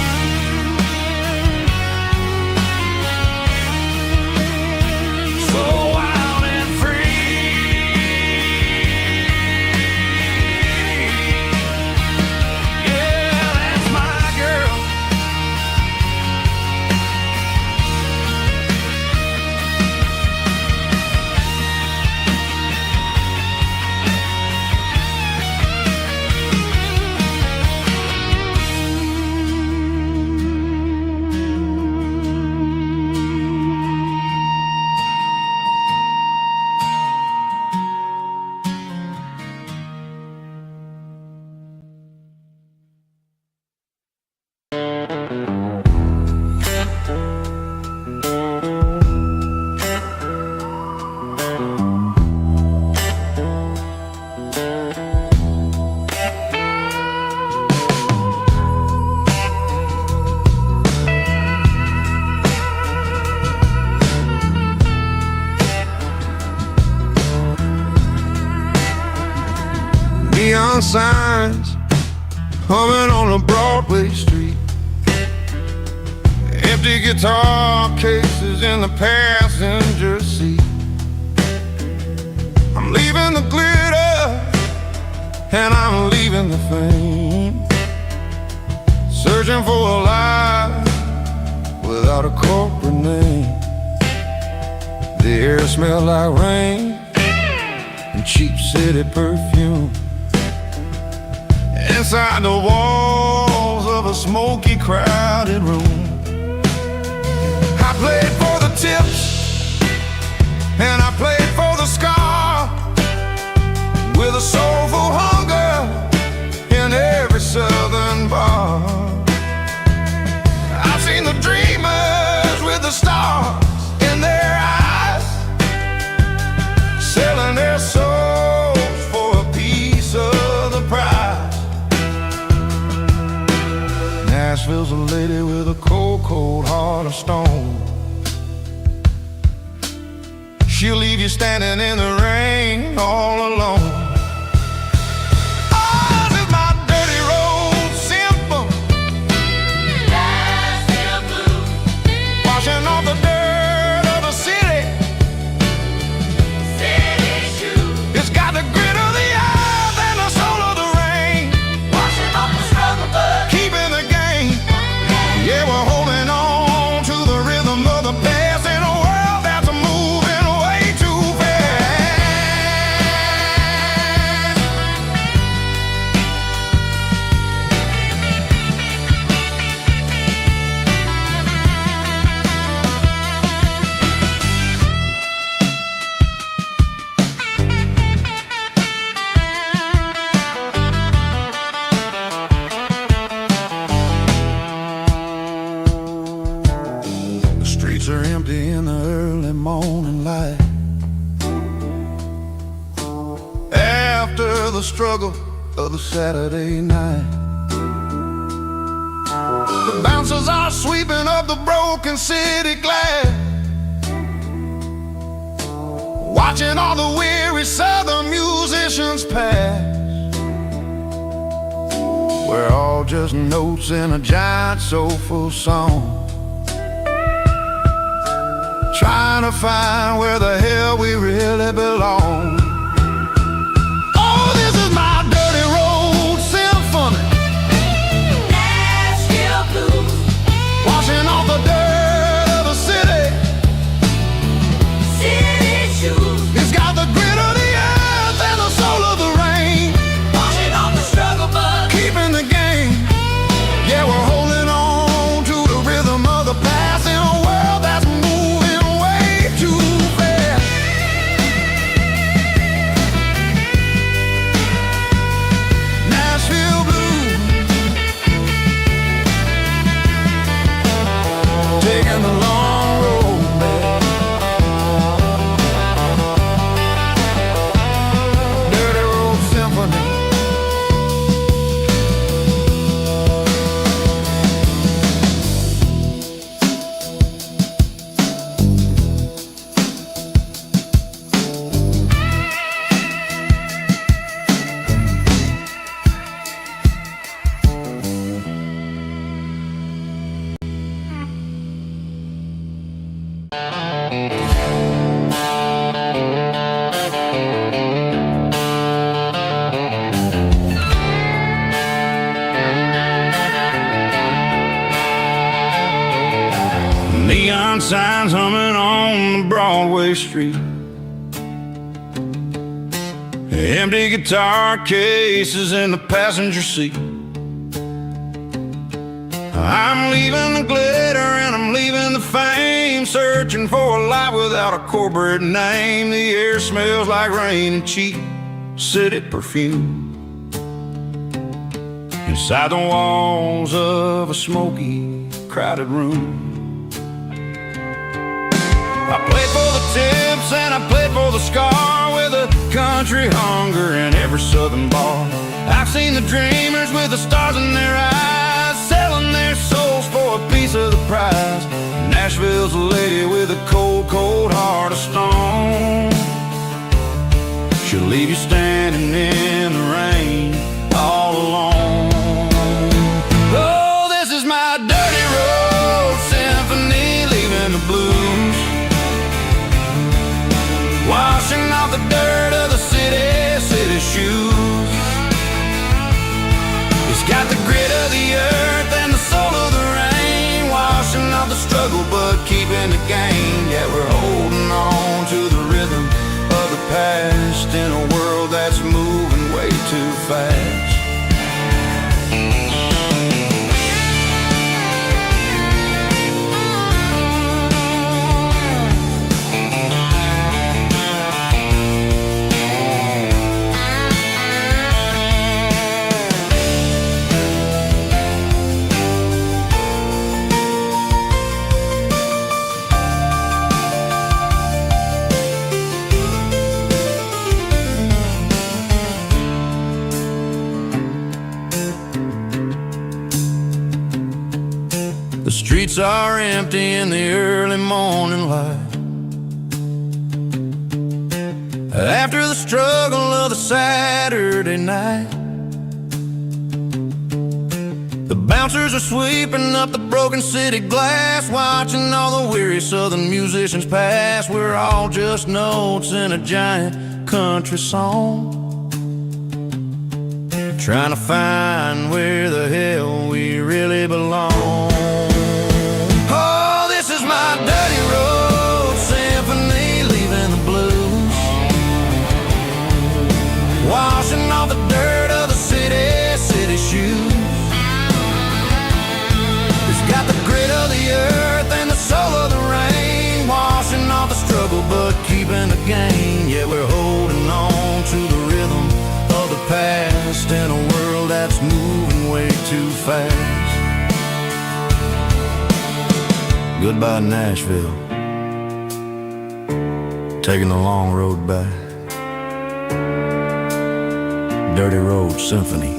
humming on a Broadway street. Empty guitar cases in the passenger seat. I'm leaving the glitter and I'm leaving the fame, searching for a life without a corporate name. The air smelled like rain and cheap city perfume. Inside the walls of a smoky, crowded room, I played for the tips and I played for the scar, with a soulful hunger in every southern bar. I've seen the dreamers with the stars in their eyes, selling their souls for a piece of the prize. Nashville's a lady with a cold, cold heart of stone. She'll leave you standing in the rain all alone. Oh, this is my dirty road symphony, Nashville blues, washing off the dirt of the city, city shoes. It's got the grit of the earth and the soul of the rain, washing off the struggle but keeping the game. Yeah, we're holding on to the rhythm of the past in a world that's moving way too fast. The streets are empty in the early morning light, after the struggle of the Saturday night. The bouncers are sweeping up the broken city glass, watching all the weary southern musicians pass. We're all just notes in a giant soulful song, trying to find where the hell we really belong. Oh, this is my dirty road symphony, Nashville blues, washing off the dirt of the city, city shoes. It's got the grit of the earth and the soul of the rain, washing off the struggle but keeping the game. Yeah, we're holding on to the rhythm of the past in a world that's moving way too fast. Nashville blues, taking the long road back. Dirty road symphony. Neon signs humming on the Broadway street, empty guitar cases in the passenger seat. I'm leaving the glitter and I'm leaving the fame, searching for a life without a corporate name. The air smells like rain and cheap city perfume. Inside the walls of a smoky, crowded room, I played for the tips and I played for the scar, with a country hunger in every southern bar. I've seen the dreamers with the stars in their eyes, selling their souls for a piece of the prize. Nashville's a lady with a cold, cold heart of stone. She'll leave you standing in the rain all alone. grit of the earth and the soul of the rain, washing off the struggle but keeping the gain. Yeah, we're holding on to the rhythm of the past in a world that's moving way too fast. The streets are empty in the early morning light, after the struggle of the Saturday night. The bouncers are sweeping up the broken city glass, watching all the weary southern musicians pass. We're all just notes in a giant country song, trying to find where the hell we really belong. Oh, this is my dirty road symphony, leaving the blues, washing off the dirt of the city shoes. It's got the grit of the earth and the soul of the rain, washing off the struggle but keeping the gain. Yeah, we're holding on to the rhythm of the past in a world that's moving way too fast. Goodbye Nashville, taking the long road back. Dirty Road Symphony.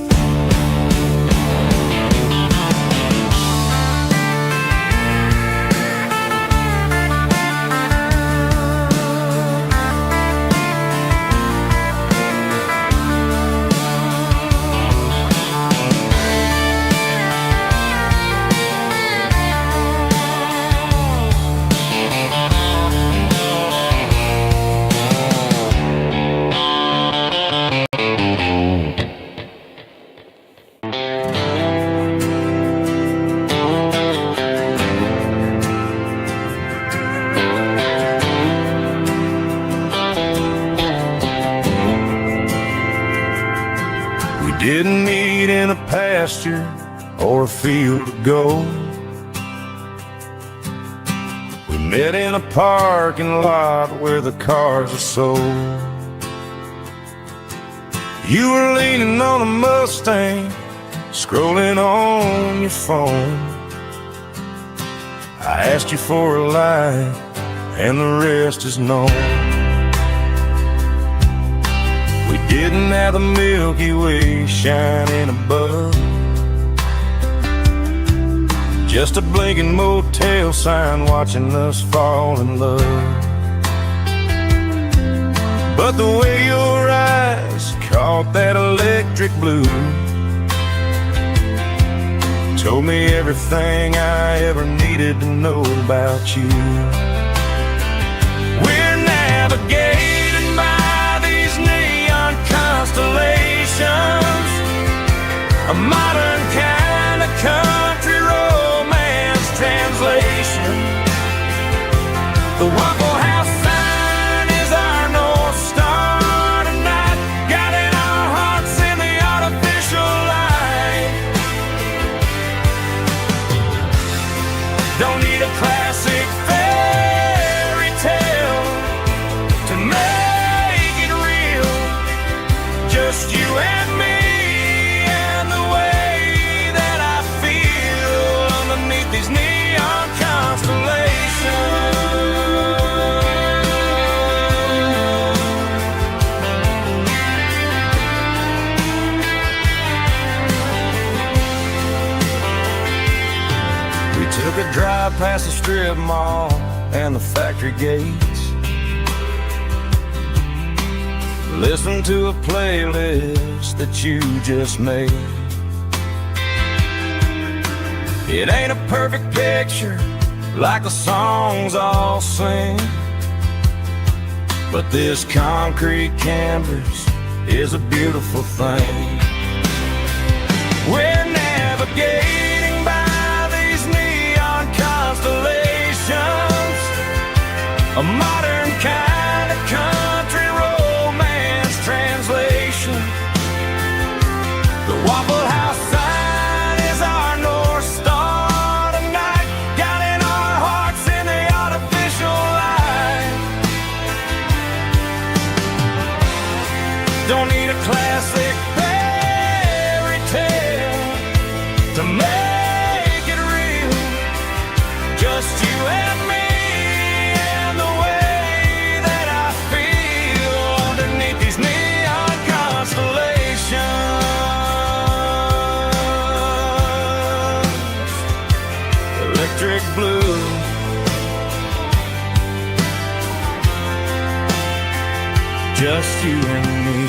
Didn't meet in a pasture or a field of gold. We met in a parking lot where the cars are sold. You were leaning on a Mustang, scrolling on your phone. I asked you for a light, and the rest is known. We didn't have the Milky Way shining above, just a blinking motel sign watching us fall in love. But the way your eyes caught that electric blue told me everything I ever needed to know about you. We're navigating by these neon constellations, a modern kind of country romance translation. The Waffle House sign is our North Star tonight, guiding our hearts in the artificial light. Don't need a classic fairy tale to make it real, just you and me and the way that I feel underneath these neon constellations. We took a drive past the strip mall and the factory gates, listened to a playlist that you just made. It ain't a perfect picture like the songs all sing, but this concrete canvas is a beautiful thing. We're now just you and me.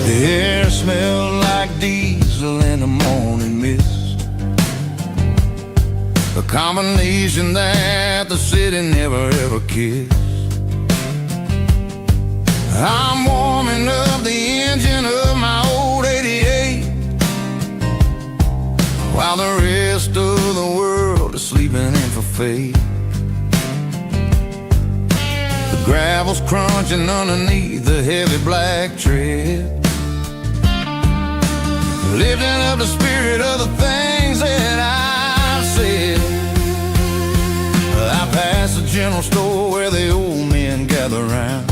The air smelled like diesel in the morning mist, a combination that the city never ever kissed. I'm warming up the engine of my old 88, while the rest of the world is sleeping in for fate. The gravel's crunching underneath the heavy black tread, lifting up the spirit of the things that I've said. I pass the general store where the old men gather round,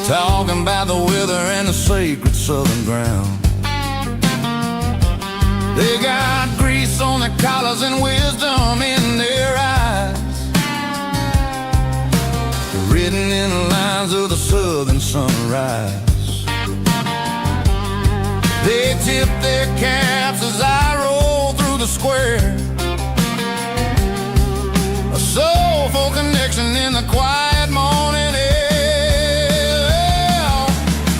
talking about the weather and the sacred southern ground. They got grease on their collars and wisdom in their eyes, written in the lines of the southern sunrise. They tip their caps as I roll through the square, a soulful connection in the quiet morning air.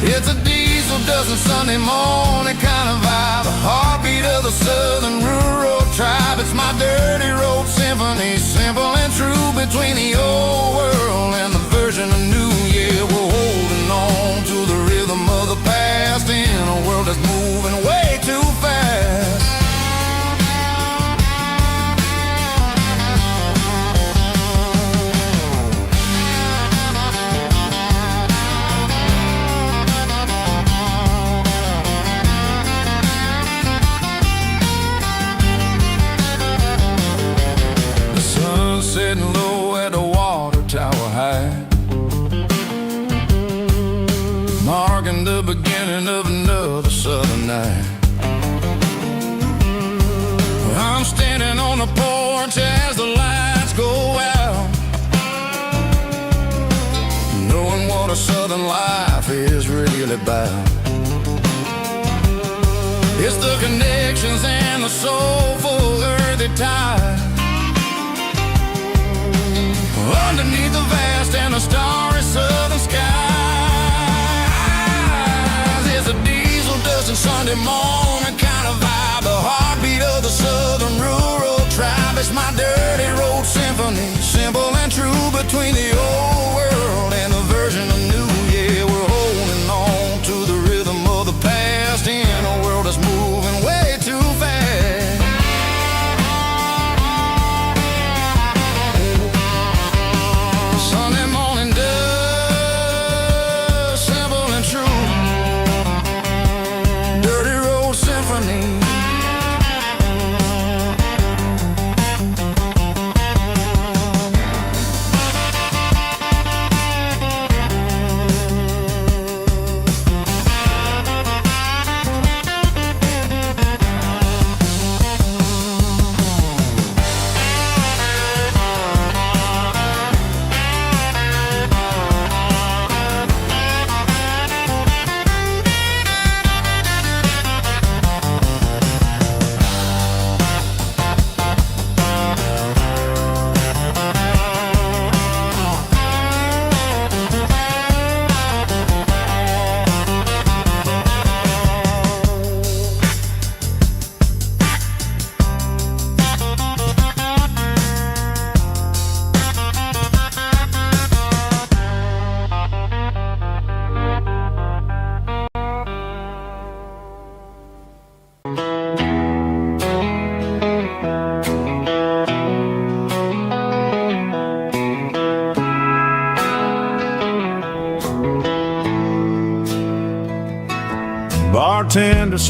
It's a diesel dozen Sunday morning kind of vibe, the heartbeat of the southern rural tribe. It's my dirty road symphony, simple and true, between the old world and the version of new. Yeah, we're holding on to the rhythm of the past in a world that's moving way too fast. The sun's setting low at the water tower high, marking the beginning of another southern night. I'm standing on the porch as the lights go out, knowing what a southern life is really about. It's the connections and the soulful earthy tide, underneath the vast and the starry southern skies. It's a diesel dusting Sunday morning kind of vibe, the heartbeat of the southern rural tribe. It's my dirty road symphony, simple and true, between the old world and the version of new. Yeah, we're holding on to the rhythm of the past in a world that's moving way too fast. Sunday morning dust, simple and true, dirty road symphony.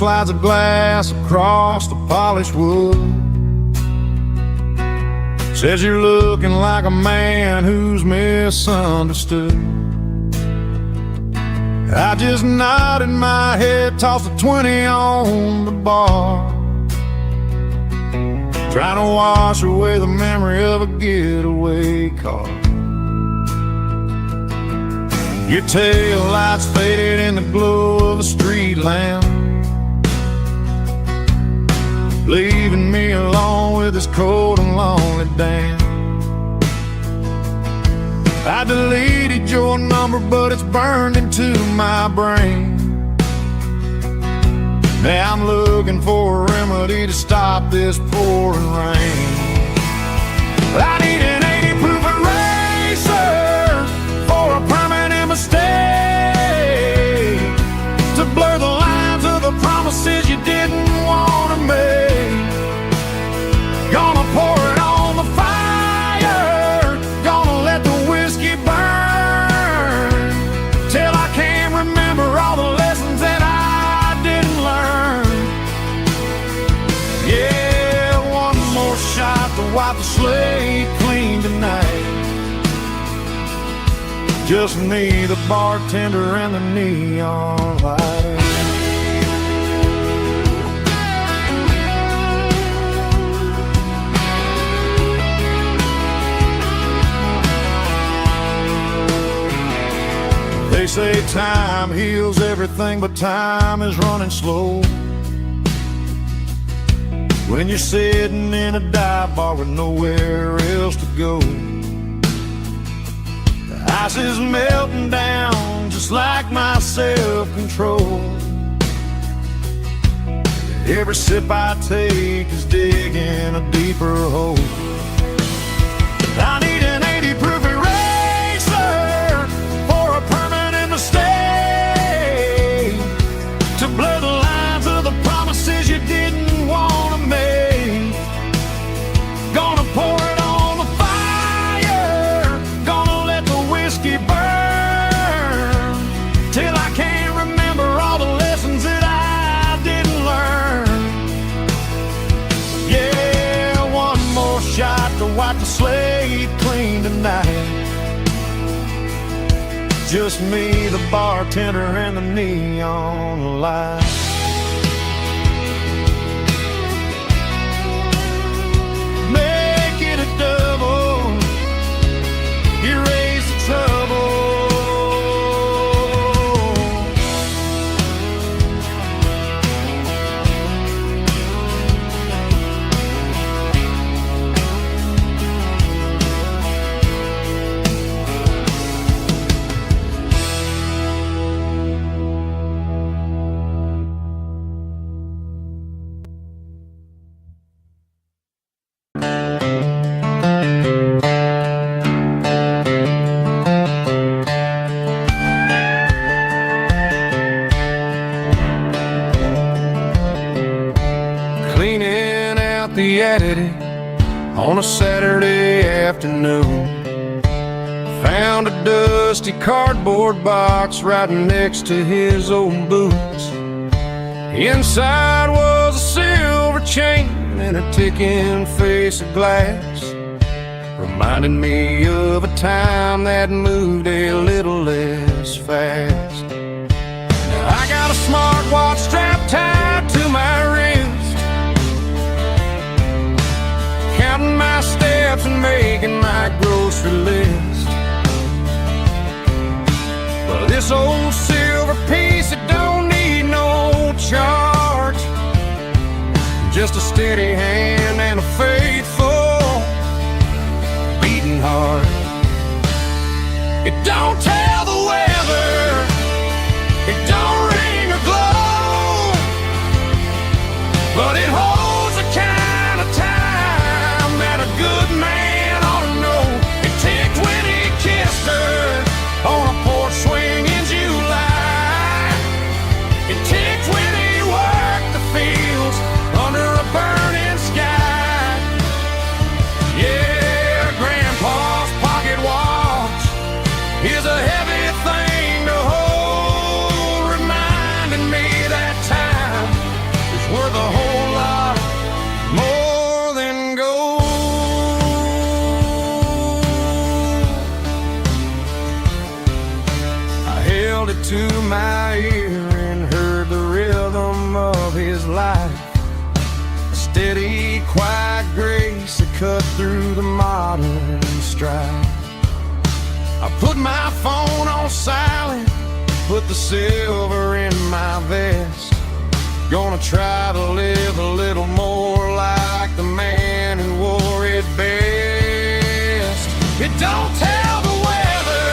slides of glass across the polished wood. Says you're looking like a man who's misunderstood. I just nodded my head, tossed a 20 on the bar, trying to wash away the memory of a getaway car. Your tail lights faded in the glow of a street lamp, leaving me alone with this cold and lonely damn. I deleted your number, but it's burned into my brain. Now I'm looking for a remedy to stop this pouring rain. I need an 80 proof eraser for a permanent mistake, to blur the lines of the promises you didn't want to make. Gonna pour it on the fire, gonna let the whiskey burn, till I can't remember all the lessons that I didn't learn. Yeah, one more shot to wipe the slate clean tonight. Just me, the bartender, and the neon light. They say time heals everything, but time is running slow when you're sitting in a dive bar with nowhere else to go. The ice is melting down just like my self-control. Every sip I take is digging a deeper hole. I need an 80 proof eraser for a permanent mistake, to blur the lines of the promises you didn't want to make. Gonna pour it on the fire, gonna let the whiskey burn, till I can't remember all the lessons that I didn't learn. Yeah, one more shot to wipe the slate clean tonight. Just me, the bartender, and the neon light. Make it a double, erase the trouble. Cleaning out the attic on a Saturday afternoon, found a dusty cardboard box right next to his old boots. Inside was a silver chain and a ticking face of glass, reminding me of a time that moved a little less fast. Now I got a smartwatch strapped tied to my wrist, counting my steps and making my grocery list. But this old silver piece, it don't need no charge, just a steady hand and a faithful beating heart. It don't tell the weather, it don't ring or glow, but it holds the kind of time that a good man ought to know. It ticked when he kissed her on a porch swing in July. It ticked when he worked the fields under a burning sky. Yeah, Grandpa's pocket watch is a hell to my ear and heard the rhythm of his life. A steady, quiet grace that cut through the modern strife. I put my phone on silent, put the silver in my vest. Gonna try to live a little more like the man who wore it best. It don't tell the weather,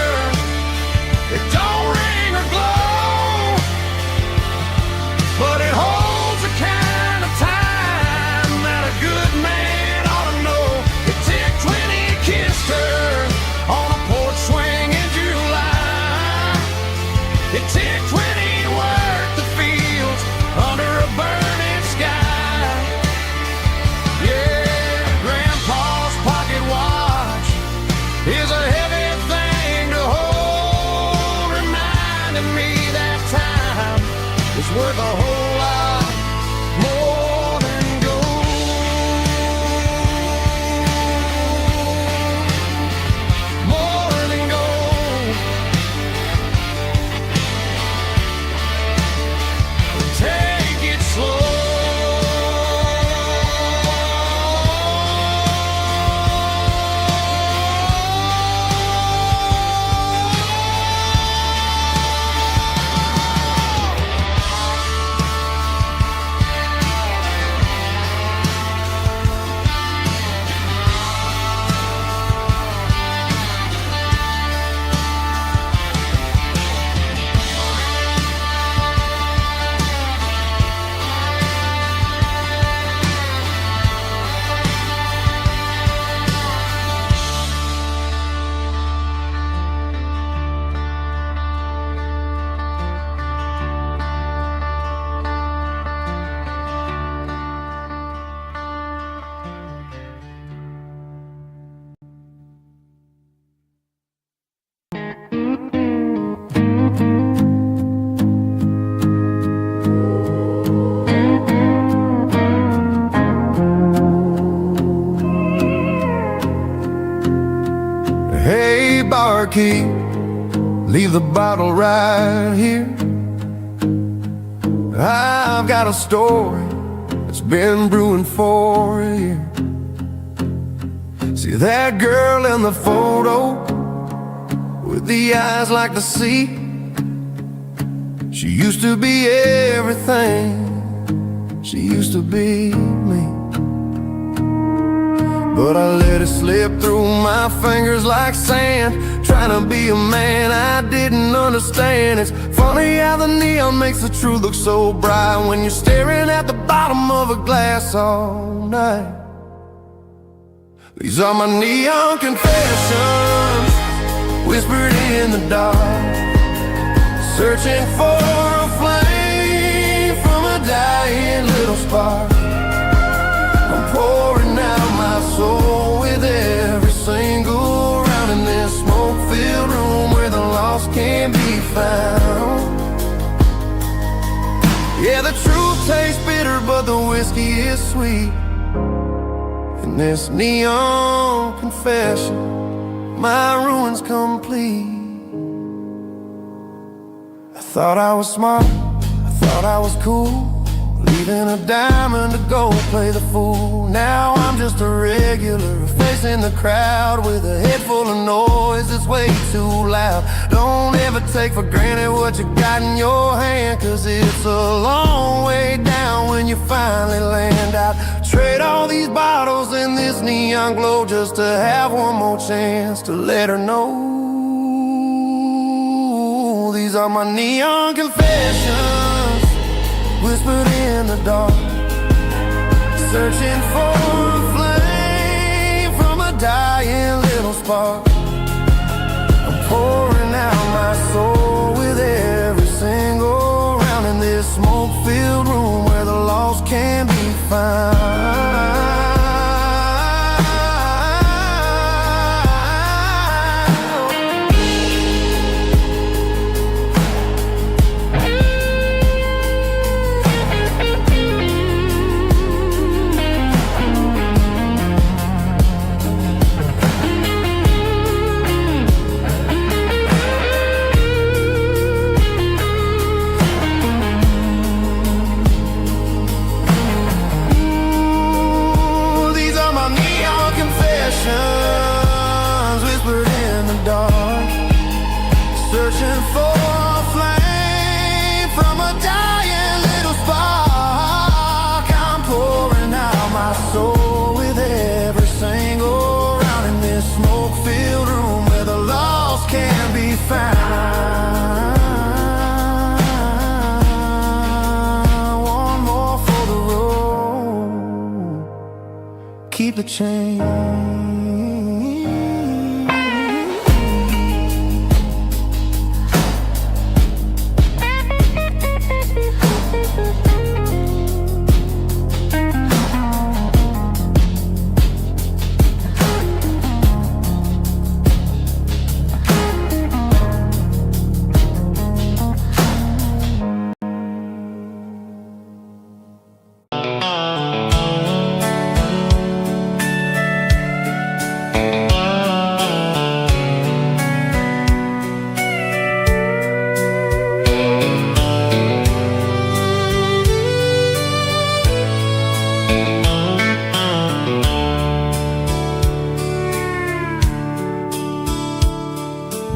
it don't ring or glow, but it holds the kind of time that a good man ought to know. It ticked when he kissed her on a porch swing in July. It ticked when he worked the fields under a burning sky. Yeah, Grandpa's pocket watch is a heavy thing to hold, reminding me that time is worth a whole lot more than gold. More than gold. Take it slow. Hey, barkeep, leave the bottle right here. I've got a story that's been brewing for a year. See that girl in the photo with the eyes like the sea? She used to be everything, she used to be me. But I let it slip through my fingers like sand, trying to be a man I didn't understand. It's funny how the neon makes the truth look so bright when you're staring at the bottom of a glass all night. These are my neon confessions, whispered in the dark, searching for a flame from a dying little spark. I'm pouring out my soul with every single round in this smoke-filled room where the lost can't be found. Yeah, the truth tastes bitter, but the whiskey is sweet. In this neon confession, my ruin's complete. I thought I was smart, I thought I was cool, leaving a diamond to go play the fool. Now I'm just a regular, facing the crowd with a head full of noise that's way too loud. Don't ever take for granted what you got in your hand, cause it's a long way down when you finally land out. Trade all these bottles and this neon glow just to have one more chance to let her know. These are my neon confessions, whispered in the dark, searching for a flame from a dying little spark. I'm pouring out my soul with every single round in this smoke-filled room where the lost can be found. for a flame from a dying little spark. I'm pouring out my soul with every single round in this smoke-filled room where the lost can be found. One more for the road. Keep the change.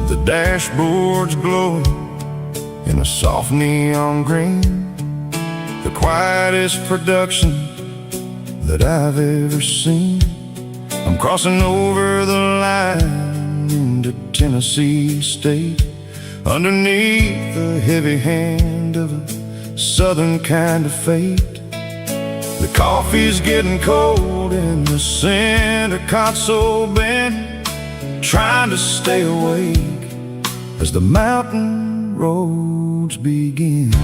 The dashboard's glowing in a soft neon green, the quietest production that I've ever seen. I'm crossing over the line into Tennessee State, underneath the heavy hand of a southern kind of fate. The coffee's getting cold in the center console bin, trying to stay awake as the mountain roads begin.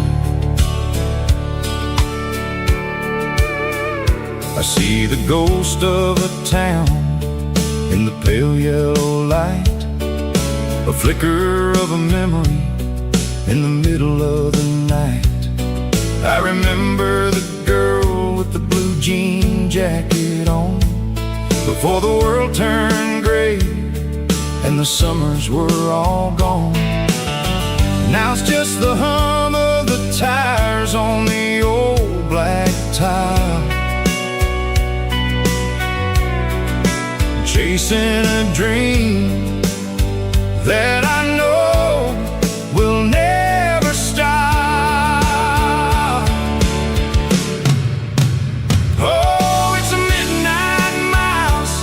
I see the ghost of a town in the pale yellow light, a flicker of a memory in the middle of the night. I remember the girl with the blue jean jacket on, before the world turned gray and the summers were all gone. Now it's just the hum of the tires on the old black tile, chasing a dream that I know will never stop. Oh, it's a midnight miles,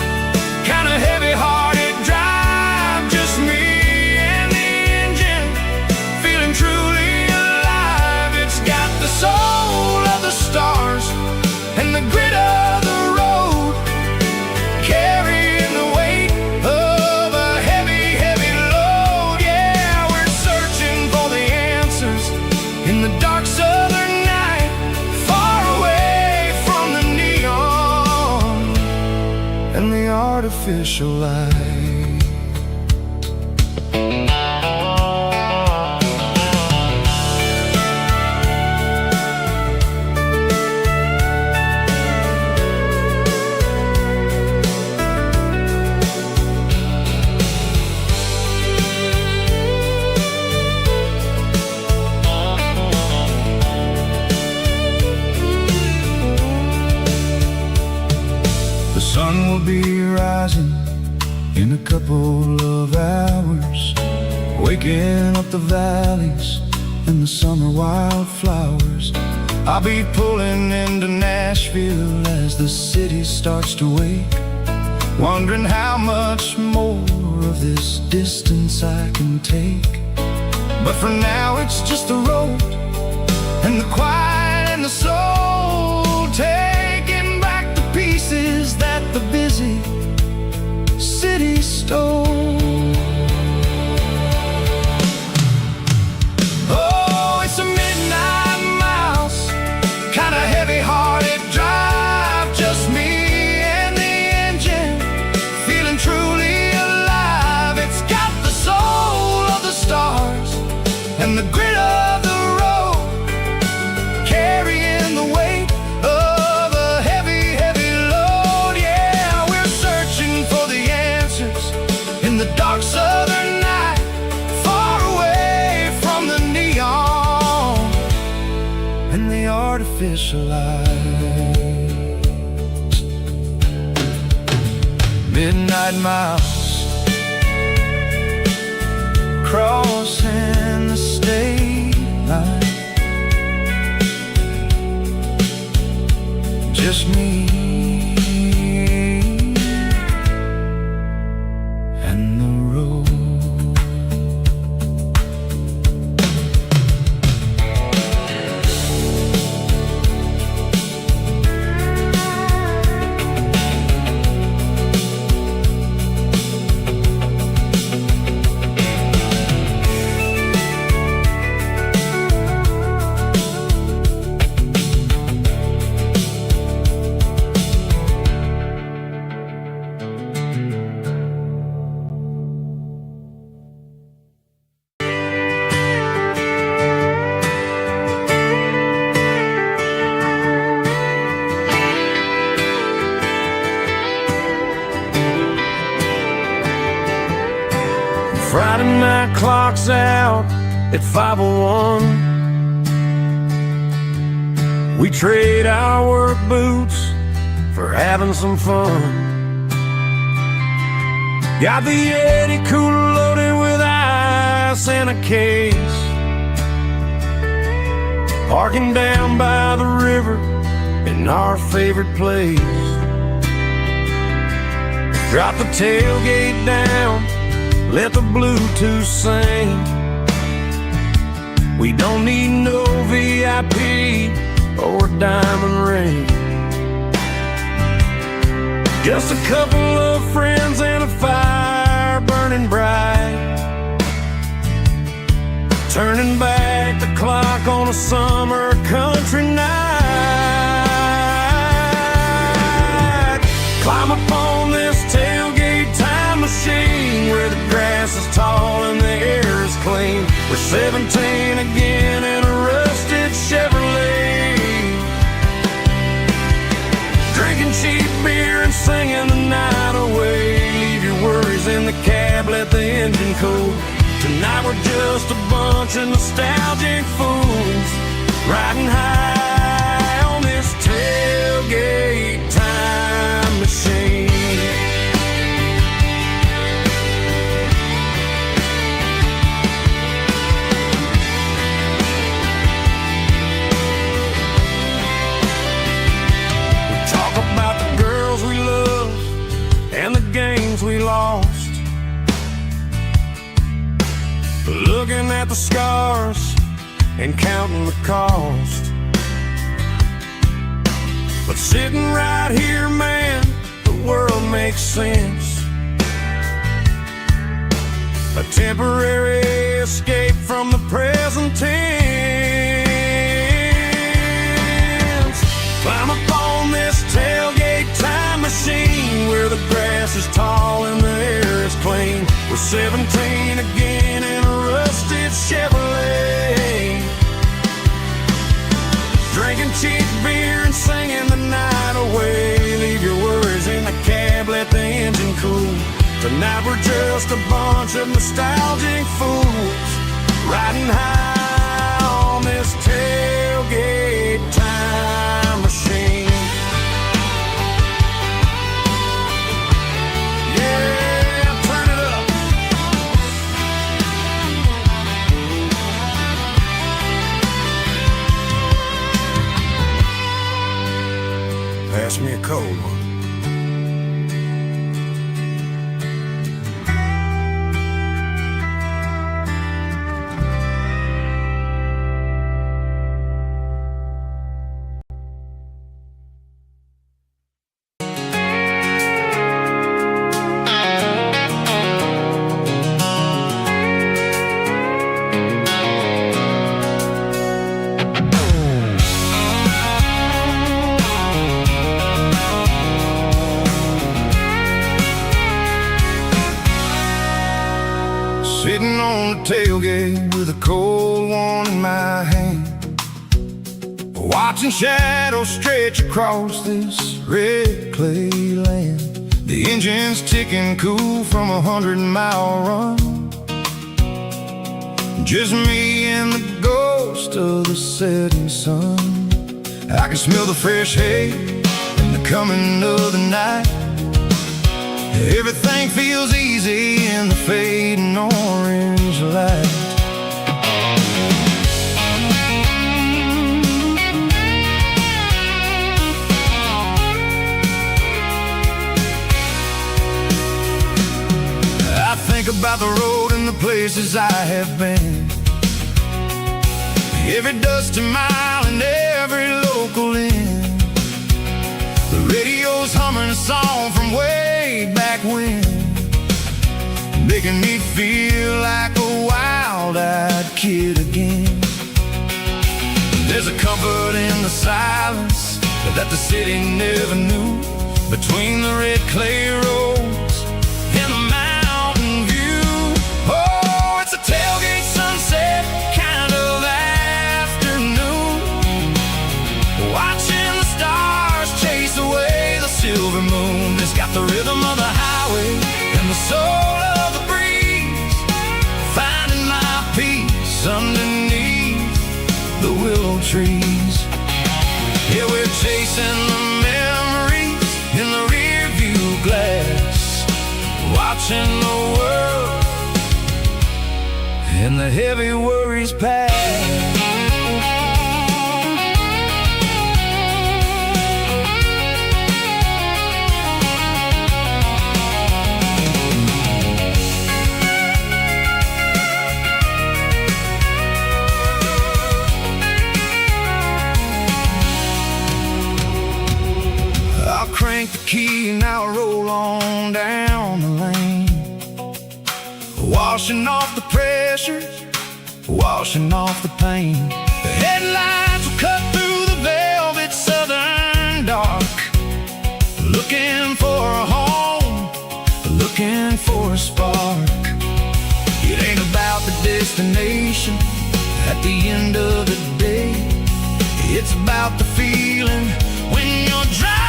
kind of heavy-hearted drive, just me and the engine, feeling truly alive. It's got the soul of the stars and the grit of the road, carrying the weight of a heavy, heavy load. Yeah, we're searching for the answers in the dark southern night, far away from the neon and the artificial light. The sun will be rising in a couple of hours, waking up the valleys and the summer wildflowers. I'll be pulling into Nashville as the city starts to wake, wondering how much more of this distance I can take. But for now it's just the road and the quiet and the soul, taking back the pieces that the busy city stole. Oh, it's a midnight miles, kind of heavy-hearted drive, just me and the engine, feeling truly alive. It's got the soul of the stars and the grit of the road, carrying the weight of a heavy, heavy load. Yeah, we're searching for the answers in the dark southern night, far away from the neon and the artificial lights. Midnight miles, crossing just me and the road. Friday night clock's out at 5:01. We trade our work boots for having some fun. Got the Yeti cooler loaded with ice and a case, parking down by the river in our favorite place. Drop the tailgate down, let the Bluetooth sing. We don't need no VIP or a diamond ring. Just a couple of friends and a fire burning bright, turning back the clock on a summer country night. Climb up on this tailgate time machine where the grass is tall and the air is clean. We're 17 again in a rusted Chevrolet, drinking cheap beer and singing the night away. Leave your worries in the cab, let the engine cool. Tonight we're just a bunch of nostalgic fools, riding high on this tailgate time machine. We lost, looking at the scars and counting the cost. But sitting right here, man, the world makes sense. A temporary escape from the present tense. Climb up on this tailgate time machine where the grass is tall and the air is clean. We're 17 again in a rusted Chevrolet, drinking cheap beer and singing the night away. Leave your worries in the cab, let the engine cool. Tonight we're just a bunch of nostalgic fools, riding high on this tailgate time machine. Pass me a cold one. Sitting on the tailgate with a cold one in my hand, watching shadows stretch across this red clay land. The engine's ticking cool from a 100-mile run. Just me and the ghost of the setting sun. I can smell the fresh hay and the coming of the night. Everything feels easy in the fading orange light. think about the road and the places I have been. Every dusty mile and every local inn. The radio's humming a song from way back when, making me feel like a wild-eyed kid again. There's a comfort in the silence that the city never knew, between the red clay roads and the mountain view. Oh, it's a tailgate sunset kind of afternoon, watching the stars chase away the silver moon. It's got the rhythm of the highway and the soul of the breeze, finding my peace underneath the willow trees. Yeah, we're chasing the memories in the rear view glass, watching the world and the heavy worries pass. Crank the key and I'll roll on down the lane, washing off the pressure, washing off the pain. The headlights will cut through the velvet southern dark, looking for a home, looking for a spark. It ain't about the destination at the end of the day, it's about the feeling when you're driving.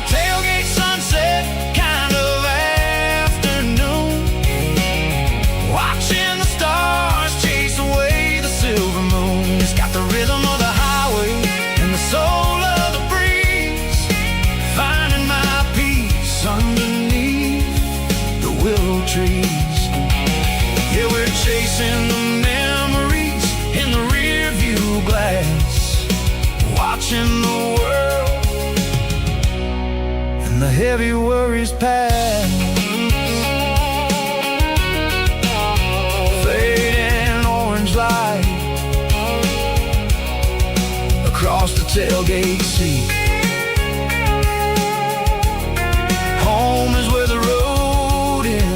Tailgate sunset kind of afternoon, watching the stars chase away the silver moon. It's got the rhythm of the highway and the soul of the breeze, finding my peace underneath the willow trees. Yeah, we're chasing the memories in the rear view glass, watching the world and the heavy worries pass. Fading orange light across the tailgate seat. Home is where the road ends.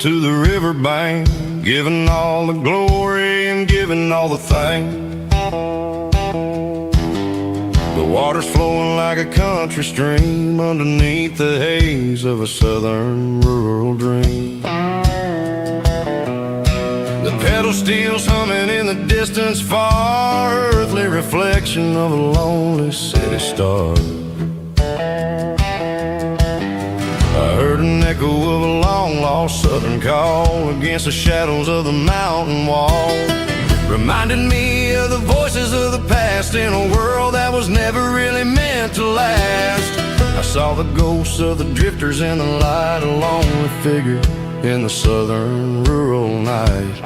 To the riverbank, giving all the glory and giving all the thanks. The water's flowing like a country stream underneath the haze of a southern rural dream. The pedal steel's humming in the distance far, earthly reflection of a lonely city star. I heard an echo of a long-lost southern call against the shadows of the mountain wall, reminding me of the voices of the past in a world that was never really meant to last. I saw the ghosts of the drifters in the light, a lonely figure in the southern rural night.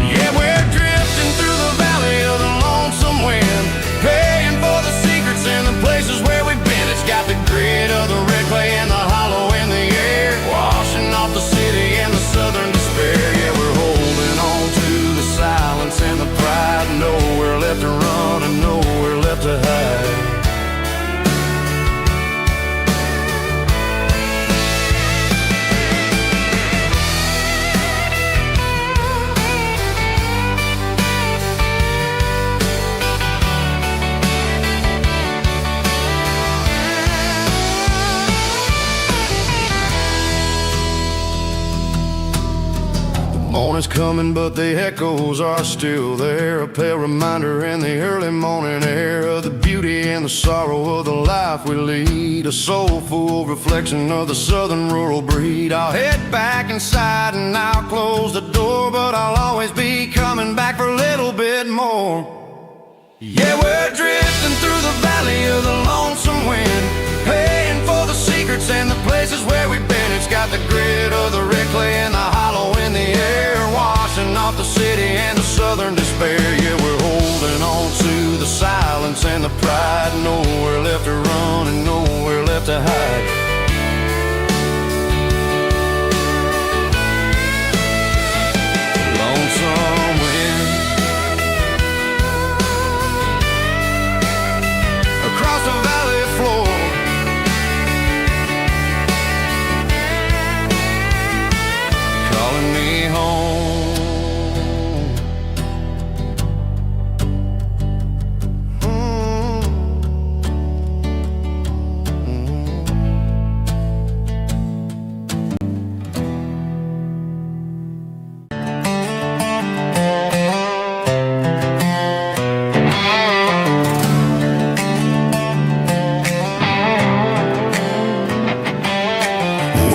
Yeah, we're drifting through the valley of the lonesome wind, paying for the secrets and the places where we've been. It's got the grit of the red clay and the hollow in the air, washing off the city and the southern despair. Yeah, we're holding on to the silence and the pride, nowhere left to run and nowhere left to hide. Morning's coming, but the echoes are still there. A pale reminder in the early morning air of the beauty and the sorrow of the life we lead. A soulful reflection of the southern rural breed. I'll head back inside and I'll close the door, but I'll always be coming back for a little bit more. Yeah, we're drifting through the valley of the lonesome wind, paying for the secrets and the places where we've been. It's got the grit of the red clay and the hollow in the air, washing off the city and the southern despair. Yeah, we're holding on to the silence and the pride. Nowhere left to run and nowhere left to hide. Lonesome wind across the valley floor, calling me home.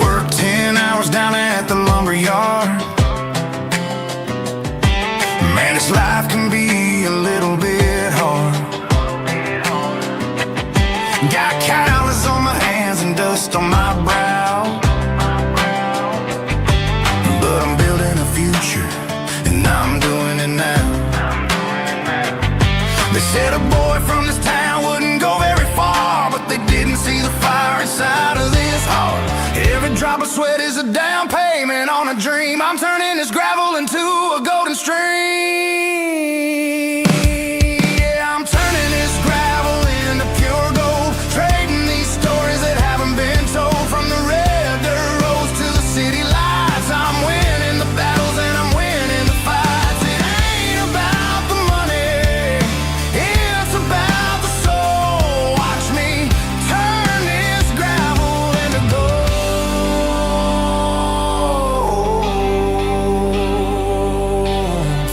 Work 10 hours down at the lumber yard. Man, this life can be a little bit hard. Got calluses on my hands and dust on my brow, but I'm building a future and I'm doing it now. They said a boy from this town wouldn't go very far, but they didn't see the fire inside of this heart. Every drop of sweat is a down payment on a dream. I'm turning this gravel into a golden stream. Yeah, I'm turning this gravel into pure gold, trading these stories that haven't been told. From the red dirt roads to the city lights, I'm winning the battles and I'm winning the fights. It ain't about the money, it's about the soul. Watch me turn this gravel into gold.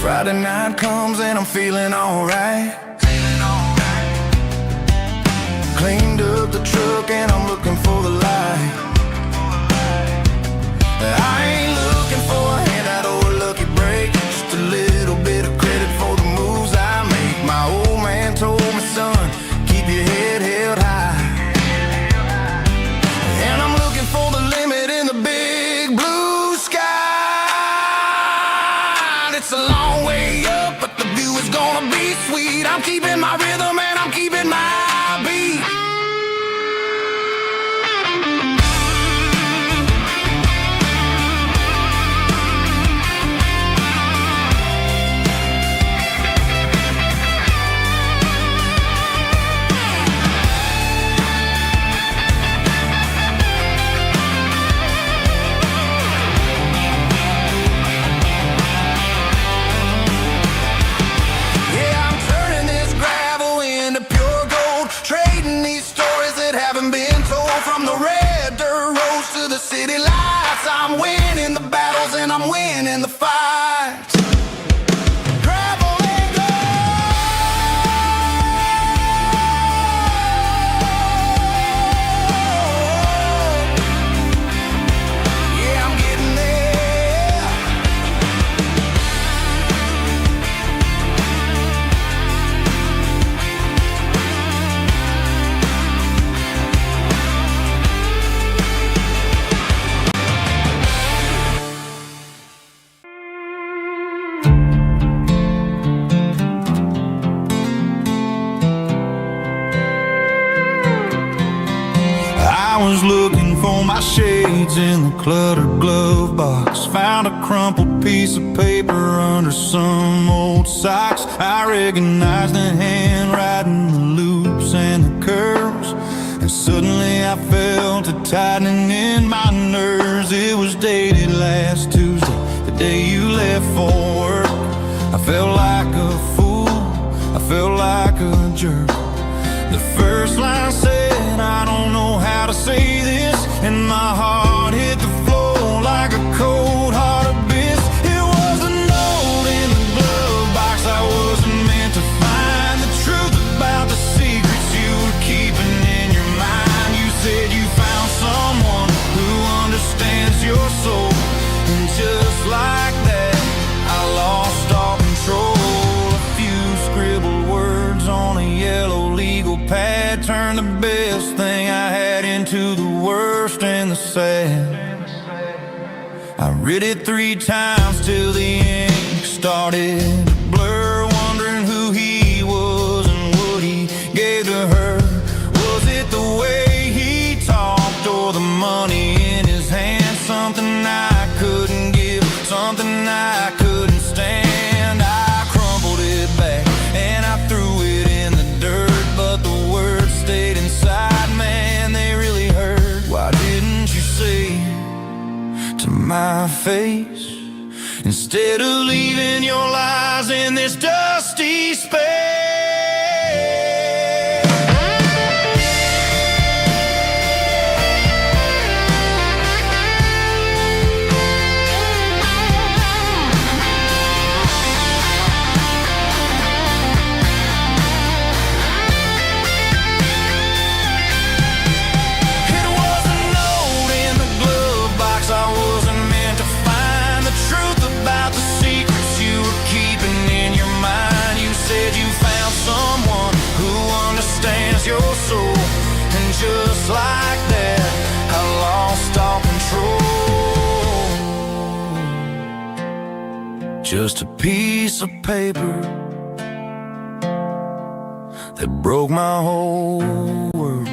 Friday night comes and I'm feeling alright. Cleaned up the truck and I'm looking for the light. I ain't looking for a handout or a lucky break, just a little bit of credit for the moves I make. My old man told me, son, keep your head held high. And I'm looking for the limit in the big blue sky. It's a long way up, but the view is gonna be sweet. I'm keeping my rhythm and I'm keeping my beat. Yeah, I'm turning this gravel into pure gold, trading these stories that haven't been told. From the red dirt roads to the city lights, I'm winning the battles and I'm winning the fights. Gravel and gold. Yeah, I'm getting there. I was looking for my shades in the cluttered glove box. Found a crumpled piece of paper under some old socks. I recognized the handwriting, the loops and the curves, and suddenly I felt a tightening in my nerves. It was dated last Tuesday, the day you left for work. I felt like a fool, I felt like a jerk. The first line said, I don't know how to say this, and my heart hit the floor like a cold heart abyss. It was had turned the best thing I had into the worst and the sad. I read it 3 times till the ink started to blur, wondering who he was and what he gave to her. Was it the way he talked or the money in his hand? Something I couldn't give, something I couldn't stand. I crumpled it back and I threw it in the dirt, but the words stayed inside, man, they really hurt. Why didn't you say to my face, instead of leaving your lies in this dusty space? Your soul, and just like that, I lost all control. Just a piece of paper that broke my whole world.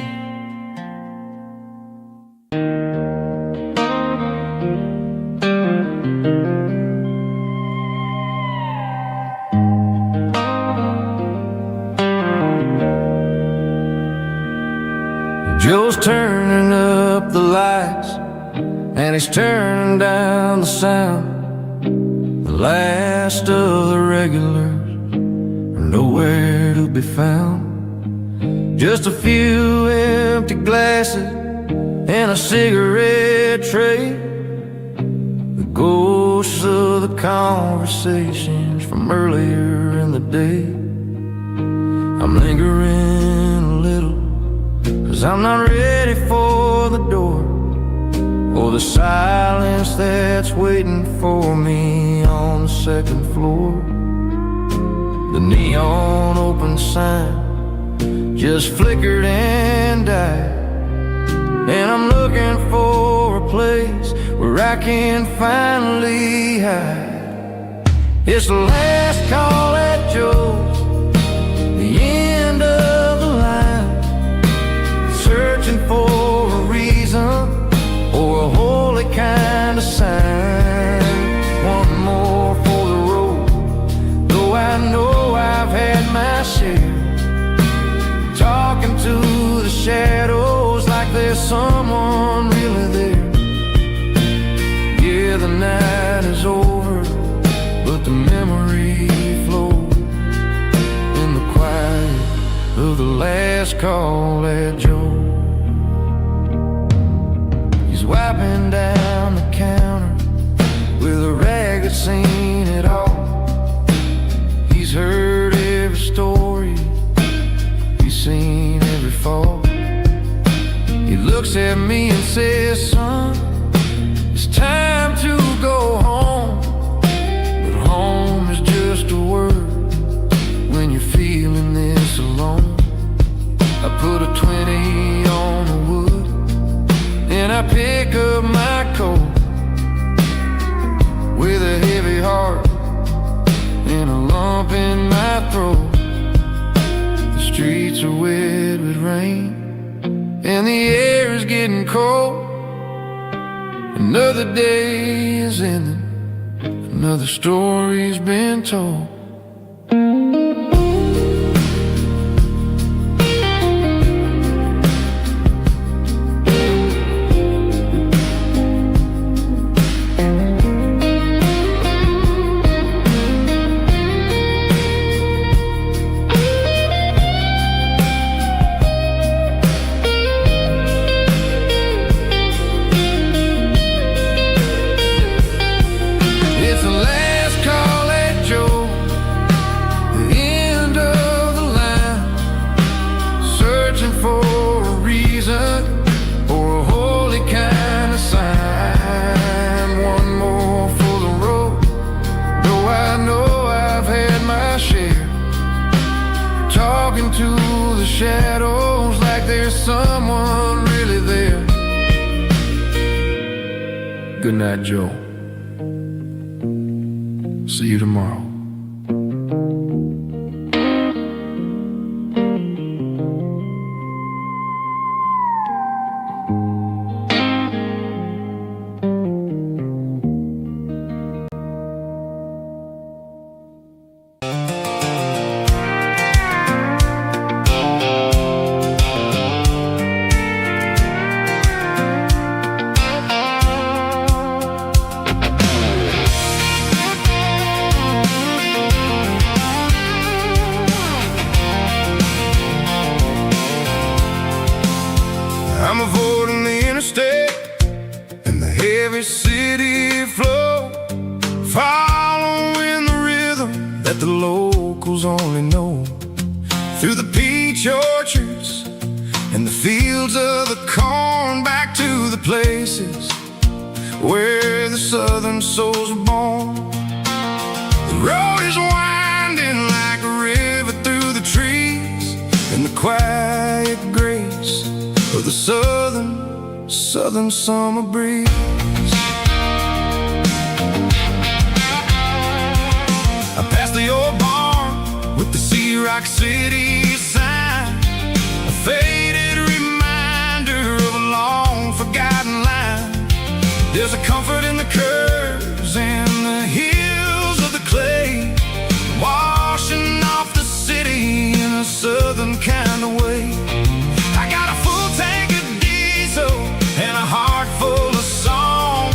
Joe's turning up the lights and he's turning down the sound. The last of the regulars are nowhere to be found. Just a few empty glasses and a cigarette tray, the ghosts of the conversations from earlier in the day. I'm lingering a little, 'cause I'm not ready for the door, or the silence that's waiting for me on the second floor. The neon open sign just flickered and died, and I'm looking for a place where I can finally hide. It's the last call at Joe's, the end of the line, searching for a reason or a holy kind of sign. One more for the road, though I know I've had my share. Talking to the shadows like there's someone really there. Yeah, the night is over, but the memory flows in the quiet of the last call at Joe. He's wiping down the counter with a rag that's seen it all. He's heard every story, he's seen every fall. He looks at me and says, son, it's time to go home. But home is just a word when you're feeling this alone. I put a 20 on the wood, and I pick up my coat with a heavy heart and a lump in my throat. The streets are wet with rain and the air is getting cold. Another day is ending, another story's been told. Talking to the shadows Good night, Joe. See you tomorrow. I'm avoiding the interstate and the heavy city flow, following the rhythm that the locals only know. Through the peach orchards and the fields of the corn, back to the places where the southern souls were born. The road is winding like a river through the trees, and the quiet grace of the southern summer breeze. I passed the old barn with the Sea Rock City sign, a faded reminder of a long forgotten line. There's a comfort in the curves and the hills of the clay, washing off the city in a southern kind of way. I got a full tank of diesel and a heart full of song,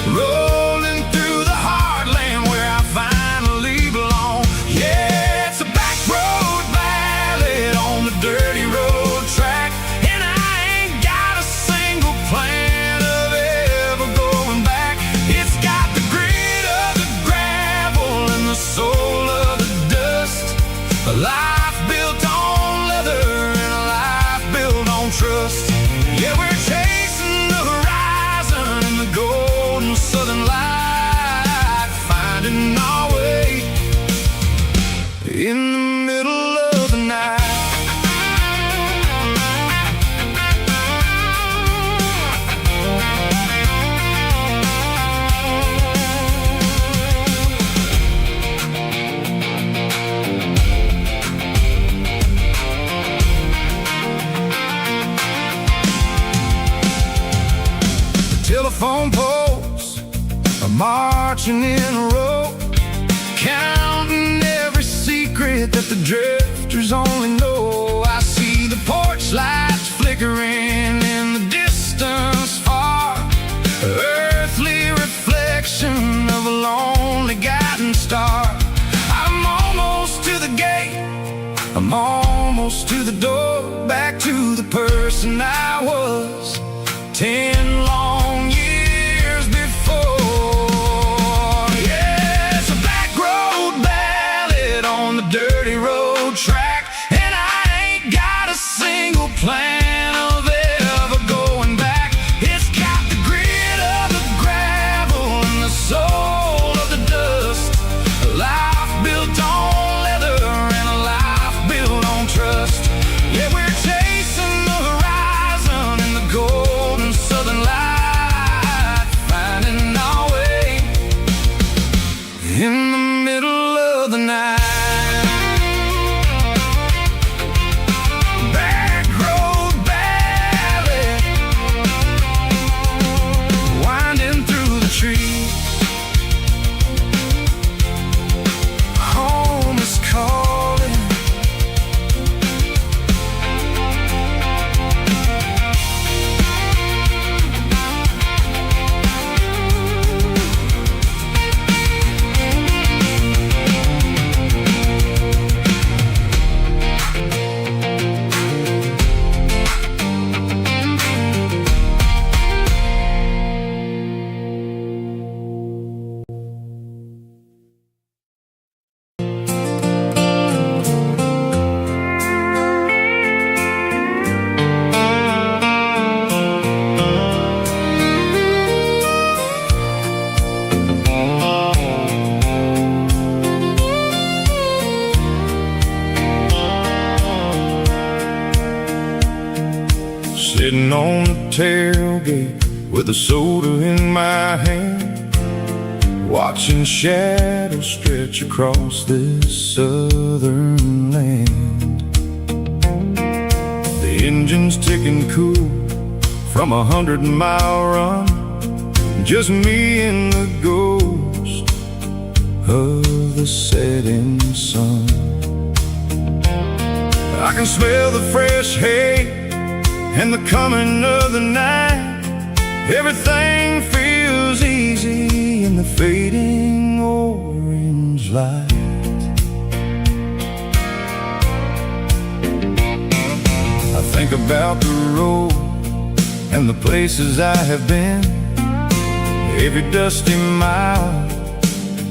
rolling through the heartland where I finally belong. Yeah, it's a back road ballad on the dirty road track, and I ain't got a single plan of ever going back. It's got the grit of the gravel and the soul of the dust, a life built on leather and a life built on trust. Yeah, we're chasing the horizon in the golden southern light, finding our way in the middle of the night. Telephone poles are marching in a row, counting every secret that the drifters only know. I see the porch lights flickering in the distance far, earthly reflection of a lonely guiding star. I'm almost to the gate, I'm almost to the door, back to the person I was 10 long years before. Yeah, it's a back road ballad on the dirty road track, and I ain't got a single plan of ever going back. It's got the grit of the gravel and the soul of the dust, a life built on leather and a life built on trust. Yeah, we're chasing the horizon in the golden southern light, finding our way in the middle of the night. Back road ballad, winding through the trees. Home is calling. Sitting on the tailgate with a soda in my hand, watching shadows stretch across this southern land. The engine's ticking cool from 100-mile run, just me and the ghost of the setting sun. I can smell the fresh hay and the coming of the night. Everything feels easy in the fading orange light. I think about the road and the places I have been, every dusty mile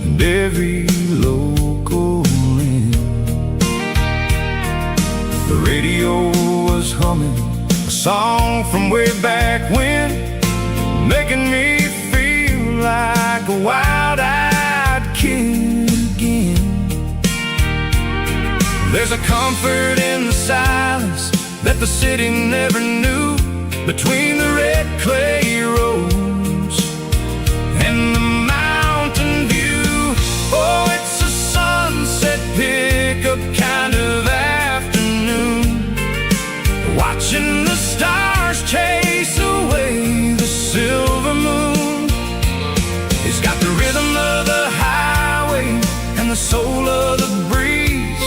and every local inn. The radio was humming a song from way back when, making me feel like a wild-eyed kid again. There's a comfort in the silence that the city never knew, between the red clay roads and the mountain view. Oh, it's a sunset pickup kind of afternoon, watching the stars chase away the silver moon. It's got the rhythm of the highway and the soul of the breeze,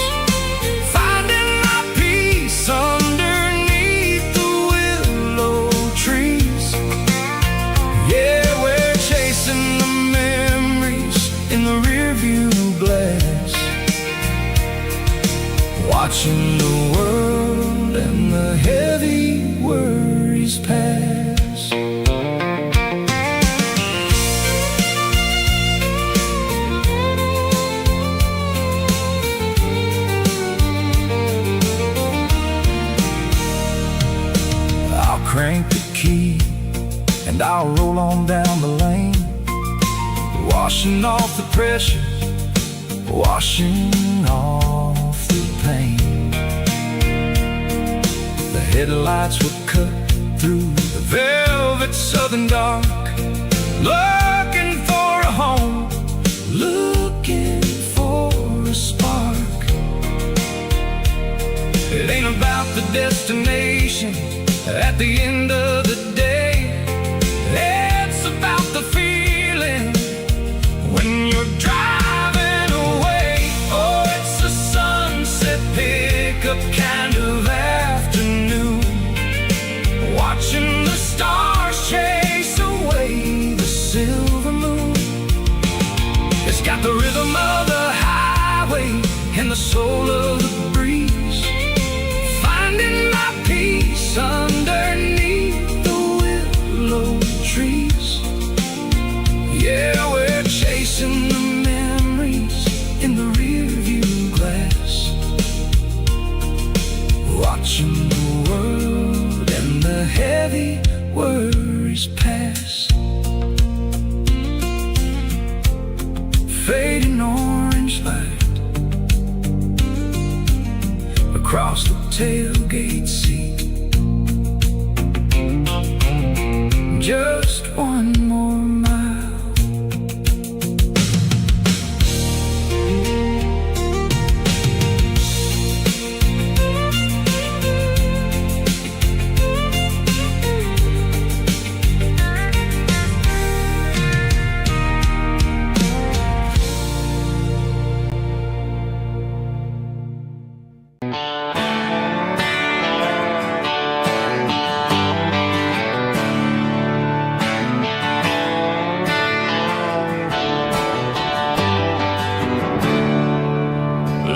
finding my peace underneath the willow trees. Yeah, we're chasing the memories in the rearview glass, watching the world and the heavy worries pass. I'll crank the key and I'll roll on down the lane, washing off the pressure, washing off the pain. The headlights will cut through the velvet southern dark, looking for a home, looking for a spark. It ain't about the destination at the end of the day, it's about the feeling when you're driving away. Oh, it's a sunset pickup kind of afternoon, watching the stars chase away the silver moon. It's got the rhythm of the highway and the soul of the breeze, finding my peace underneath the willow trees. Yeah, we're chasing the memories in the rearview glass, watching the world and the heavy worries pass. Fading orange light across the tailgate seat, just one more mile.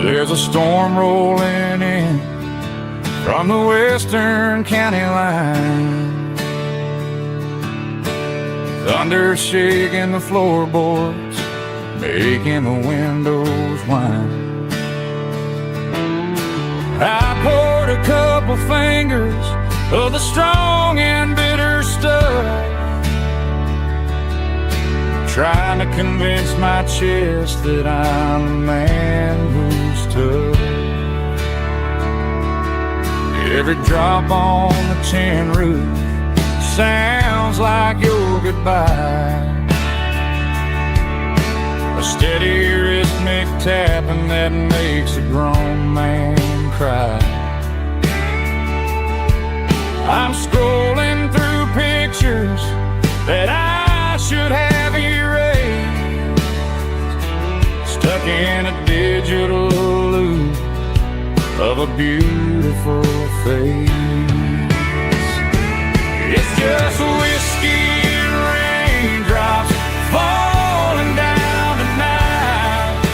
There's a storm rolling in from the western county line, thunder shaking the floorboards, making the windows whine. I poured a couple fingers of the strong and bitter stuff, trying to convince my chest that I'm a man who's tough. Every drop on the tin roof sounds like your goodbye. A steady rhythmic tapping that makes a grown man cry. I'm scrolling through pictures that I should have erased, stuck in a digital loop of a beautiful face. It's just whiskey and raindrops falling down tonight.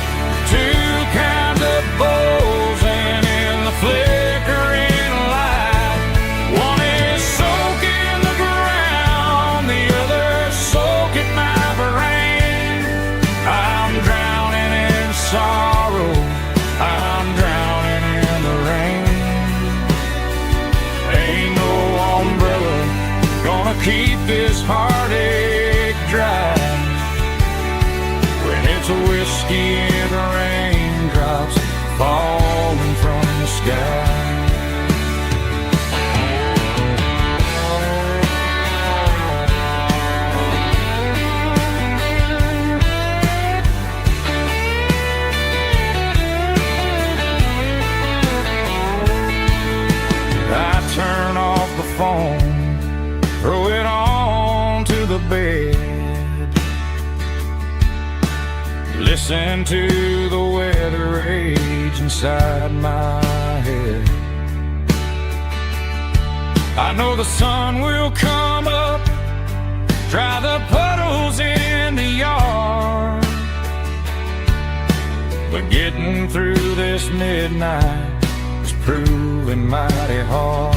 Two kinds of bowls and in the flickering light. One is soaking the ground, the other soaking my brain. I'm drowning in sorrow, I'm drowning in the rain. Ain't no umbrella gonna keep this heartache dry when it's a whiskey and raindrops falling from the sky. I turn off the phone, throw it on to the bed, listen to the weather rage inside my head. I know the sun will come up, dry the puddles in the yard, but getting through this midnight is proving mighty hard.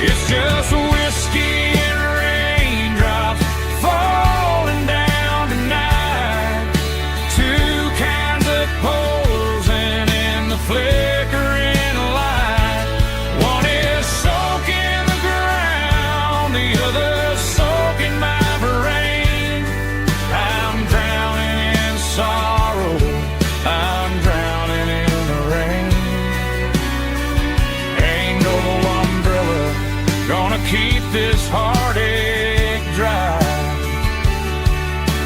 It's just whiskey and raindrops falling down tonight. Two kinds of poles and in the flickering light. One is soaking the ground, the other soaking my brain. I'm drowning in sorrow, I'm drowning in the rain. Ain't no umbrella gonna keep this heartache dry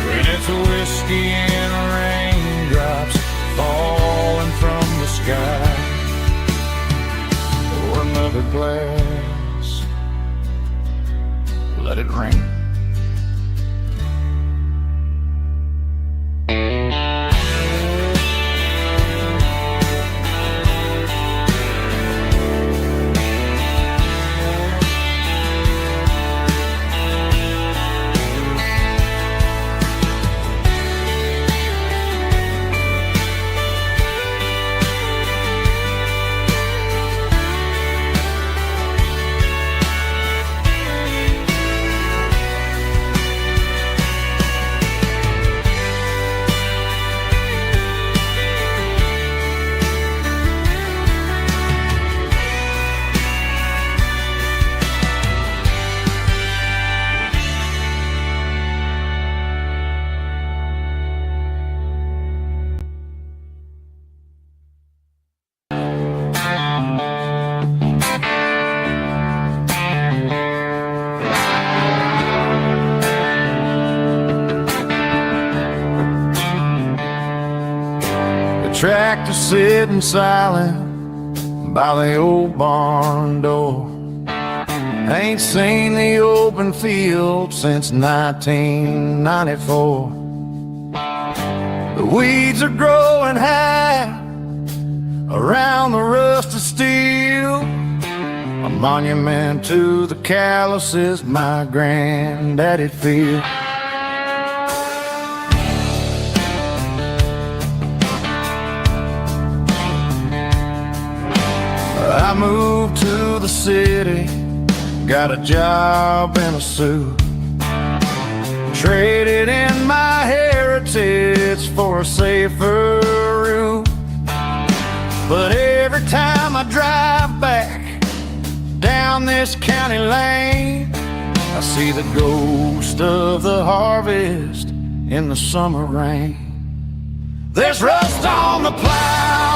when it's a whiskey and raindrops falling from the sky. Pour another glass, let it rain. Tractor sitting silent by the old barn door. Ain't seen the open field since 1994. The weeds are growing high around the rusted steel, a monument to the calluses my granddaddy feel. I moved to the city, got a job in a suit, traded in my heritage for a safer route. But every time I drive back down this county lane, I see the ghost of the harvest in the summer rain. There's rust on the plow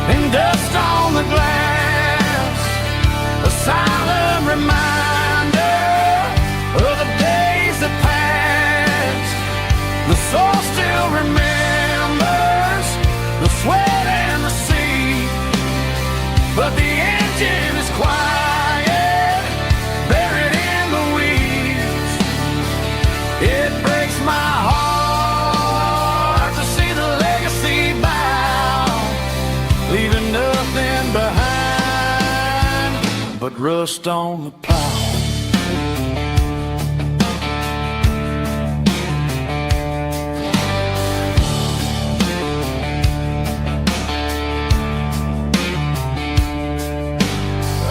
and dust on the glass, a silent but rust on the plow.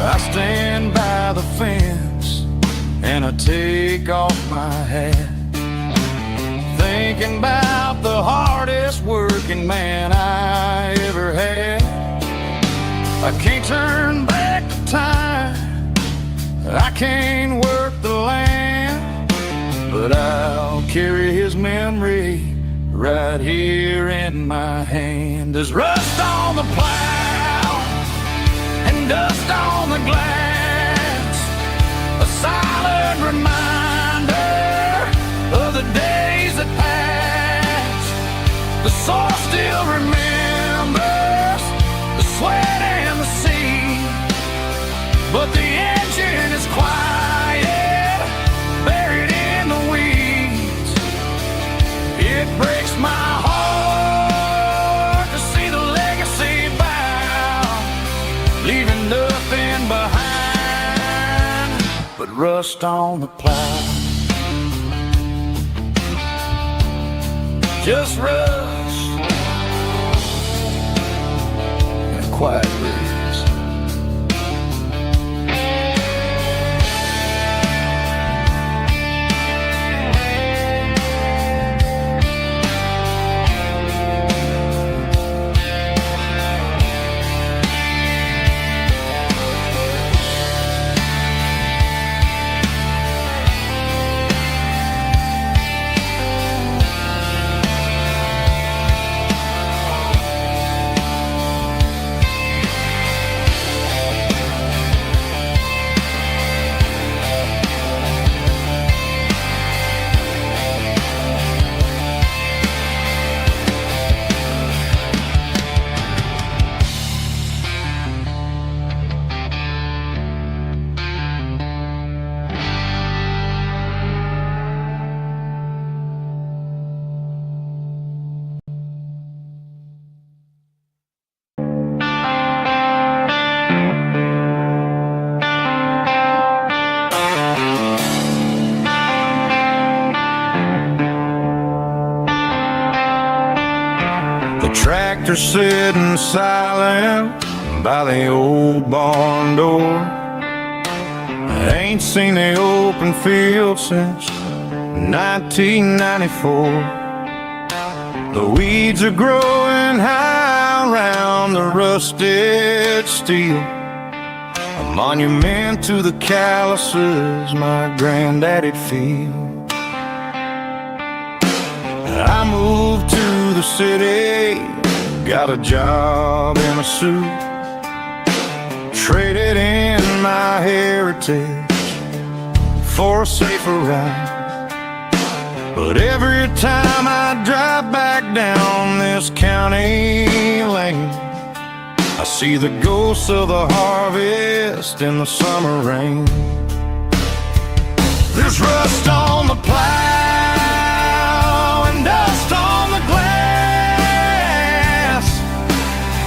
I stand by the fence and I take off my hat, thinking about the hardest working man I ever had. I can't turn back the time, I can't work the land, but I'll carry his memory right here in my hand. There's rust on the plow and dust on the glass, a silent reminder of the days that passed. The soul still remembers the sweat and the sea, but the engine is quiet, buried in the weeds. It breaks my heart to see the legacy bow, leaving nothing behind but rust on the plow. Just rust and a quiet breeze. Tractor sitting silent by the old barn door. I ain't seen the open field since 1994. The weeds are growing high around the rusted steel, a monument to the calluses my granddaddy'd feel. I moved to the city, got a job in a suit, traded in my heritage for a safer ride. But every time I drive back down this county lane, I see the ghosts of the harvest in the summer rain. There's rust on the plow and dust on the glass,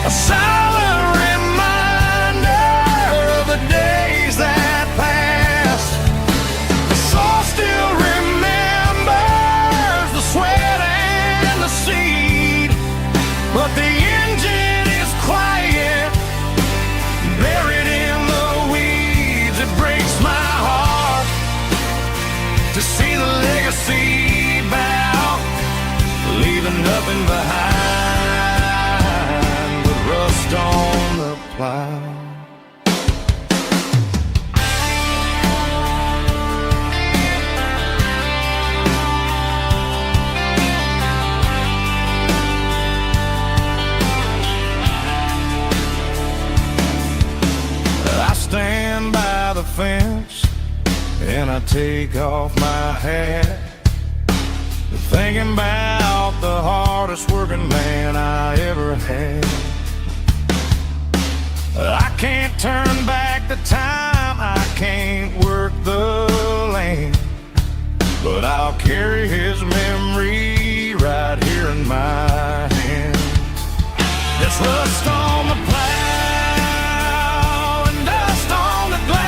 a silent reminder of the days that passed. The soul still remembers the sweat and the seed, but the engine is quiet, buried in the weeds. It breaks my heart to see the legacy bow, leaving nothing behind but rust on the plow. I stand by the fence and I take off my hat, thinking about the hardest working man I ever had. I can't turn back the time, I can't work the land, but I'll carry his memory right here in my hand. There's rust on the plow and dust on the glass,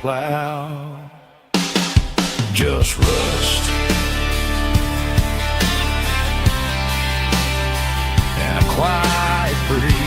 plow. Just rust and a quiet breeze.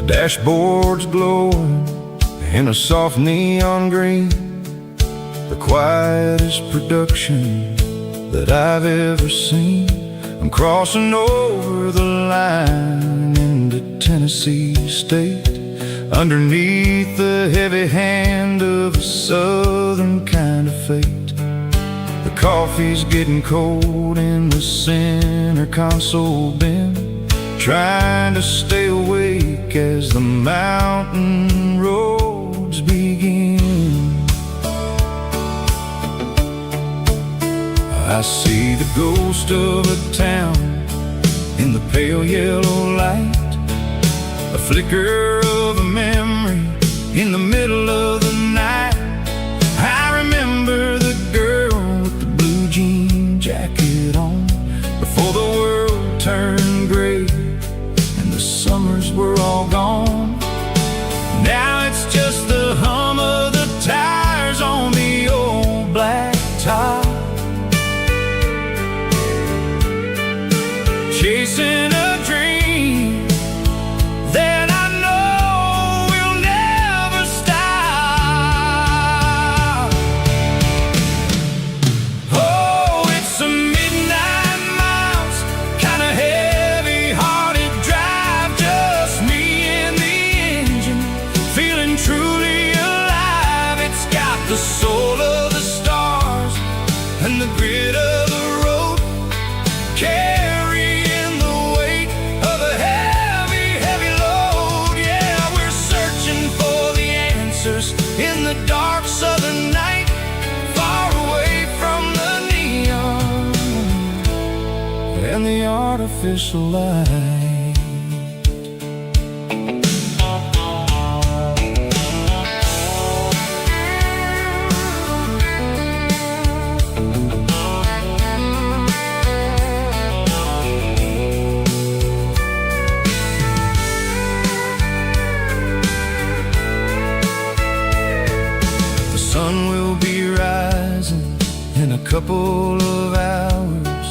Dashboard's glowing in a soft neon green, the quietest production that I've ever seen. I'm crossing over the line into Tennessee State, underneath the heavy hand of a southern kind of fate. The coffee's getting cold in the center console bin, trying to stay awake as the mountain roads begin. I see the ghost of a town in the pale yellow light, a flicker of a memory in the middle of the night. I remember the girl with the blue jean jacket on before the world turned gray. Summers were all gone. Now it's just the hum of the tires on the old black top, chasing a dream that I know will never stop. Oh, it's a midnight miles, kinda heavy-hearted drive, just me and the engine, feeling truly alive. It's got the soul of the stars and the grit of the road, carrying the weight of a heavy, heavy load. Yeah, we're searching for the answers in the dark southern night, far away from the neon and the artificial light. The sun will be rising in a couple of hours,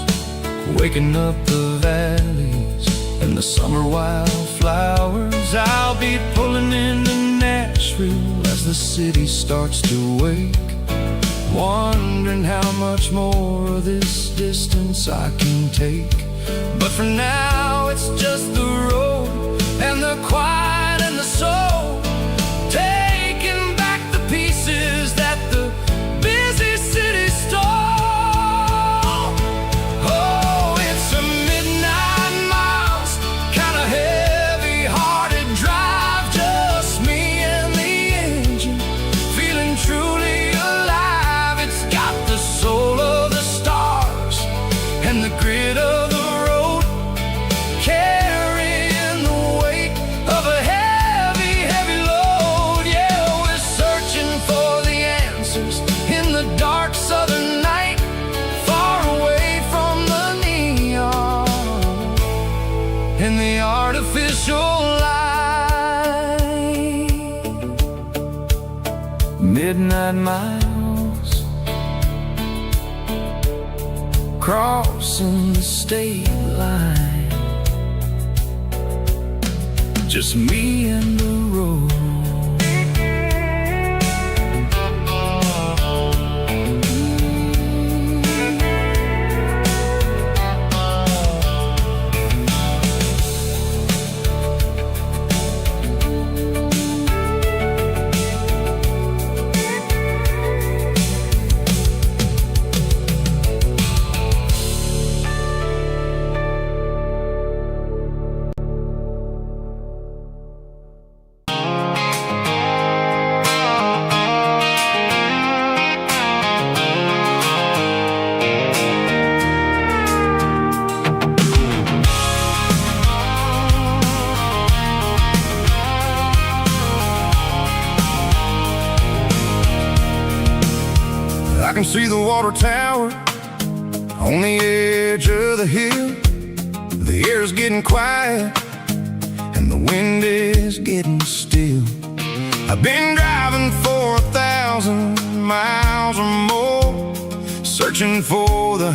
waking up the valleys and the summer wildflowers. I'll be pulling into Nashville as the city starts to wake, wondering how much more of this distance I can take. But for now it's just the road and the quiet and the soul, taking back the pieces that the busy city stole. Oh, it's a midnight miles, kinda heavy-hearted drive, just me and the engine, feeling truly alive. It's got the soul of the stars and the grit of the road, carrying the weight of a heavy, heavy load. Yeah, we're searching for the answers in the dark southern night, far away from the neon and the artificial light. Midnight miles, crossing the state line, just me and the road. I can see the water tower on the edge of the hill. The air's getting quiet and the wind is getting still. I've been driving for 1,000 miles or more, searching for the